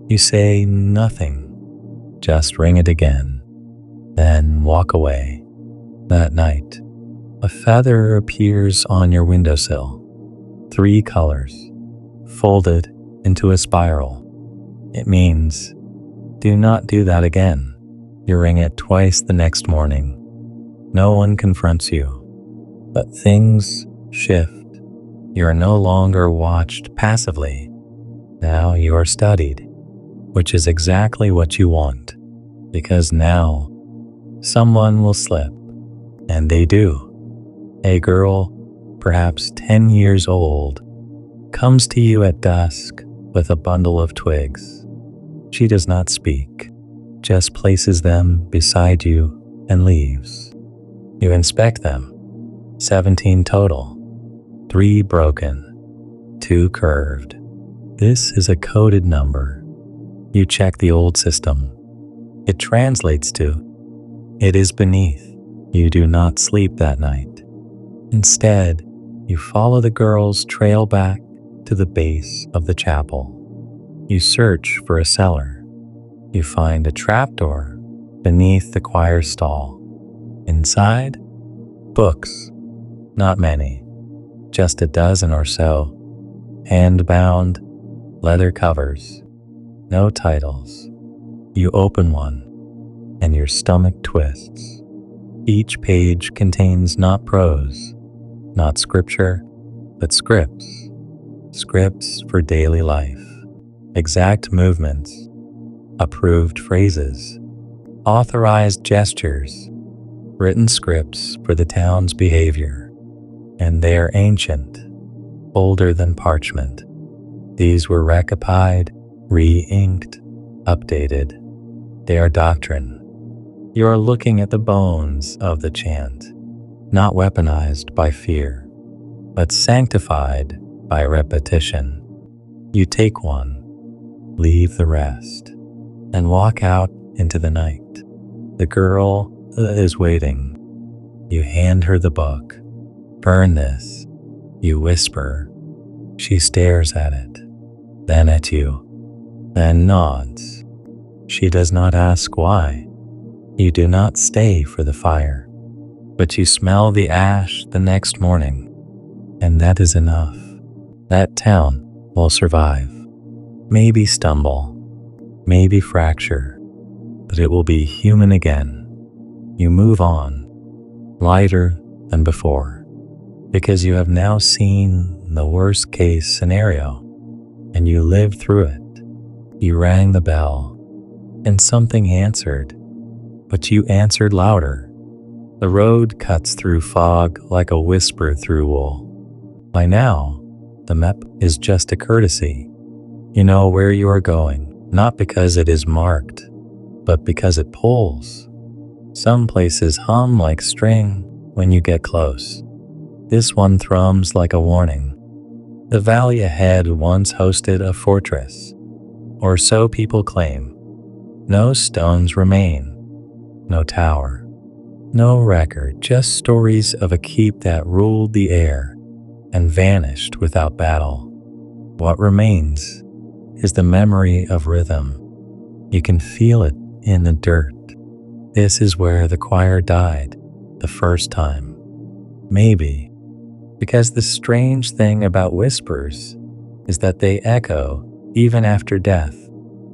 You say nothing, just ring it again, then walk away. That night, a feather appears on your windowsill. 3 colors, folded into a spiral. It means, do not do that again. You ring it twice the next morning. No one confronts you, but things shift. You are no longer watched passively. Now you are studied, which is exactly what you want, because now someone will slip, and they do. A girl, perhaps 10 years old, comes to you at dusk with a bundle of twigs. She does not speak, just places them beside you and leaves. You inspect them. 17 total. 3 broken, 2 curved. This is a coded number. You check the old system. It translates to, it is beneath. You do not sleep that night. Instead, you follow the girl's trail back to the base of the chapel. You search for a cellar. You find a trapdoor beneath the choir stall. Inside, books. Not many, just a dozen or so. Hand-bound, leather covers. No titles. You open one, and your stomach twists. Each page contains not prose, not scripture, but scripts. Scripts for daily life. Exact movements. Approved phrases. Authorized gestures. Written scripts for the town's behavior. And they are ancient, older than parchment. These were recopied, re-inked, updated. They are doctrine. You are looking at the bones of the chant, not weaponized by fear, but sanctified by repetition. You take one, leave the rest, and walk out into the night. The girl is waiting. You hand her the book. Burn this, you whisper. She stares at it, then at you, then nods. She does not ask why. You do not stay for the fire, but you smell the ash the next morning, and that is enough. That town will survive. Maybe stumble, maybe fracture, but it will be human again. You move on, lighter than before, because you have now seen the worst case scenario, and you lived through it. You rang the bell, and something answered, but you answered louder. The road cuts through fog like a whisper through wool. By now, the map is just a courtesy. You know where you are going, not because it is marked, but because it pulls. Some places hum like string when you get close. This one thrums like a warning. The valley ahead once hosted a fortress, or so people claim. No stones remain, no tower, no record, just stories of a keep that ruled the air and vanished without battle. What remains is the memory of rhythm. You can feel it in the dirt. This is where the choir died the first time. Maybe because the strange thing about whispers is that they echo even after death.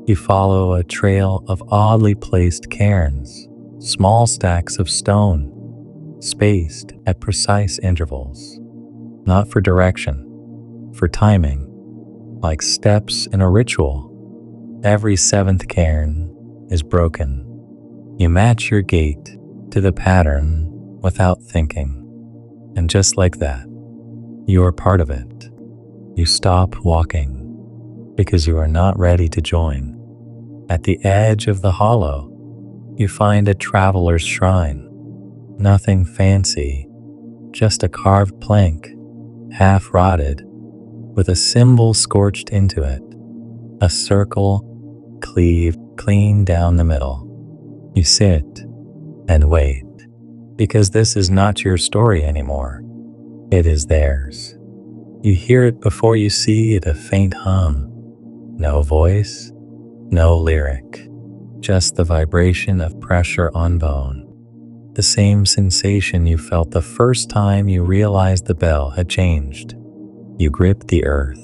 You follow a trail of oddly placed cairns, small stacks of stone, spaced at precise intervals, not for direction, for timing, like steps in a ritual. Every seventh cairn is broken. You match your gait to the pattern without thinking, and just like that, you are part of it. You stop walking because you are not ready to join. At the edge of the hollow, you find a traveler's shrine. Nothing fancy, just a carved plank, half rotted, with a symbol scorched into it, a circle cleaved clean down the middle. You sit and wait, because this is not your story anymore. It is theirs. You hear it before you see it, a faint hum. No voice, no lyric, just the vibration of pressure on bone. The same sensation you felt the first time you realized the bell had changed. You grip the earth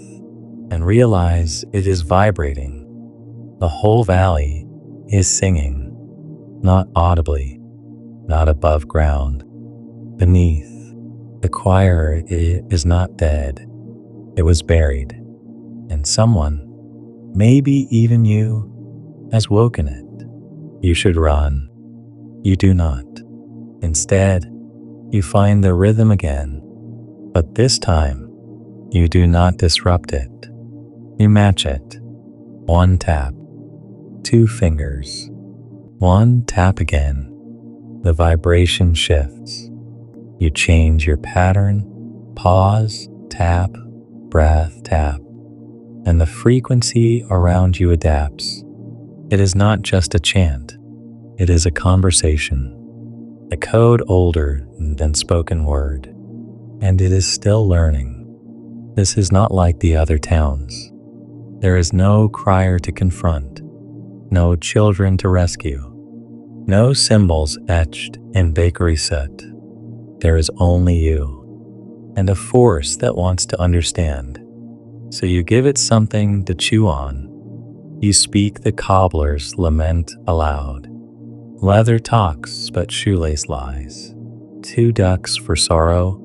and realize it is vibrating. The whole valley is singing, not audibly, not above ground. Beneath, the choir is not dead. It was buried, and someone, maybe even you, has woken it. You should run. You do not. Instead, you find the rhythm again, but this time, you do not disrupt it. You match it. One tap, two fingers, one tap again. The vibration shifts. You change your pattern, pause, tap, breath, tap, and the frequency around you adapts. It is not just a chant. It is a conversation, a code older than spoken word, and it is still learning. This is not like the other towns. There is no crier to confront, no children to rescue, no symbols etched in bakery soot. There is only you, and a force that wants to understand. So you give it something to chew on. You speak the cobbler's lament aloud. Leather talks, but shoelace lies. 2 ducks for sorrow,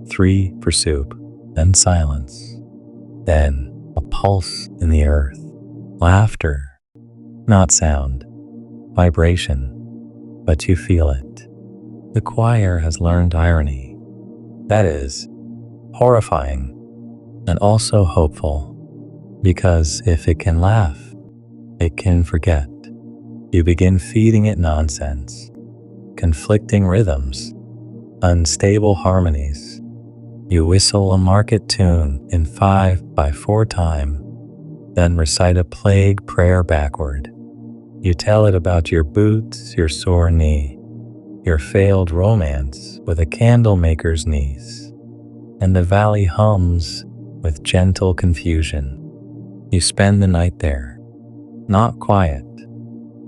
3 for soup, then silence. Then a pulse in the earth. Laughter, not sound, vibration, but you feel it. The choir has learned irony. That is, horrifying and also hopeful. Because if it can laugh, it can forget. You begin feeding it nonsense, conflicting rhythms, unstable harmonies. You whistle a market tune in 5/4 time, then recite a plague prayer backward. You tell it about your boots, your sore knee, your failed romance with a candle maker's niece, and the valley hums with gentle confusion. You spend the night there, not quiet.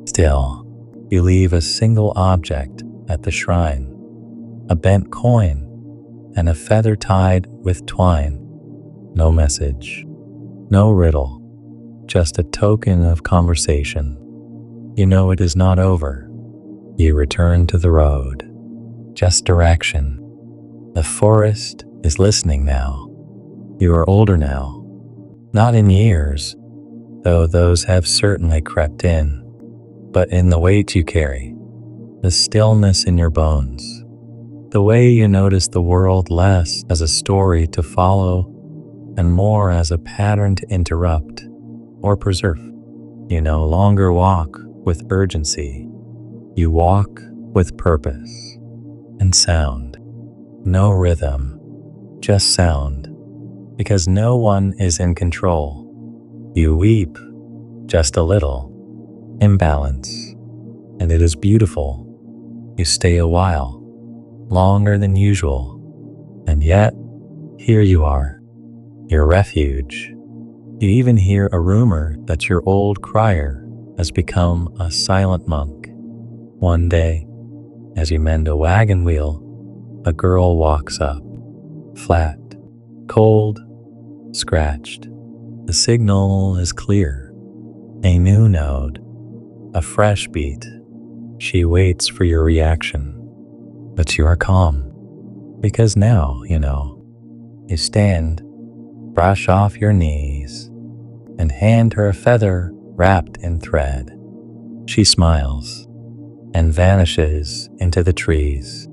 Still, you leave a single object at the shrine, a bent coin and a feather tied with twine. No message, no riddle, just a token of conversation. You know it is not over. You return to the road, just direction. The forest is listening now. You are older now, not in years, though those have certainly crept in, but in the weight you carry, the stillness in your bones, the way you notice the world less as a story to follow and more as a pattern to interrupt or preserve. You no longer walk with urgency. You walk with purpose and sound. No rhythm, just sound, because no one is in control. You weep just a little, imbalance, and it is beautiful. You stay a while, longer than usual, and yet here you are, your refuge. You even hear a rumor that your old crier has become a silent monk. One day, as you mend a wagon wheel, a girl walks up, flat, cold, scratched. The signal is clear. A new node, a fresh beat. She waits for your reaction, but you are calm, because now, you stand, brush off your knees, and hand her a feather wrapped in thread. She smiles and vanishes into the trees.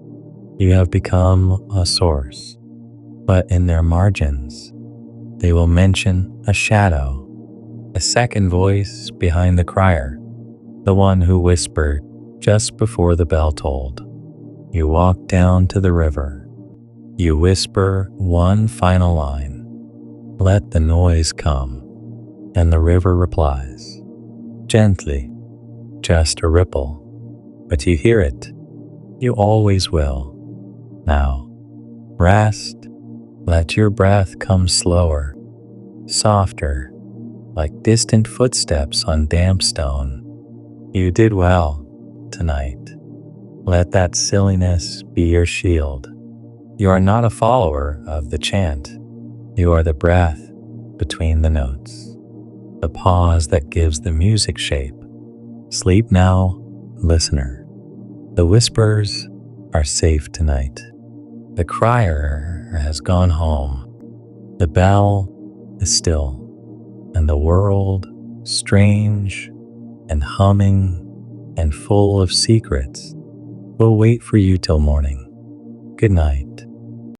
You have become a source, but in their margins, they will mention a shadow, a second voice behind the crier, the one who whispered just before the bell tolled. You walk down to the river. You whisper one final line, "Let the noise come," and the river replies, gently, just a ripple, but you hear it. You always will. Now, rest. Let your breath come slower, softer, like distant footsteps on damp stone. You did well tonight. Let that silliness be your shield. You are not a follower of the chant. You are the breath between the notes, the pause that gives the music shape. Sleep now, listener. The whispers are safe tonight. The crier has gone home. The bell is still, and the world, strange and humming and full of secrets, will wait for you till morning. Good night.